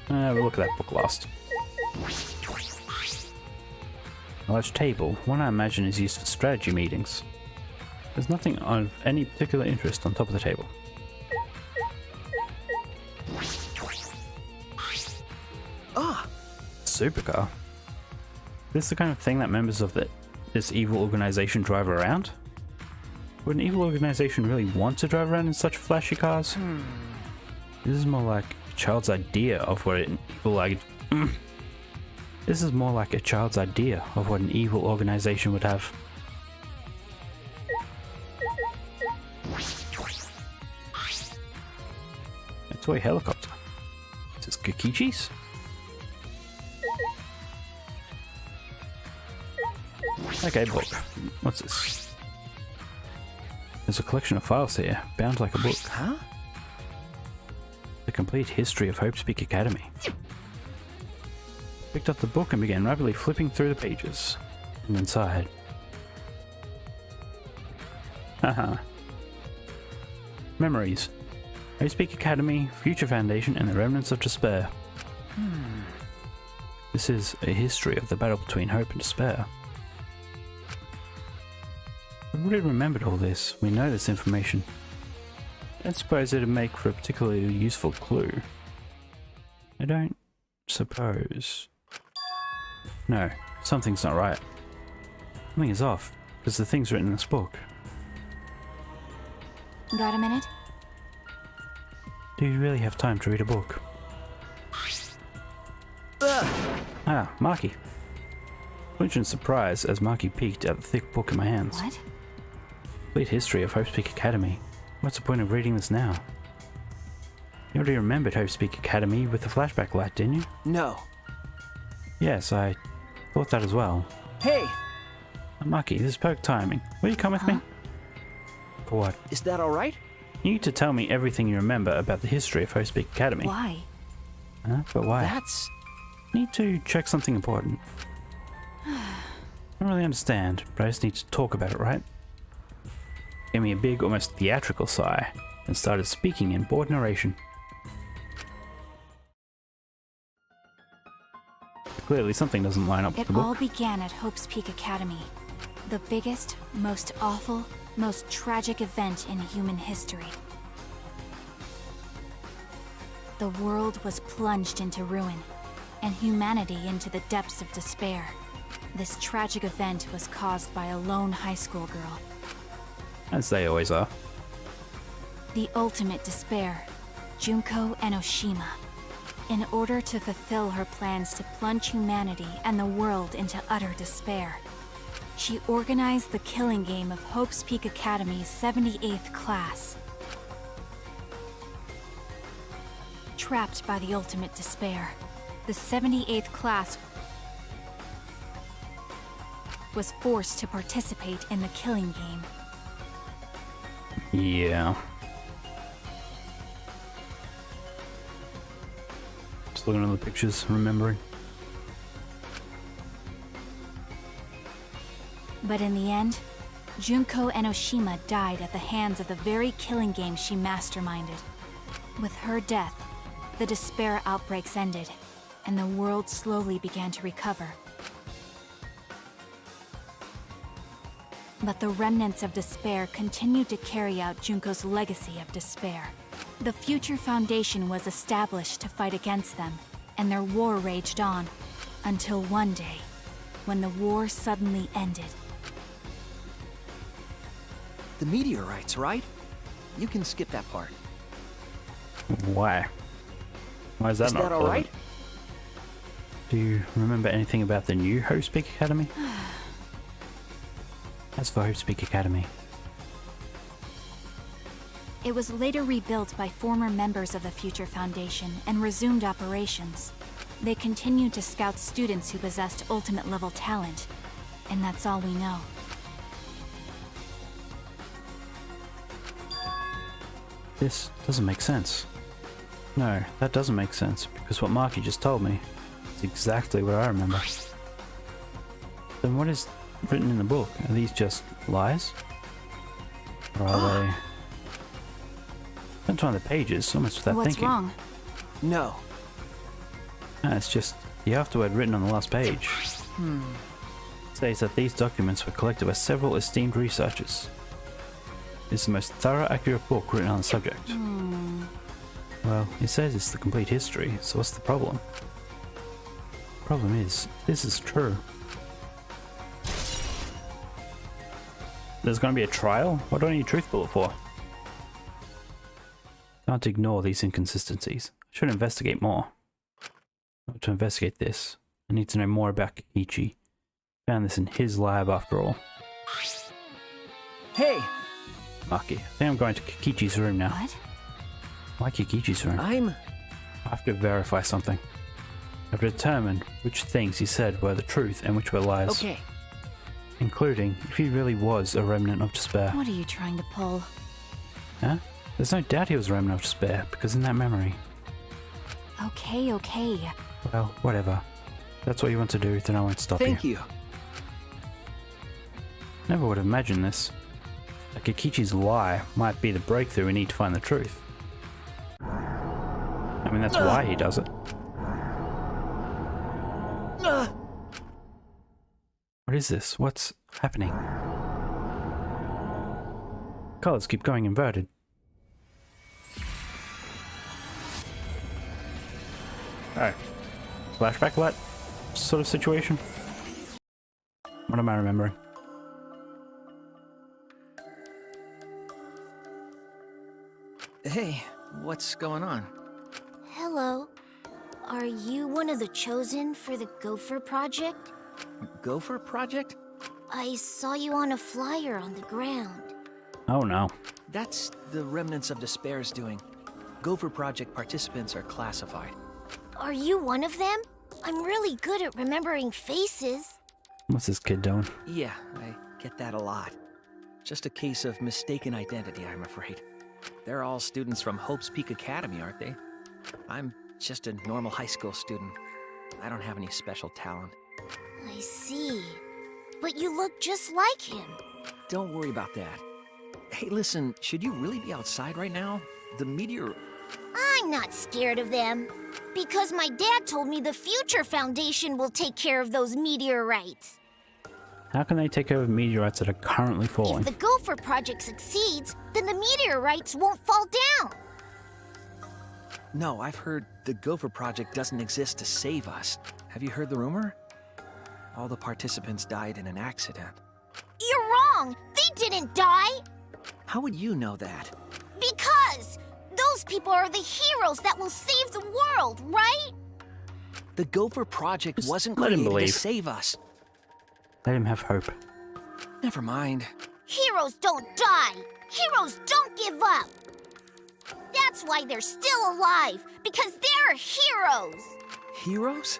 We'll look at that book last. A large table, one I imagine is used for strategy meetings. There's nothing of any particular interest on top of the table. Supercar. Is this the kind of thing that members of this evil organization drive around? Would an evil organization really want to drive around in such flashy cars? This is more like a child's idea of what an evil This is more like a child's idea of what an evil organization would have. A toy helicopter. Is this Kikichi's? Okay, book. What's this? There's a collection of files here, bound like a book. Huh? The complete history of Hope's Peak Academy. Picked up the book and began rapidly flipping through the pages. And inside. Haha. Memories. Hope's Peak Academy, Future Foundation, and the Remnants of Despair. This is a history of the battle between hope and despair. If we remembered all this, we know this information. I don't suppose it'd make for a particularly useful clue. I don't suppose. No, something's not right. Something is off, because the things written in this book. Got a minute? Do you really have time to read a book? Ah, Marky. Flinch in surprise as Marky peeked at the thick book in my hands. What? Complete history of Hope's Peak Academy. What's the point of reading this now? You already remembered Hope's Peak Academy with the flashback light, didn't you? No. Yes, I thought that as well. Hey! Marky, this is perfect timing. Will you come with me? For what? Is that alright? You need to tell me everything you remember about the history of Hope's Peak Academy. Why? Huh? But why? That's... Need to check something important. I don't really understand, but I just need to talk about it, right? Gave me a big, almost theatrical sigh, and started speaking in bored narration. Clearly something doesn't line up with It the all book. began at Hope's Peak Academy. The biggest, most awful, most tragic event in human history. The world was plunged into ruin, and humanity into the depths of despair. This tragic event was caused by a lone high school girl. As they always are. The ultimate despair, Junko Enoshima. In order to fulfill her plans to plunge humanity and the world into utter despair, she organized the killing game of Hope's Peak Academy's 78th class. Trapped by the ultimate despair, the 78th class was forced to participate in the killing game. Yeah. Just looking at the pictures, remembering. But in the end, Junko Enoshima died at the hands of the very killing game she masterminded. With her death, the despair outbreaks ended, and the world slowly began to recover. But the remnants of despair continued to carry out Junko's legacy of despair. The Future Foundation was established to fight against them, and their war raged on, until one day, when the war suddenly ended. The meteorites, right? You can skip that part. Why? Why is that Is not that relevant? alright? Do you remember anything about the new Hope's Peak Academy? As for Hope's Peak Academy, It was later rebuilt by former members of the Future Foundation and resumed operations. They continued to scout students who possessed ultimate-level talent, and that's all we know. this doesn't make sense. No, that doesn't make sense, because what Marky just told me is exactly what I remember. Then what is written in the book? Are these just lies? Or are they... I turned the pages almost without What's thinking. wrong? No. No, it's just the afterword written on the last page. It says that these documents were collected by several esteemed researchers. It's the most thorough, accurate book written on the subject. Well, it says it's the complete history, so what's the problem? The problem is, this is true. There's going to be a trial? What do I need a truth bullet for? Can't ignore these inconsistencies. I should investigate more. To investigate this, I need to know more about Kikichi. Found this in his lab after all. Hey! Marky, I think I'm going to Kikichi's room now. What? Why Kikichi's room? I'm... I have to verify something. I have to determine which things he said were the truth and which were lies. Okay. Including if he really was a remnant of despair. What are you trying to pull? Huh? There's no doubt he was a remnant of despair, because in that memory... Okay. Well, whatever. If that's what you want to do, then I won't stop Thank you. you. Never would have imagined this. That Kikichi's lie might be the breakthrough we need to find the truth. I mean, that's why he does it. What is this? What's happening? Colors keep going inverted. Oh. Flashback light sort of situation? What am I remembering? Hey, what's going on? Hello. Are you one of the chosen for the Gopher Project? Gopher Project? I saw you on a flyer on the ground. Oh no. That's the Remnants of Despair's doing. Gopher Project participants are classified. Are you one of them? I'm really good at remembering faces. What's this kid doing? Yeah, I get that a lot. Just a case of mistaken identity, I'm afraid. They're all students from Hope's Peak Academy, aren't they? I'm just a normal high school student. I don't have any special talent. I see. But you look just like him. Don't worry about that. Hey, listen, should you really be outside right now? The meteor... I'm not scared of them. Because my dad told me the Future Foundation will take care of those meteorites. How can they take care of meteorites that are currently falling? If the Gopher Project succeeds, then the meteorites won't fall down. No, I've heard the Gopher Project doesn't exist to save us. Have you heard the rumor? All the participants died in an accident. You're wrong! They didn't die! How would you know that? Because those people are the heroes that will save the world, right? The Gopher Project Just wasn't let him created to believe. save us. Let him have hope. Never mind. Heroes don't die! Heroes don't give up! That's why they're still alive, because they're heroes! Heroes?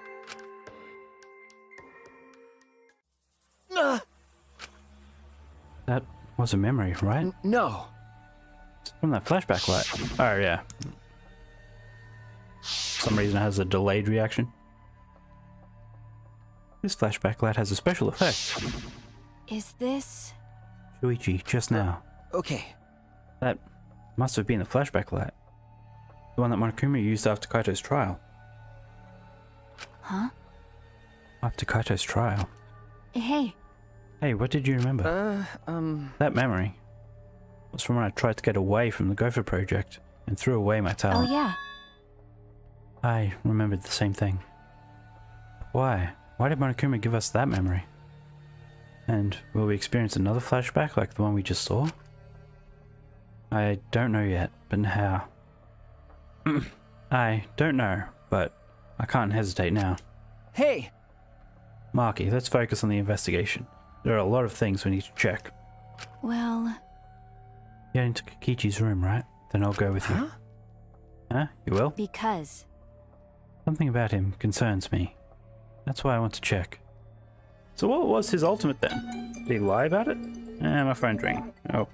That was a memory, right? No. It's from that flashback light. Oh yeah. For some reason it has a delayed reaction. This flashback light has a special effect. Is this... Shuichi, just now. Okay. That must have been the flashback light. The one that Monokuma used after Kaito's trial. Huh? After Kaito's trial. Hey, Hey, what did you remember? That memory was from when I tried to get away from the Gopher Project and threw away my oh talent. yeah. I remembered the same thing. Why? Why did Monokuma give us that memory? And will we experience another flashback like the one we just saw? I don't know yet, but how? I don't know, but I can't hesitate now. Hey! Marky, let's focus on the investigation. There are a lot of things we need to check. Well, Get into Kikichi's room, right? Then I'll go with you. Huh? Huh? You will? because... Something about him concerns me. That's why I want to check. So what was his ultimate then? Did he lie about it? My phone's ringing. Oh.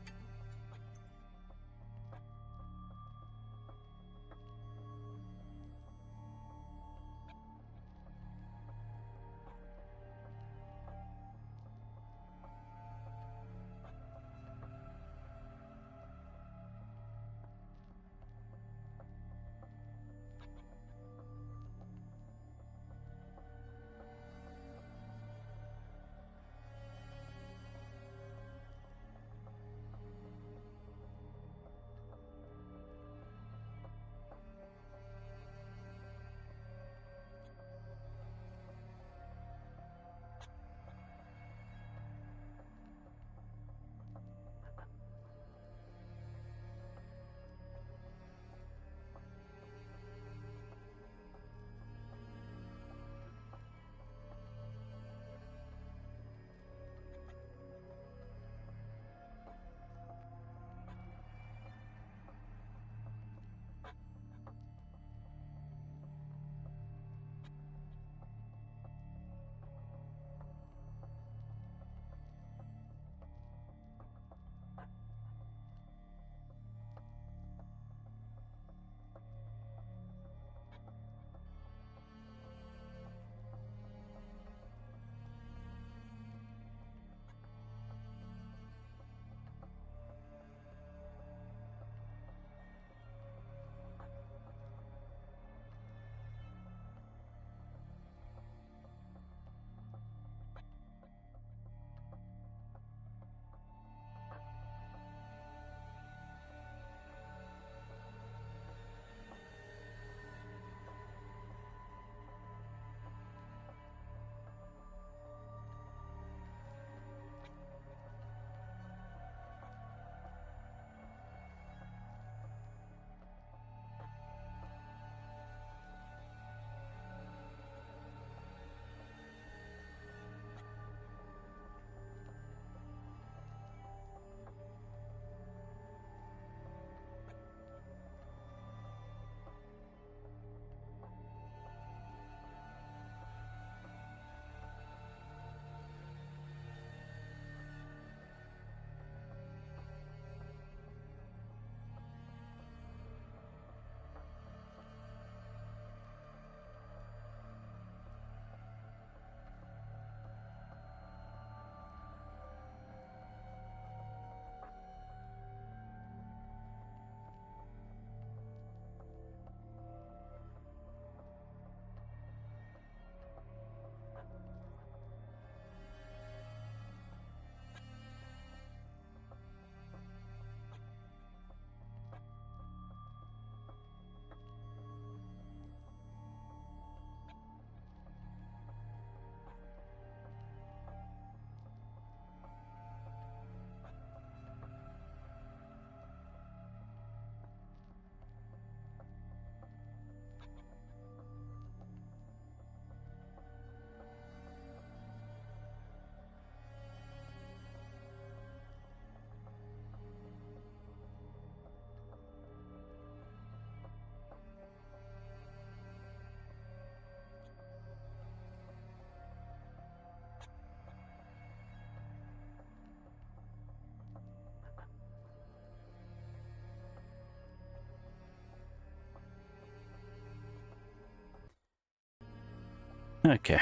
Okay.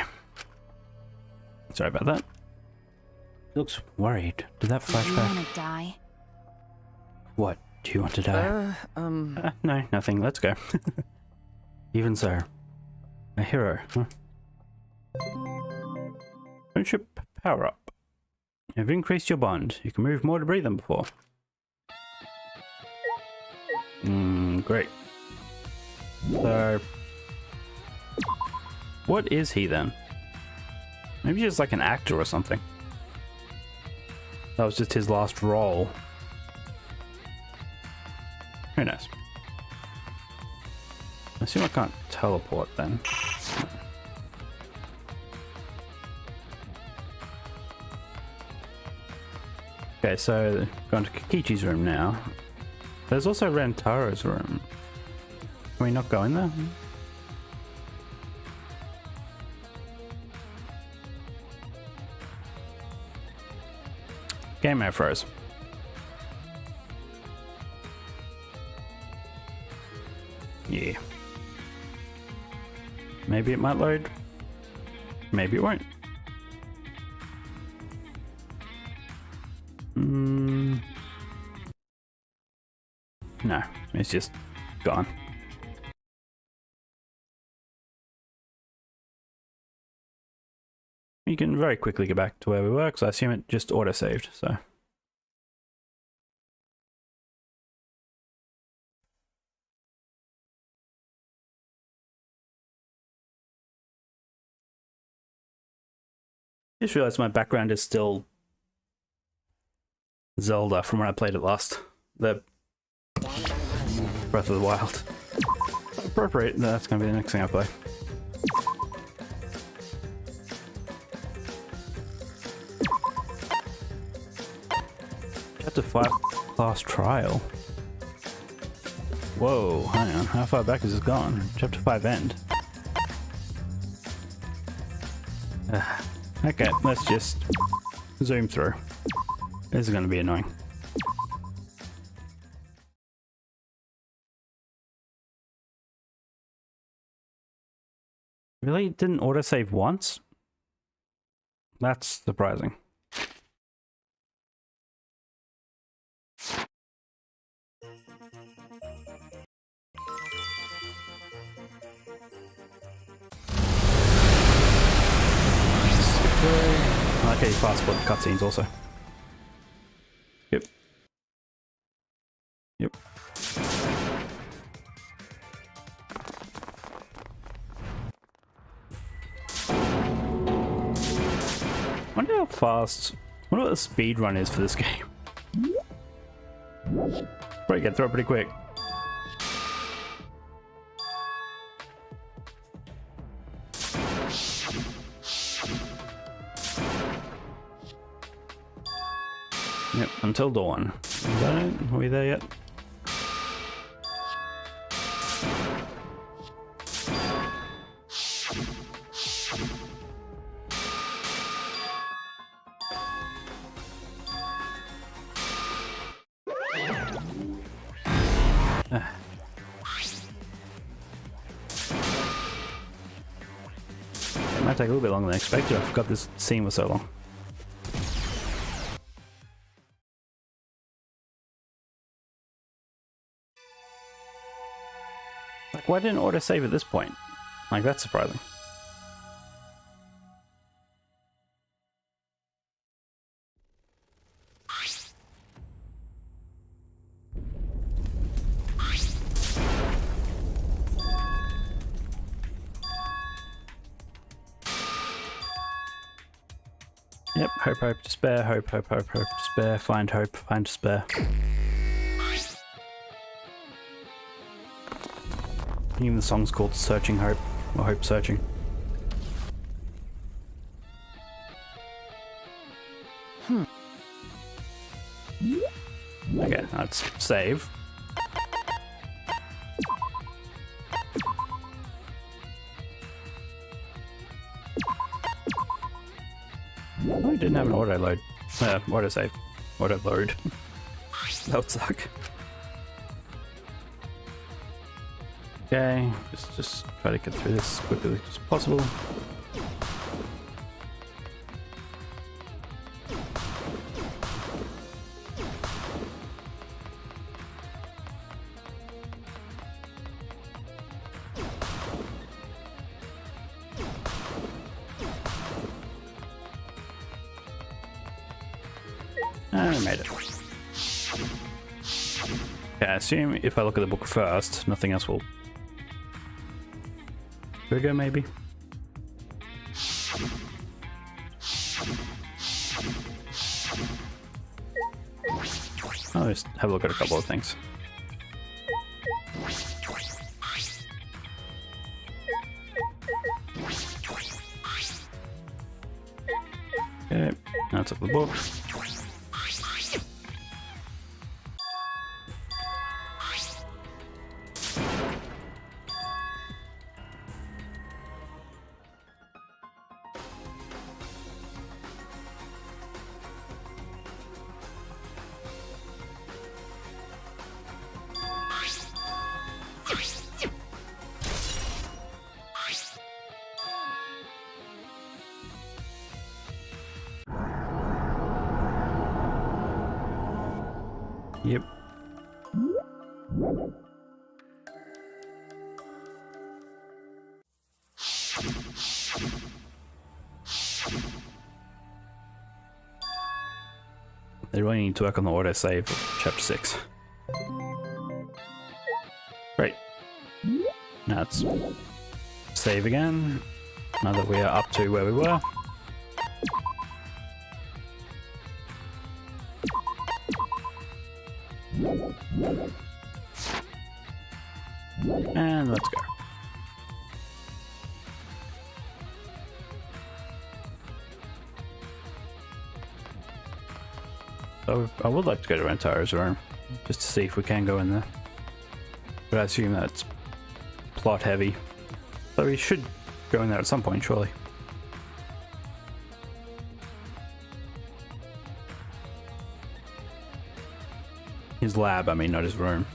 Sorry about that. He looks worried. Did that Do you flashback? wanna die? What? Do you want to die? No, nothing. Let's go. Even so. A hero, huh? Friendship power up. You've increased your bond. You can move more debris than before. Great. So... what is he then? Maybe he's like an actor or something. That was just his last role. Who knows? I assume I can't teleport then. Okay, so going to Kikichi's room now. There's also Rantaro's room. Can we not go in there? Game air froze. Yeah. Maybe it might load. Maybe it won't. No, it's just gone. You can very quickly go back to where we were, because I assume it just auto-saved, so... Just realized my background is still Zelda from when I played it last. The Breath of the Wild. Appropriate, that's gonna be the next thing I play. Chapter 5 class trial. Whoa, hang on, how far back has this gone? Chapter 5 end. Okay, let's just zoom through. This is gonna be annoying. Really? It didn't autosave once? That's surprising. I like how you fast forward the cutscenes also. Yep. Yep. Wonder how fast. Wonder what the speed run is for this game. Probably get through it pretty quick. Yep, until dawn. Is that it? Are we there yet? It might take a little bit longer than expected. I forgot this scene was so long. Like, why didn't autosave at this point? Like, that's surprising. Yep, hope, hope, despair, hope, hope, hope, hope, despair, find hope, find despair. Even the song's called Searching Hope, or Hope Searching. Okay, let's save. Oh, we didn't have an auto load. Auto save. Auto load. That would suck. Okay, just try to get through this as quickly as possible. I made it. Okay, I assume if I look at the book first, nothing else will trigger, maybe? I'll just have a look at a couple of things. Okay, that's up the book. Yep. They really need to work on the autosave of chapter 6. Great. Now let's save again. Now that we are up to where we were. And let's go. So I would like to go to Rantaro's room, just to see if we can go in there. But I assume that's plot heavy. So we should go in there at some point, surely. His lab, I mean, not his room.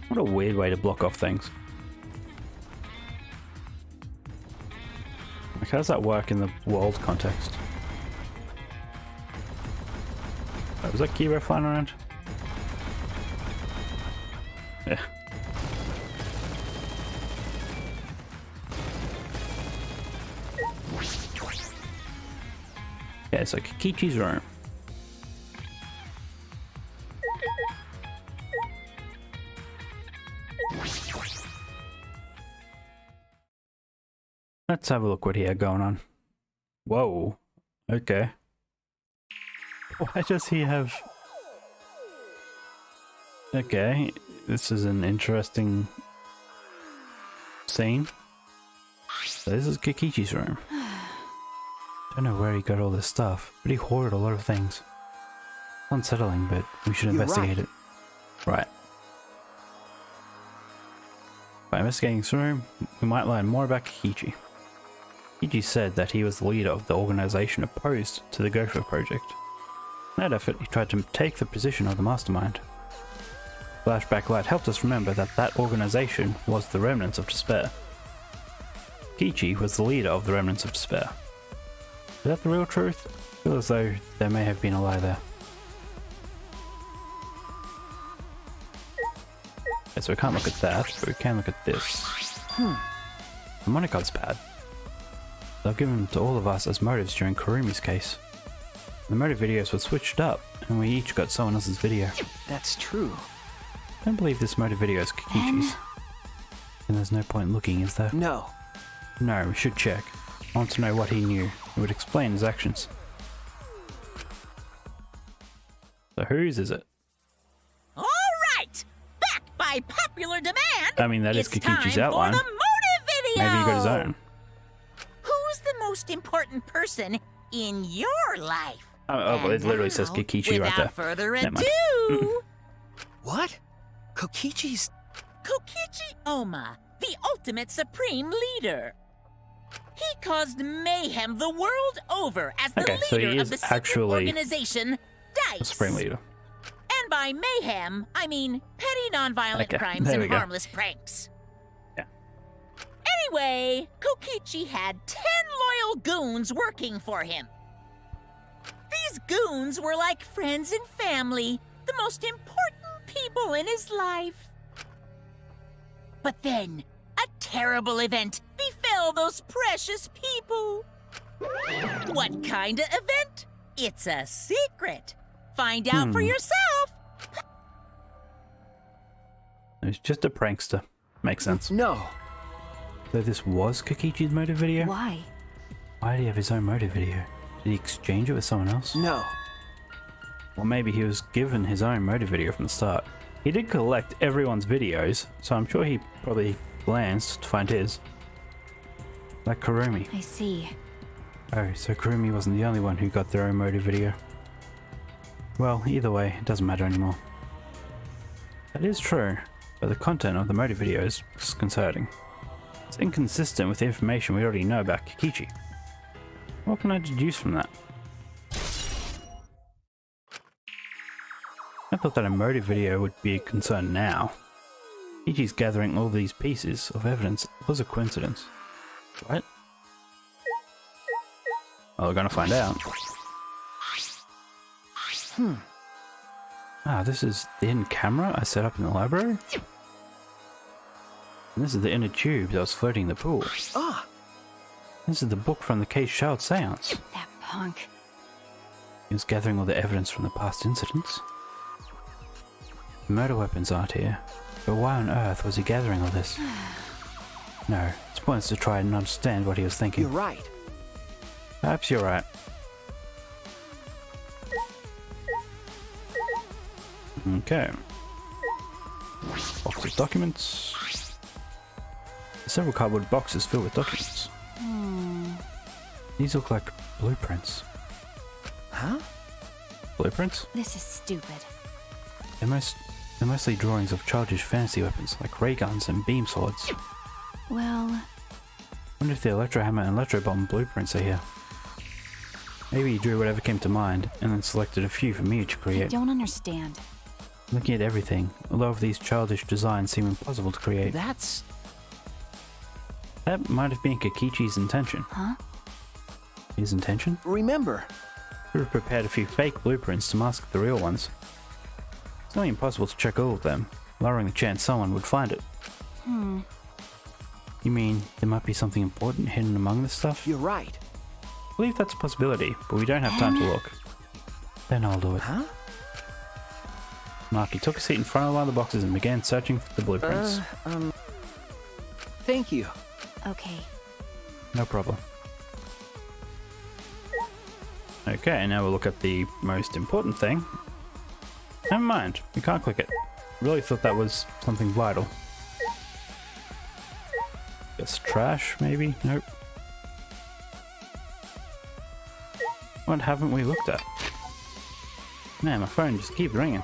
What a weird way to block off things. Like, how does that work in the world context? Oh, was that Kiro flying around? Yeah. Yeah, it's like Kikichi's room. Let's have a look what he had going on. Whoa. Okay. Why does he have... Okay, this is an interesting scene. So this is Kikichi's room. Don't know where he got all this stuff, but he hoarded a lot of things. Unsettling, but we should investigate it. Right. By investigating this room, we might learn more about Kikichi. Kikichi said that he was the leader of the organization opposed to the Gopher project. In that effort, he tried to take the position of the mastermind. Flashback Light helped us remember that that organization was the Remnants of Despair. Kikichi was the leader of the Remnants of Despair. Is that the real truth? I feel as though there may have been a lie there. Okay, so we can't look at that, but we can look at this. The Monicard's pad. They've given them to all of us as motives during Kurumi's case. The motive videos were switched up, and we each got someone else's video. That's true. I don't believe this motive video is Kikichi's. And there's no point looking, is there? No. No, we should check. I want to know what he knew. It would explain his actions. So whose is it? All right! Back by popular demand! I mean, that is it's Kikichi's time outline. For the motive video! Maybe he got his own. Who's the most important person in your life? Oh, but it literally says Kikichi right there. Without further Never mind. ado, What? Kokichi's... Kokichi Oma, the ultimate supreme leader. He caused mayhem the world over as the Okay, so he leader is of the secret actually organization, the DICE. Supreme Leader. And by mayhem, I mean petty nonviolent Okay, crimes there and we go. harmless pranks. Yeah. Anyway, Kokichi had 10 loyal goons working for him. These goons were like friends and family, the most important people in his life. But then, A terrible event befell those precious people. What kind of event? It's a secret. Find out for yourself. He's just a prankster. Makes sense. No. So this was Kokichi's motive video? Why? Why did he have his own motive video? Did he exchange it with someone else? No. Or maybe he was given his own motive video from the start. He did collect everyone's videos, so I'm sure he probably glanced to find his. Like Kurumi. I see. Oh, so Kurumi wasn't the only one who got their own motive video. Well, either way, it doesn't matter anymore. That is true, but the content of the motive video is disconcerting. It's inconsistent with the information we already know about Kokichi. What can I deduce from that? I thought that a motive video would be a concern now. Kokichi's gathering all these pieces of evidence was a coincidence. What? Well, we're gonna find out. Ah, this is the hidden camera I set up in the library? And this is the inner tube that was floating in the pool. Ah! This is the book from the Case Child Seance. That punk. He was gathering all the evidence from the past incidents. The murder weapons aren't here, but why on earth was he gathering all this? No, it's pointless to try and understand what he was thinking. You're right. Perhaps you're right. Okay. Box of documents. Several cardboard boxes filled with documents. These look like blueprints. Huh? Blueprints? This is stupid. They're mostly drawings of childish fantasy weapons like ray guns and beam swords. Well, I wonder if the electro hammer and electro bomb blueprints are here. Maybe he drew whatever came to mind and then selected a few for me to I create. don't understand. Looking at everything, a lot of these childish designs seem impossible to create. That might have been Kokichi's intention. Huh? His intention? Remember. He would have prepared a few fake blueprints to mask the real ones. It's not impossible to check all of them, lowering the chance someone would find it. You mean there might be something important hidden among this stuff? You're right. I believe that's a possibility, but we don't have time to look. Then I'll do it. Huh? Marky took a seat in front of one of the boxes and began searching for the blueprints. Thank you. Okay. No problem. Okay, now we'll look at the most important thing. Never mind, we can't click it. Really thought that was something vital. Guess trash, maybe? Nope. What haven't we looked at? Man, my phone just keeps ringing.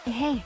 Hey,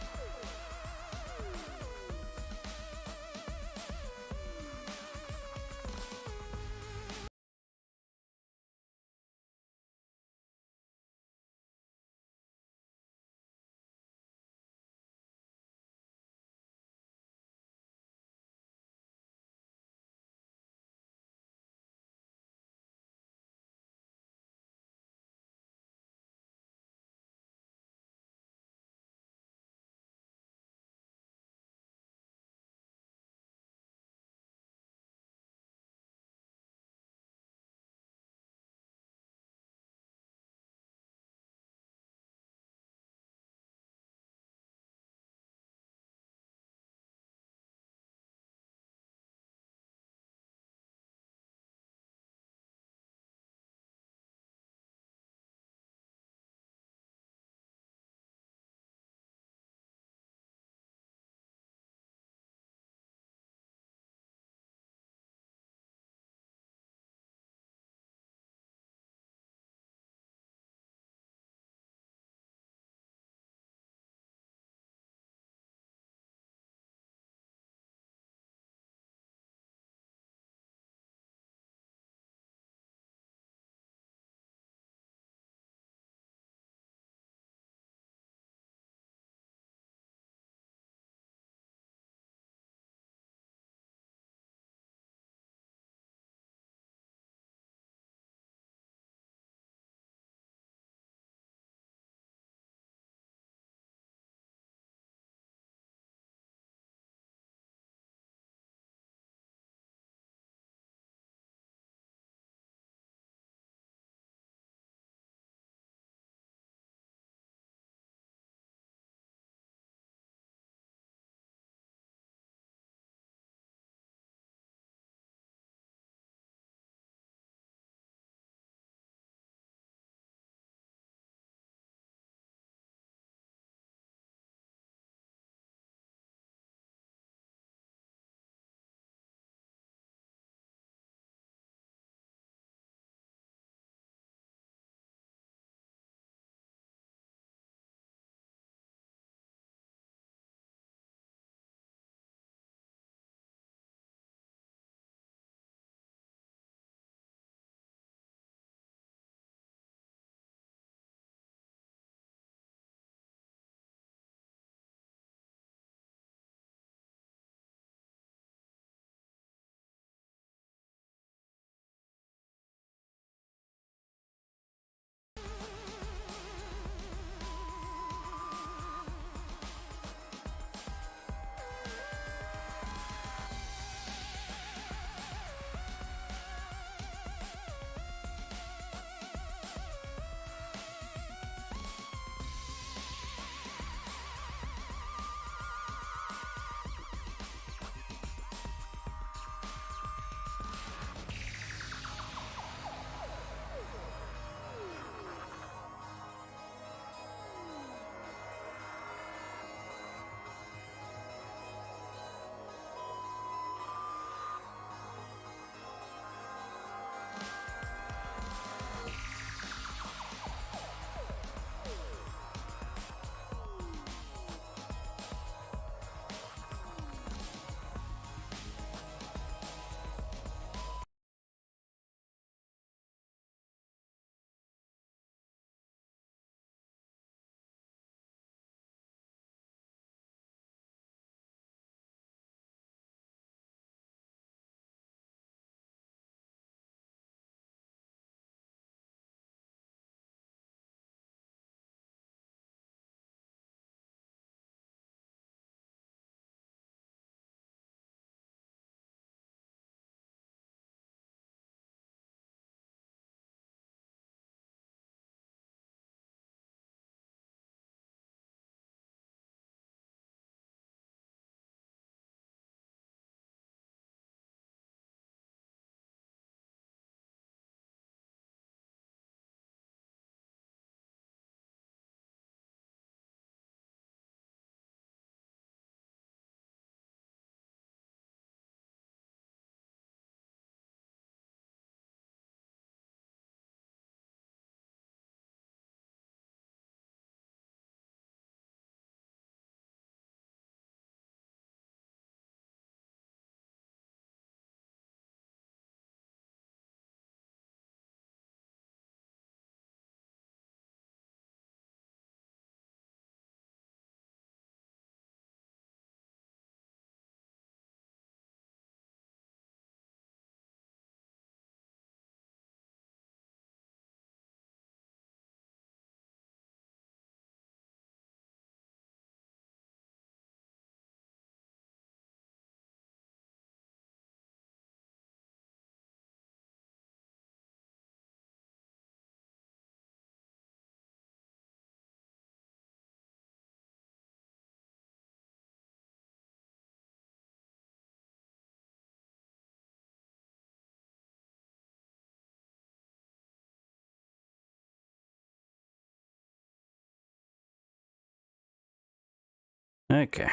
Okay.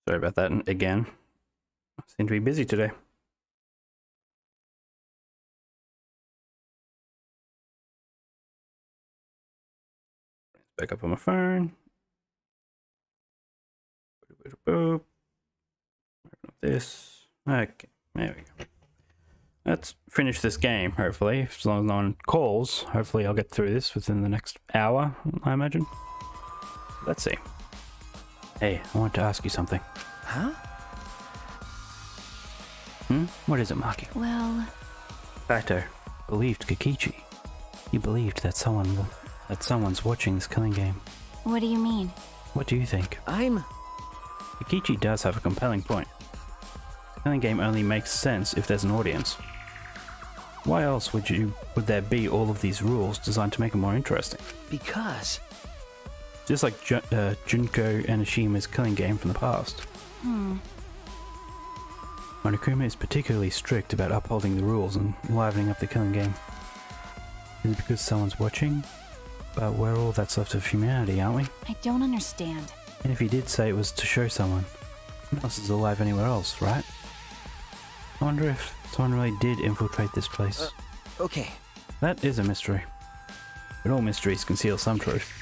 Sorry about that again. I seem to be busy today. Back up on my phone. Open up this. Okay, there we go. Let's finish this game, hopefully. As long as no one calls, hopefully I'll get through this within the next hour, I imagine. Let's see. Hey, I want to ask you something. Huh? What is it, Maki? Well, Kaito believed Kikichi. He believed that someone's watching this killing game. what do you mean? What do you think? Kikichi does have a compelling point. The killing game only makes sense if there's an audience. Why else would there be all of these rules designed to make it more interesting? Because... Just like Junko Enishima's killing game from the past. Monokuma is particularly strict about upholding the rules and livening up the killing game. Is it because someone's watching? But we're all that's left of humanity, aren't we? I don't understand. And if he did say it was to show someone, no one else is alive anywhere else, right? I wonder if someone really did infiltrate this place. Okay. That is a mystery. But all mysteries conceal some truth.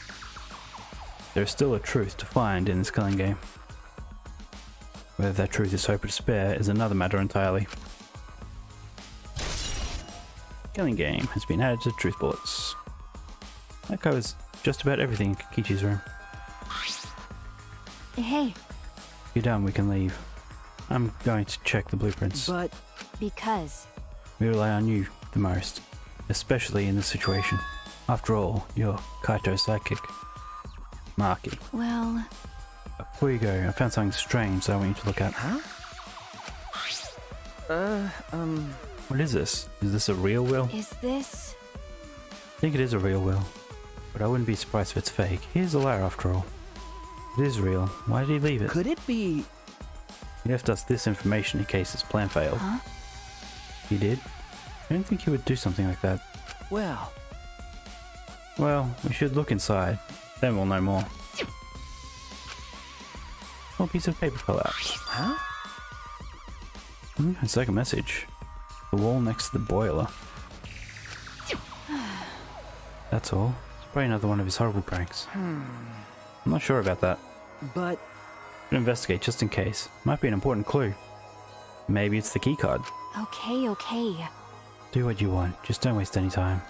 There is still a truth to find in this killing game. Whether that truth is hope to spare is another matter entirely. Killing game has been added to truth bullets. That covers just about everything in Kikichi's room. Hey, If you're done, we can leave. I'm going to check the blueprints. But... because... We rely on you the most, especially in this situation. After all, you're Kaito's sidekick. Maki. Well... Before you go, I found something strange that I want you to look at. Huh? What is this? Is this a real will? Is this... I think it is a real will, but I wouldn't be surprised if it's fake. Here's a letter after all. It is real. Why did he leave it? Could it be... He left us this information in case his plan failed. Huh? He did? I don't think he would do something like that. Well... Well, we should look inside. Then we'll know more. Small piece of paper fell out. Huh? It's like a message. The wall next to the boiler. That's all. It's probably another one of his horrible pranks. I'm not sure about that. But... Should investigate just in case. Might be an important clue. Maybe it's the keycard. Okay, okay. Do what you want. Just don't waste any time.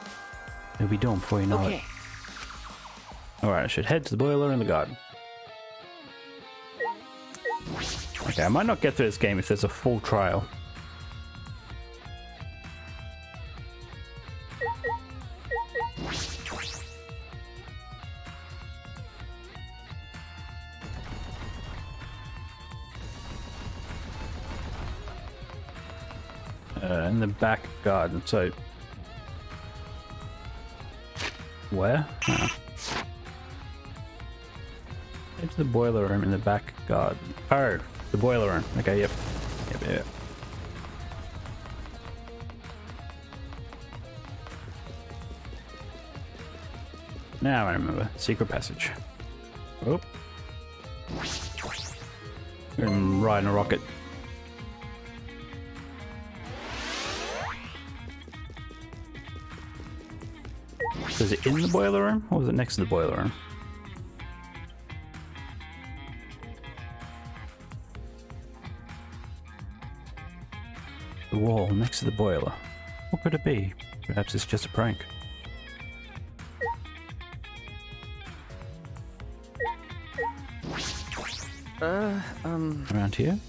It'll be dawn before you know it. Alright, I should head to the boiler in the garden. Okay, I might not get through this game if there's a full trial. In the back garden, so... Where? Into the boiler room in the back garden. Oh, the boiler room. Okay, yep. Yep. Now I remember. Secret passage. Oh. I'm riding a rocket. Was it in the boiler room or was it next to the boiler room? The wall next to the boiler. What could it be? Perhaps it's just a prank. Around here?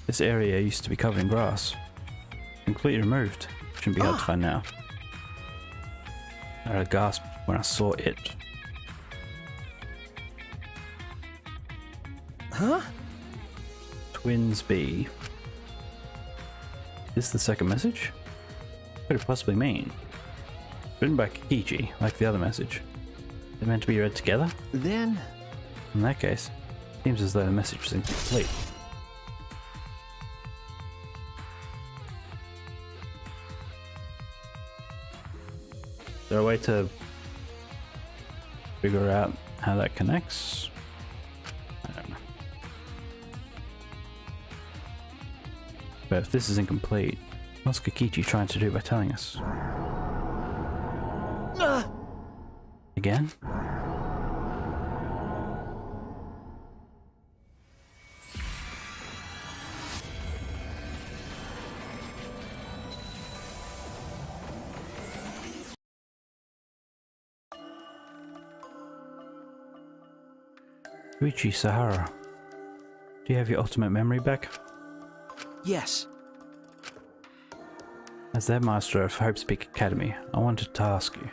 This area used to be covered in grass. Completely removed. Shouldn't be hard to find now. I gasped when I saw it. Huh? Twins B. Is this the second message? What could it possibly mean? Written by Kikichi, like the other message. They're meant to be read together? Then... In that case, seems as though the message is incomplete. Is there a way to figure out how that connects? I don't know. But if this is incomplete, what's Kokichi trying to do by telling us? Again? Shuichi Sahara, do you have your ultimate memory back? Yes. As the headmaster of Hope's Peak Academy, I wanted to ask you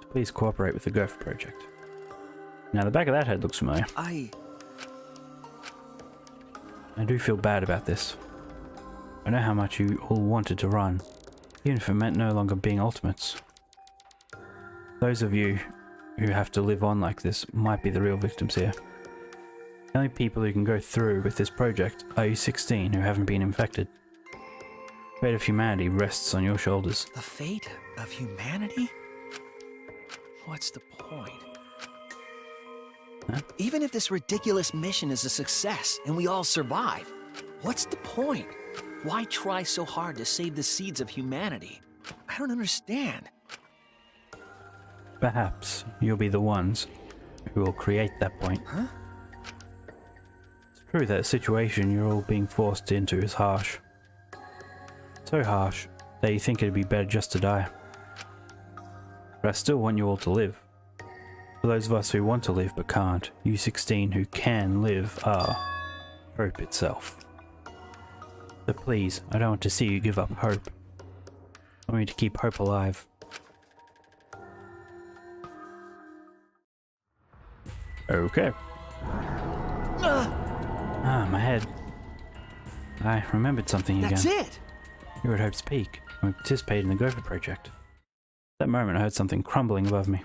to please cooperate with the Gopher Project. Now the back of that head looks familiar. I do feel bad about this. I know how much you all wanted to run, even if it meant no longer being ultimates. Those of you who have to live on like this might be the real victims here. The only people who can go through with this project are you 16 who haven't been infected. The fate of humanity rests on your shoulders. The fate of humanity? What's the point? Huh? Even if this ridiculous mission is a success and we all survive, what's the point? Why try so hard to save the seeds of humanity? I don't understand. Perhaps you'll be the ones who will create that point. Huh? It's true that the situation you're all being forced into is harsh. So harsh that you think it'd be better just to die. But I still want you all to live. For those of us who want to live but can't, you 16 who can live are hope itself. So please, I don't want to see you give up hope. I want you to keep hope alive. Okay. Ah, my head. I remembered something again. That's it! You were at Hope's Peak. We participated in the Gopher Project. At that moment I heard something crumbling above me.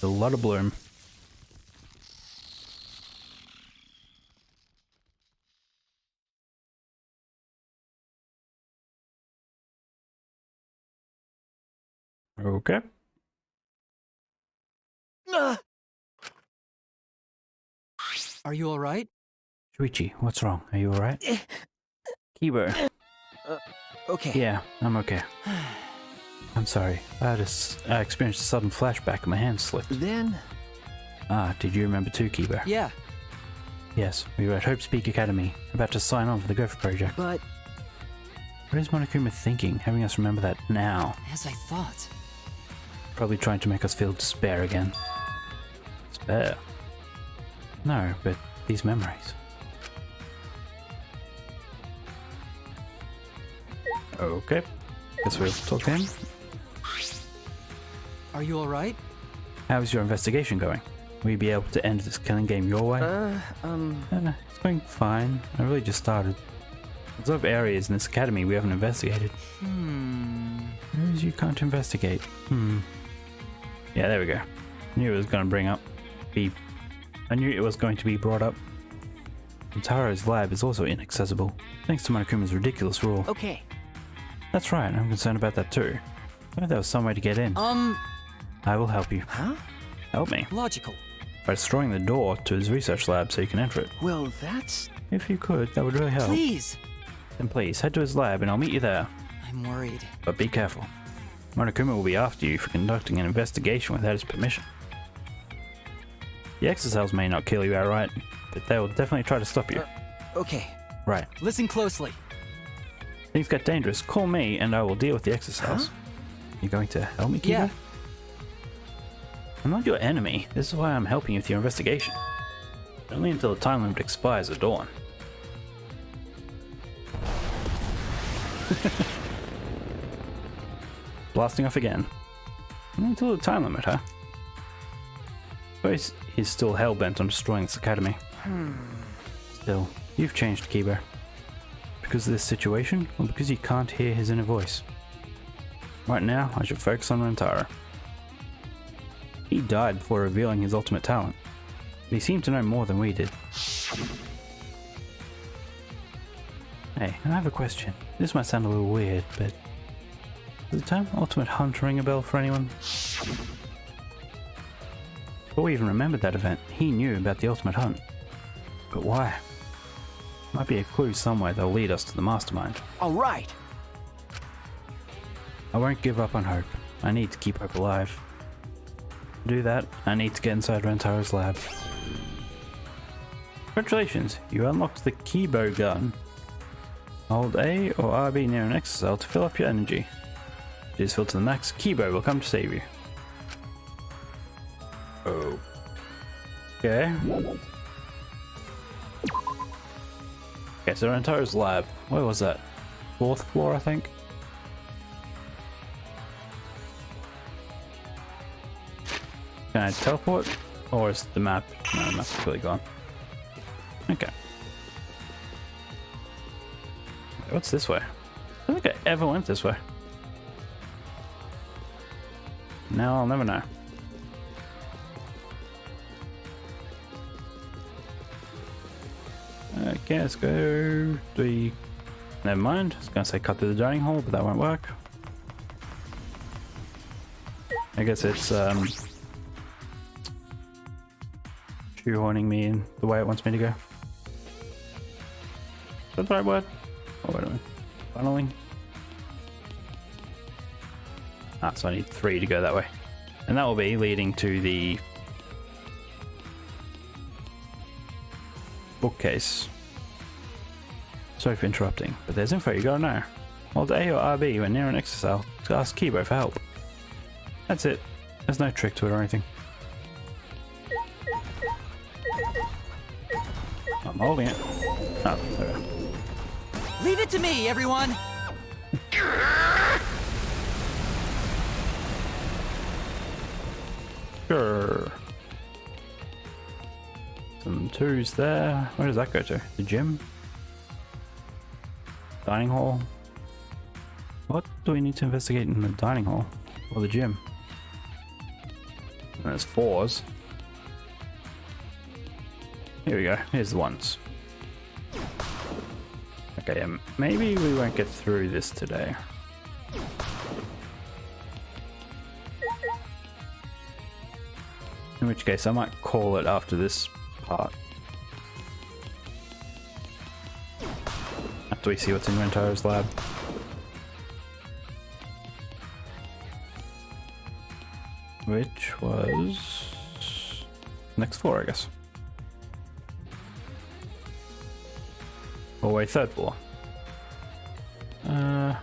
A lot of bloom. Okay. Are you alright? Shuichi, what's wrong? Are you alright? Kibo. Okay. Yeah, I'm okay. I'm sorry. I experienced a sudden flashback and my hand slipped. Then... Ah, did you remember too, Kibo? Yeah, Yes, we were at Hope's Peak Academy, about to sign on for the Gopher Project. but... What is Monokuma thinking, having us remember that now? as I thought. Probably trying to make us feel despair again. Despair? No, but these memories. Okay. Guess we'll talk to him. Are you alright? How's your investigation going? Will you be able to end this killing game your way? It's going fine. I really just started. There's a lot of areas in this academy we haven't investigated. Areas you can't investigate. Yeah, there we go. Knew it was going to I knew it was going to be brought up. And Taro's lab is also inaccessible, thanks to Monokuma's ridiculous rule. Okay. That's right, I'm concerned about that too. I thought there was some way to get in. I will help you. Huh? Help me. Logical. By destroying the door to his research lab so you can enter it. Well, that's... If you could, that would really help. Please! Then please, head to his lab and I'll meet you there. I'm worried. But be careful. Monokuma will be after you for conducting an investigation without his permission. The exocells may not kill you outright, but they will definitely try to stop you. Okay. Right. Listen closely. Things get dangerous, call me and I will deal with the exocells. You going to help me, Kiba? Yeah. I'm not your enemy. This is why I'm helping you with your investigation. Only until the time limit expires at dawn. Blasting off again. Only until the time limit, huh? Suppose he's still hell-bent on destroying this academy. Still, you've changed, Kiba. Because of this situation, or because you can't hear his inner voice? Right now, I should focus on Rentaro. He died before revealing his ultimate talent, but he seemed to know more than we did. Hey, I have a question. This might sound a little weird, but Does the term Ultimate Hunt ring a bell for anyone? Before we even remembered that event, he knew about the Ultimate Hunt. But why? Might be a clue somewhere that'll lead us to the mastermind. All right. I won't give up on hope. I need to keep hope alive. To do that, I need to get inside Rentaro's lab. Congratulations, you unlocked the Kibo gun. Hold A or RB near an exocell to fill up your energy. If it is filled to the max, Kibo will come to save you. Oh. Okay. Okay, so Rentaro's lab. Where was that? 4th floor, I think? Can I teleport? Or is the map? No, the map's completely gone. Okay. What's this way? I don't think I ever went this way. Now I'll never know. Okay, let's go. Never mind. I was gonna say cut through the dining hall, but that won't work. I guess it's shoehorning me in the way it wants me to go. Is that the right word? Oh, wait a minute. Funneling. Ah, so I need 3 to go that way. And that will be leading to the bookcase. Sorry for interrupting, but there's info you gotta know. Hold A or RB when near an exocell to ask Kibo for help. That's it. There's no trick to it or anything. I'm holding it. Oh, there we go. Leave it to me, everyone! Sure. Some 2s there. Where does that go to? The gym? Dining hall? What do we need to investigate in the dining hall? Or the gym? And there's 4s. Here we go. Here's the 1s. Okay, maybe we won't get through this today. In which case, I might call it after this part. After we see what's in Rentaro's lab. Which was next floor, I guess. Or wait, 3rd floor. I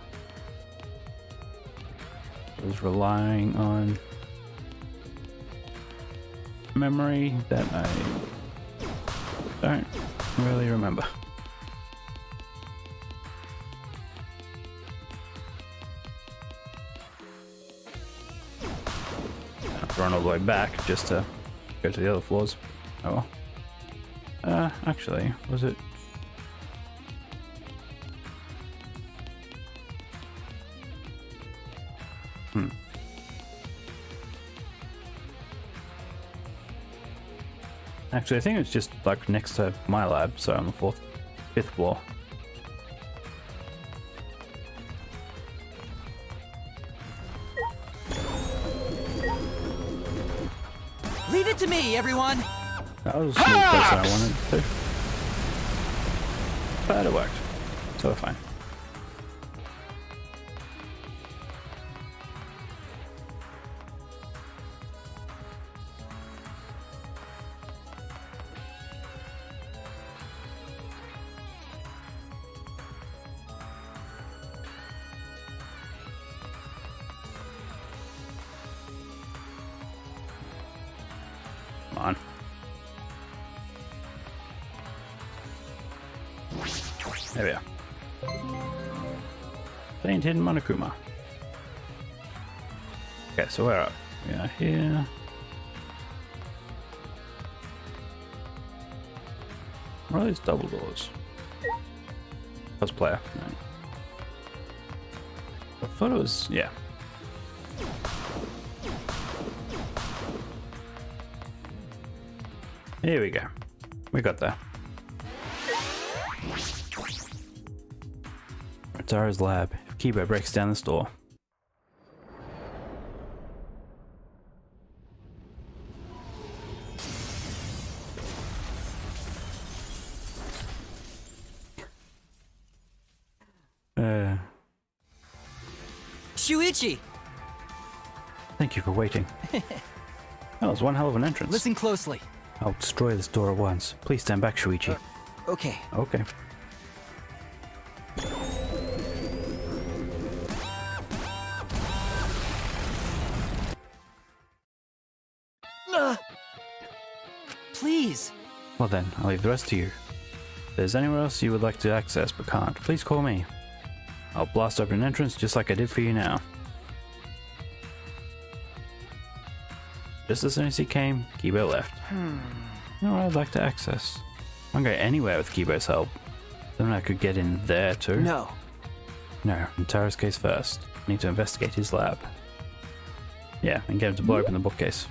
was relying on memory that I don't really remember. I've run all the way back just to go to the other floors. Oh well. Actually, was it? Actually, I think it's just like next to my lab, so on the 5th floor. Leave it to me, everyone! That was the place I wanted to. But it worked. So we're fine. Come on. There we are. Faint hidden Monokuma. Okay, so where are we? We are here. What are these double doors? Cosplayer. No. I thought it was, yeah. Here we go. We got there. Rentaro's lab. If Kibo breaks down this door, Shuichi! Thank you for waiting. That was one hell of an entrance. Listen closely. I'll destroy this door at once. Please stand back, Shuichi. Okay. Okay. Please. Well then, I'll leave the rest to you. If there's anywhere else you would like to access but can't, please call me. I'll blast open an entrance just like I did for you now. Just as soon as he came, Kibo left. You know what I'd like to access? I can go anywhere with Kibo's help. Then I could get in there too. No. No, in Tara's case first. I need to investigate his lab. Yeah, and get him to blow open the bookcase.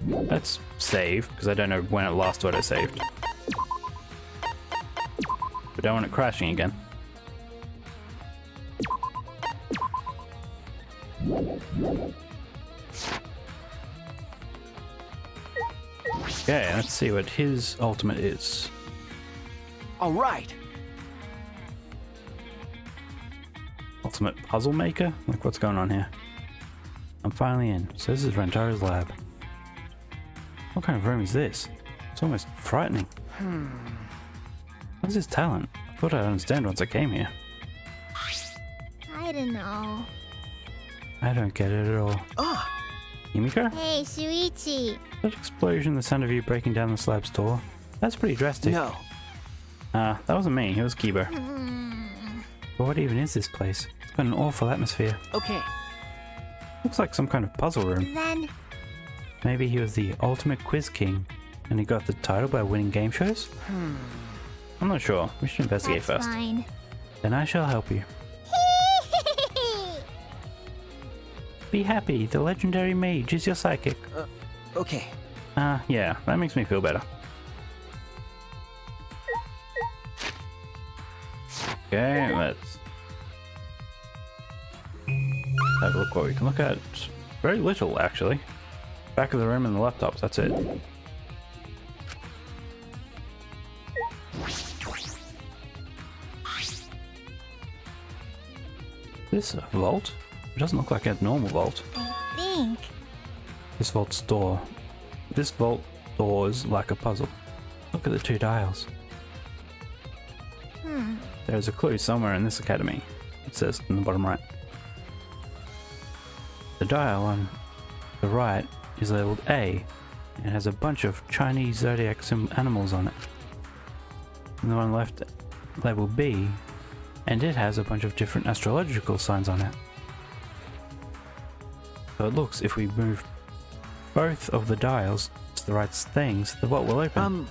Let's save, because I don't know when it last auto saved. But don't want it crashing again. Okay, let's see what his ultimate is. All right. Ultimate puzzle maker? Like, what's going on here? I'm finally in. So this is Rentara's lab. What kind of room is this? It's almost frightening. What's his talent? I thought I'd understand once I came here. I don't know. I don't get it at all. Ah, Yumiko? Hey, Shuichi. That explosion, the sound of you breaking down the slab's door. That's pretty drastic. no. That wasn't me. It was Kibo. But what even is this place? It's got an awful atmosphere. Okay. Looks like some kind of puzzle room. Then, Maybe he was the ultimate quiz king, and he got the title by winning game shows? I'm not sure. We should investigate that's first. fine. Then I shall help you. Be happy, the legendary mage is your psychic. Okay. Yeah, that makes me feel better. Okay, let's have a look what we can look at. Very little, actually. Back of the room and the laptops, that's it. This a vault? It doesn't look like a normal vault. I think. This vault's door. This vault door is like a puzzle. Look at the two dials. There's a clue somewhere in this academy. It says in the bottom right. The dial on the right is labeled A and has a bunch of Chinese zodiac animals on it. And the one left labeled B, and it has a bunch of different astrological signs on it. So it looks if we move both of the dials to the right things, the vault will open.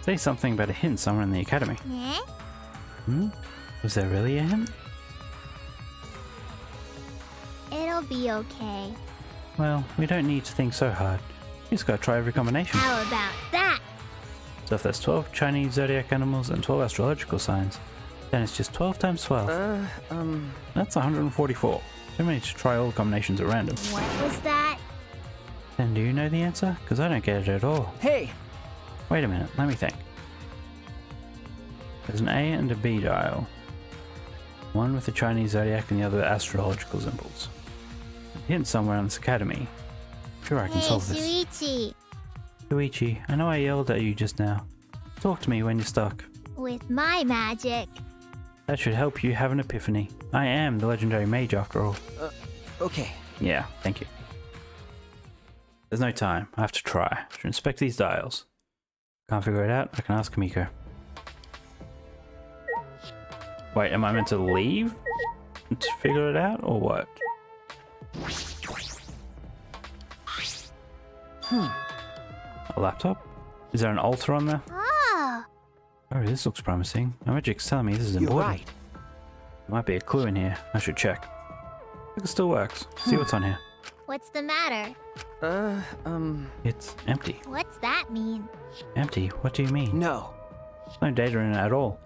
Say something about a hint somewhere in the academy. Yeah? Was there really a hint? It'll be okay. Well, we don't need to think so hard. You just gotta try every combination. How about that? So if there's 12 Chinese zodiac animals and 12 astrological signs, then it's just 12 times 12. That's 144. Too many to try all the combinations at random. What was that? Then do you know the answer? Because I don't get it at all. Hey. Wait a minute, let me think. There's an A and a B dial. One with the Chinese zodiac and the other astrological symbols. Hidden somewhere in this academy. Sure, I can solve this. Shuichi. Shuichi, I know I yelled at you just now. Talk to me when you're stuck. With my magic. That should help you have an epiphany. I am the legendary mage after all. Okay. Yeah, thank you. There's no time. I have to try. I should inspect these dials. Can't figure it out? I can ask Miko. Wait, am I meant to leave to figure it out, or what? A laptop? Is there an altar on there? Oh, Oh, this looks promising. My magic's telling me this is important. You're right. There might be a clue in here. I should check. Look, it still works. See what's on here. what's the matter? It's empty. What's that mean? Empty? What do you mean? No. There's no data in it at all.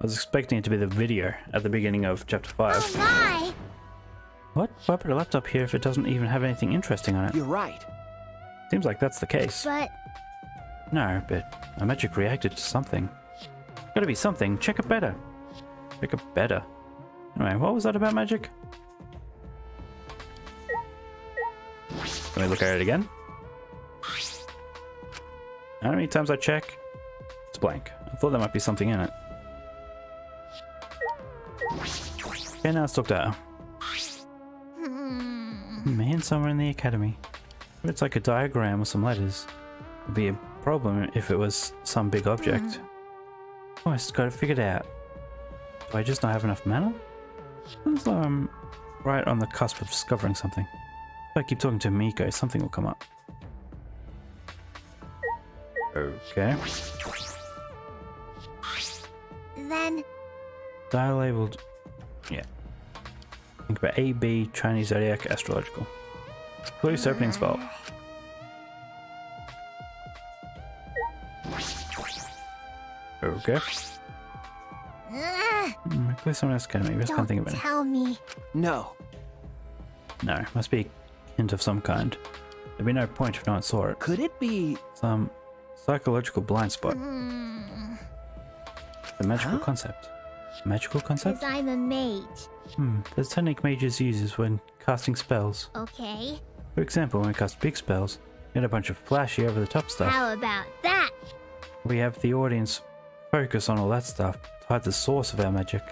I was expecting it to be the video at the beginning of chapter 5. Oh my! What? Why put a laptop here if it doesn't even have anything interesting on it? You're right. Seems like that's the case. But No, but my magic reacted to something. Gotta be something. Check it better. Make it better. Anyway, what was that about magic? Can we look at it again? How many times I check? It's blank. I thought there might be something in it. Okay, now let's talk to her. Man, somewhere in the academy. It's like a diagram with some letters. It'd be a problem if it was some big object. Oh, I just got it figured out. Do I just not have enough mana? Seems like I'm right on the cusp of discovering something. If I keep talking to Miko, something will come up. Okay. Then Dial labeled. Yeah. Think about A, B, Chinese Zodiac, Astrological. Clues openings vault. Okay. Clue someone else can maybe. I can't think of any. tell me. No. No, must be a hint of some kind. There'd be no point if no one saw it. Could it be... Some psychological blind spot. The magical Huh? concept. Magical concept? Because I'm a mage. The technique mages uses when casting spells. Okay. For example, when we cast big spells, we get a bunch of flashy over-the-top stuff. How about that? We have the audience focus on all that stuff, to hide the source of our magic.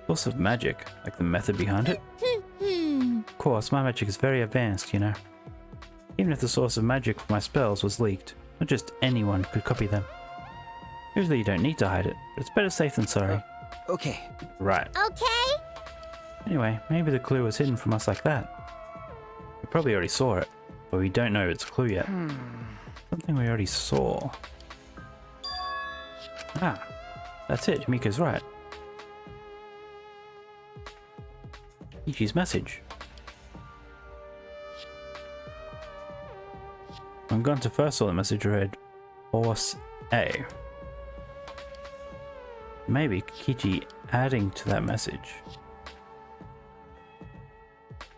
Source of magic? Like the method behind it? Of course, my magic is very advanced, you know. Even if the source of magic for my spells was leaked, not just anyone could copy them. Usually you don't need to hide it, but it's better safe than sorry. Okay. Right. Okay. Anyway, maybe the clue was hidden from us like that. We probably already saw it, but we don't know it's a clue yet. Something we already saw. Ah, that's it. Miko's right. Ichi's message. When Gunter first saw the message, read Horse A. Maybe Kichi adding to that message.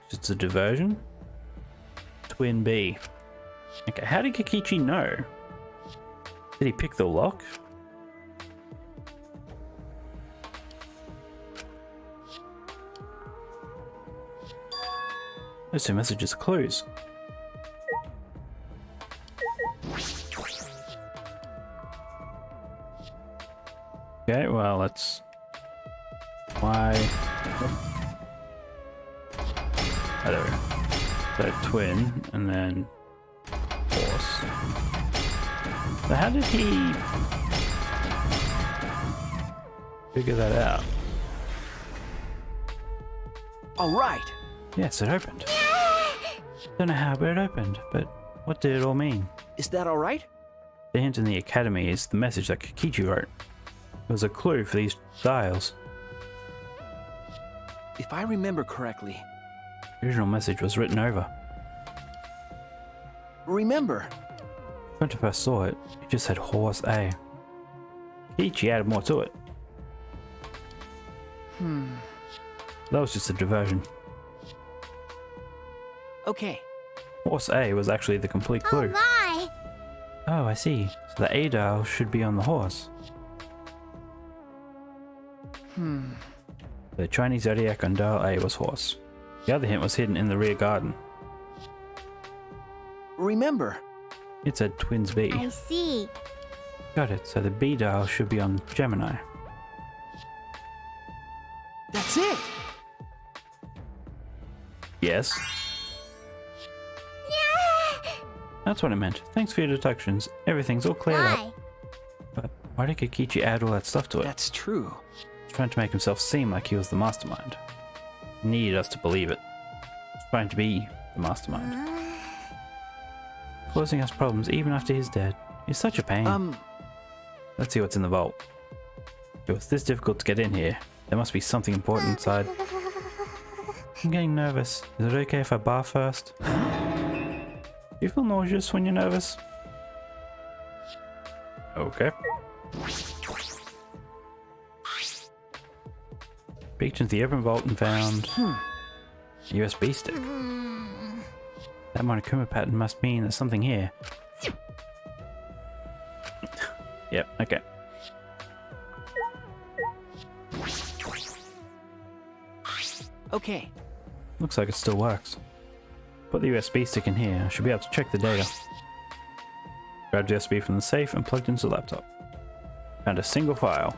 Just a diversion? Twin B. Okay, how did Kikichi know? Did he pick the lock? Those two messages are clues. Okay, well, let's... Why... Oh, there we go. So, twin, and then... horse. So how did he... figure that out? All right. Yes, it opened. Don't know how, but it opened. But what did it all mean? Is that all right? The hint in the academy is the message that Kikichi wrote. It was a clue for these dials. If I remember correctly. The original message was written over. Remember. When I first saw it, it just said Horse A. Kikichi added more to it. That was just a diversion. Okay. Horse A was actually the complete clue. Oh my! Oh, I see. So the A dial should be on the horse. The Chinese Zodiac on dial A was horse. The other hint was hidden in the rear garden. Remember. It said Twins B. I see. Got it. So the B dial should be on Gemini. That's it. Yes. That's what it meant. Thanks for your deductions. Everything's all cleared up. Why? But why did Kikichi add all that stuff to it? That's true. He's trying to make himself seem like he was the mastermind. He needed us to believe it. He's trying to be the mastermind. Causing us problems even after he's dead. He's such a pain. Let's see what's in the vault. If it's this difficult to get in here, there must be something important inside. I'm getting nervous. Is it okay if I barf first? Do you feel nauseous when you're nervous? Okay. Peeked into the open vault and found a USB stick. That Monokuma pattern must mean there's something here. Yep, okay. Okay. Looks like it still works. Put the USB stick in here. I should be able to check the data. Grabbed the USB from the safe and plugged into the laptop. Found a single file.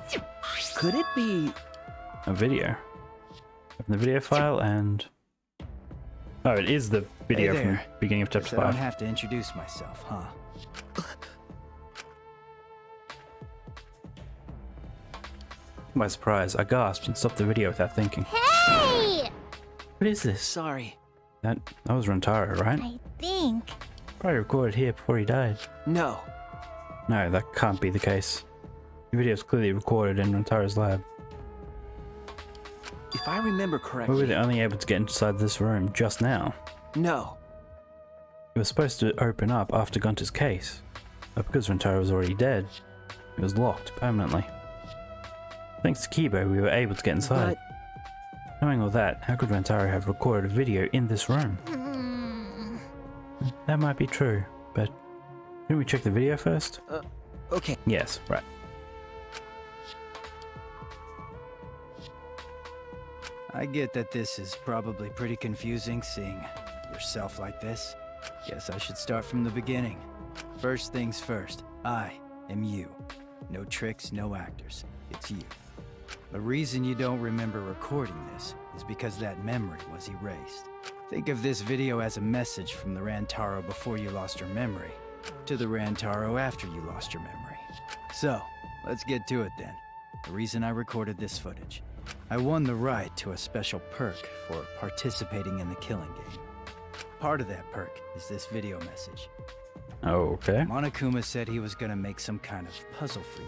Could it be... A video. Open the video file and... Oh, it is the video from the beginning of chapter 5. I don't have to introduce myself, huh? To my surprise, I gasped and stopped the video without thinking. Hey! What is this? Sorry. That was Rentaro, right? I think. Probably recorded here before he died. No. No, that can't be the case. The video is clearly recorded in Rentaro's lab. If I remember We correctly... were the only able to get inside this room just now. No. It was supposed to open up after Gunter's case, but because Rentaro was already dead, it was locked permanently. Thanks to Kibo, we were able to get inside. But... Knowing all that, how could Rentaro have recorded a video in this room? That might be true, but didn't we check the video first? Okay. Yes, right. I get that this is probably pretty confusing seeing yourself like this. Guess I should start from the beginning. First things first, I am you. No tricks, no actors. It's you. The reason you don't remember recording this is because that memory was erased. Think of this video as a message from the Rantaro before you lost your memory to the Rantaro after you lost your memory. So, let's get to it then. The reason I recorded this footage. I won the right to a special perk for participating in the killing game. Part of that perk is this video message. Okay. Monokuma said he was gonna make some kind of puzzle for you.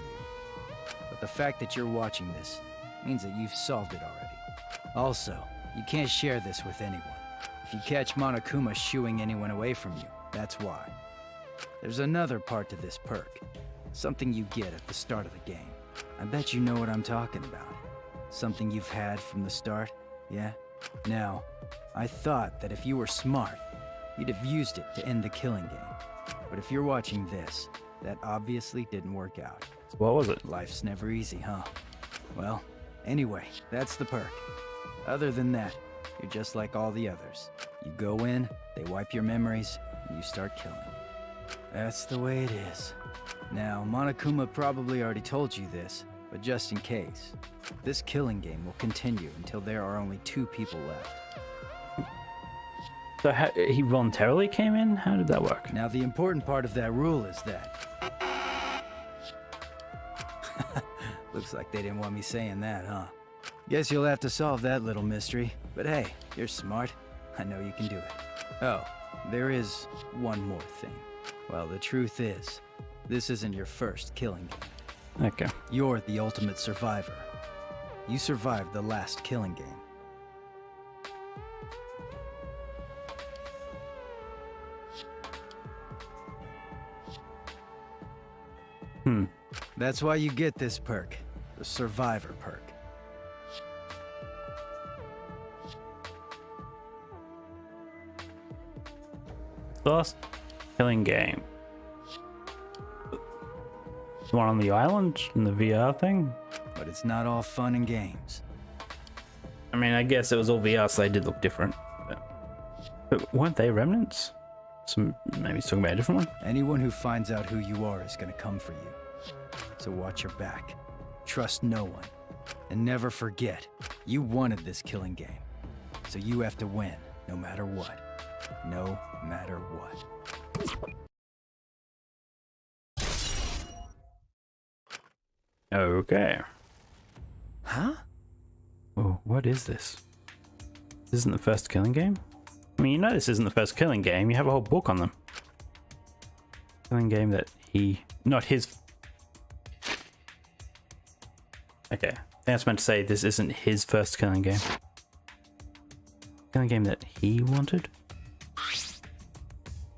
But the fact that you're watching this means that you've solved it already. Also, you can't share this with anyone. If you catch Monokuma shooing anyone away from you, that's why. There's another part to this perk. Something you get at the start of the game. I bet you know what I'm talking about. Something you've had from the start, yeah? Now, I thought that if you were smart, you'd have used it to end the killing game. But if you're watching this, that obviously didn't work out. So what was it? Life's never easy, huh? Well, anyway, that's the perk. Other than that, you're just like all the others. You go in, they wipe your memories, and you start killing. That's the way it is. Now, Monokuma probably already told you this, but just in case, this killing game will continue until there are only 2 people left. So he voluntarily came in? How did that work? Now, the important part of that rule is that... Looks like they didn't want me saying that, huh? Guess you'll have to solve that little mystery. But hey, you're smart. I know you can do it. Oh, there is one more thing. Well, the truth is, this isn't your first killing game. Okay. You're the ultimate survivor. You survived the last killing game. That's why you get this perk, the Survivor perk. Last killing game. The one on the island in the VR thing? But it's not all fun and games. I mean, I guess it was all VR, so they did look different. But weren't they remnants? Maybe he's talking about a different one? Anyone who finds out who you are is gonna come for you. So watch your back. Trust no one. And never forget, you wanted this killing game. So you have to win, no matter what. No matter what. Okay. Huh? Oh, what is this? This isn't the first killing game? I mean, you know this isn't the first killing game. You have a whole book on them. Killing game that he... Not his... Okay. I think I was meant to say this isn't his first killing game. Killing game that he wanted?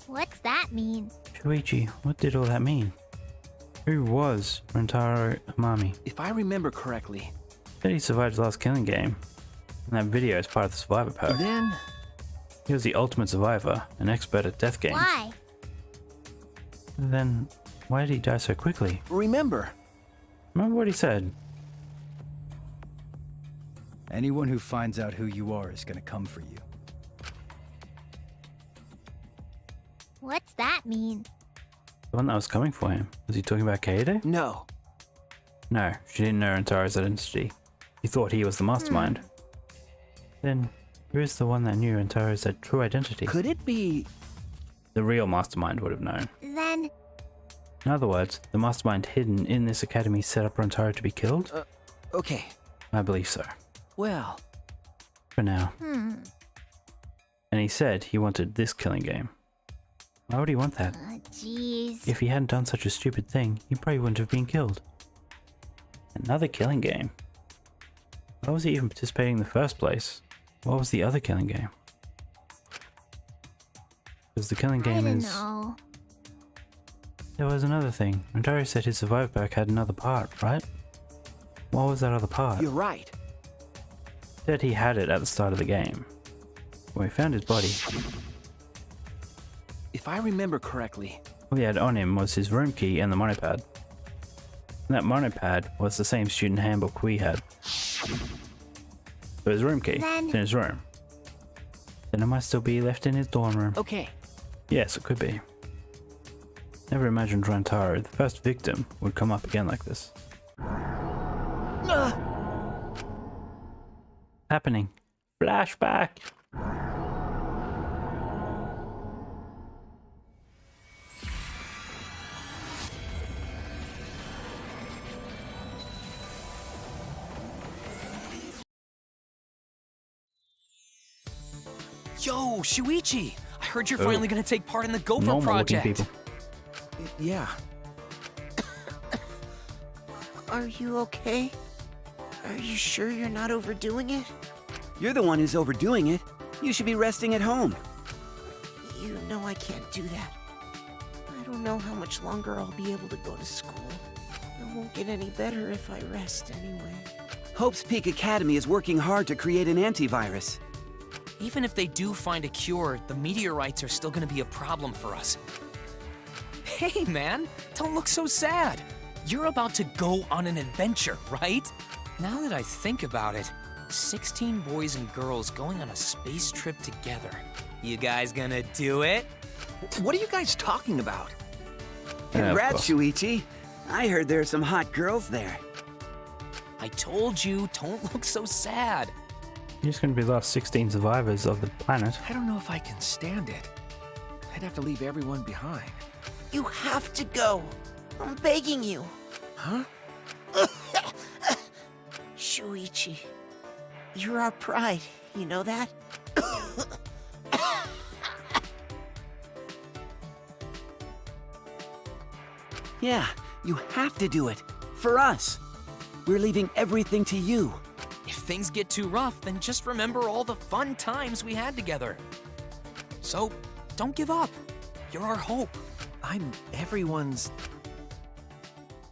What's that mean? Shuichi, what did all that mean? Who was Rentaro Amami? If I remember correctly... Said he survived the last killing game. And that video is part of the Survivor perk. Then... He was the ultimate survivor, an expert at death games. Why? Then, why did he die so quickly? Remember Remember what he said? Anyone who finds out who you are is gonna come for you. What's that mean? The one that was coming for him. Was he talking about Kaede? No. No, she didn't know Antaro's identity. He thought he was the mastermind. Then, who is the one that knew Antaro's true identity? Could it be... The real mastermind would have known. Then, In other words, the mastermind hidden in this academy set up for Antaro to be killed? Okay. I believe so. Well... For now. And he said he wanted this killing game. Why would he want that? jeez. If he hadn't done such a stupid thing, he probably wouldn't have been killed. Another killing game? Why was he even participating in the first place? What was the other killing game? Because the killing game I don't is... know. There was another thing. Antaro said his survival pack had another part, right? What was that other part? You're right. Said he had it at the start of the game. When we found his body, If I remember correctly... all he had on him was his room key and the monopad. And that monopad was the same student handbook we had. So his room key Then- is in his room. Then it might still be left in his dorm room. Okay. Yes, it could be. Never imagined Rantaro, the first victim, would come up again like this. Happening. Flashback! Yo, Shuichi! I heard you're finally gonna take part in the Gopher Normal looking project. people. Yeah. Are you okay? Are you sure you're not overdoing it? You're the one who's overdoing it. You should be resting at home. You know I can't do that. I don't know how much longer I'll be able to go to school. It won't get any better if I rest anyway. Hope's Peak Academy is working hard to create an antivirus. Even if they do find a cure, the meteorites are still gonna be a problem for us. Hey, man, don't look so sad. You're about to go on an adventure, right? Now that I think about it, 16 boys and girls going on a space trip together. You guys gonna do it? What are you guys talking about? Congrats, Shuichi. I heard there are some hot girls there. I told you, don't look so sad. You're just going to be the last 16 survivors of the planet. I don't know if I can stand it. I'd have to leave everyone behind. You have to go. I'm begging you. Huh? Shuichi, you're our pride. You know that? Yeah, you have to do it. For us. We're leaving everything to you. If things get too rough, then just remember all the fun times we had together. So, don't give up. You're our hope. I'm everyone's...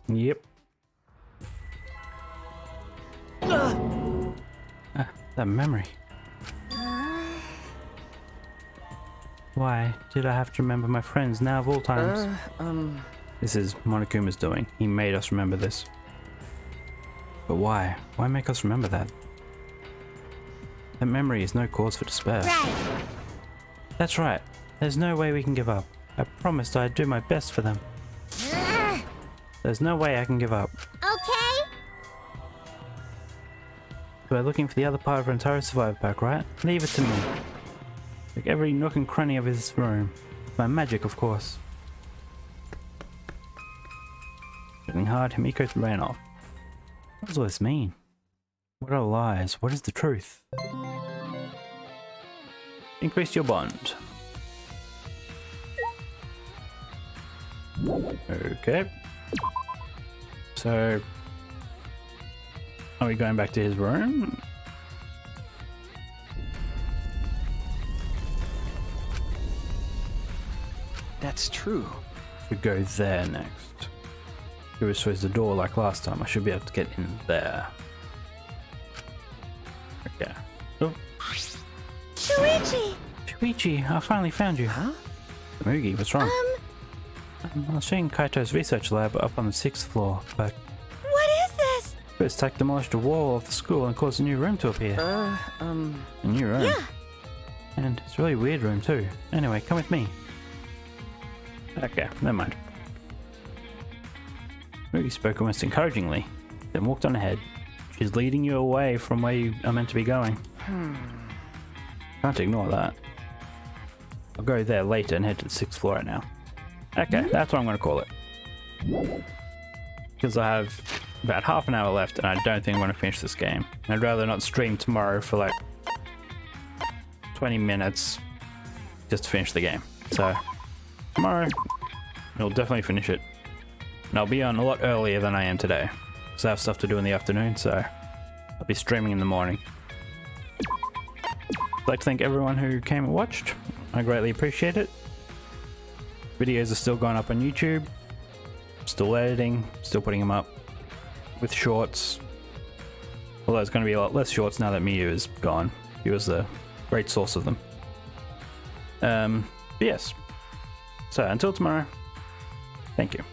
Yep. That memory. Why did I have to remember my friends now of all times? This is Monokuma's doing. He made us remember this. But why? Why make us remember that? That memory is no cause for despair. Right. That's right. There's no way we can give up. I promised I'd do my best for them. There's no way I can give up. Okay. We're looking for the other part of Rantaro's survival pack, right? Leave it to me. Like every nook and cranny of his room. By magic, of course. Getting hard, Himiko ran off. What does all this mean? What are lies? What is the truth? Increase your bond. Okay. So... are we going back to his room? That's true. We go there next. It was towards the door like last time. I should be able to get in there. Okay. Oh, Shuichi! Shuichi, I finally found you. Huh? Mugi, what's wrong? I was seeing Kaito's research lab up on the 6th floor, but What is this? First attack demolished a wall of the school and caused a new room to appear. A new room? Yeah. And it's a really weird room too. Anyway, come with me. Okay, never mind. Ruby spoke almost encouragingly, then walked on ahead. She's leading you away from where you are meant to be going. Can't ignore that. I'll go there later and head to the 6th floor right now. Okay, that's what I'm going to call it. Because I have about half an hour left and I don't think I'm going to finish this game. I'd rather not stream tomorrow for like 20 minutes just to finish the game. So tomorrow I'll definitely finish it. And I'll be on a lot earlier than I am today. Because I have stuff to do in the afternoon, so I'll be streaming in the morning. I'd like to thank everyone who came and watched. I greatly appreciate it. Videos are still going up on YouTube. Still editing, still putting them up with shorts. Although it's going to be a lot less shorts now that Miyu is gone. He was the great source of them. But yes. So until tomorrow, thank you.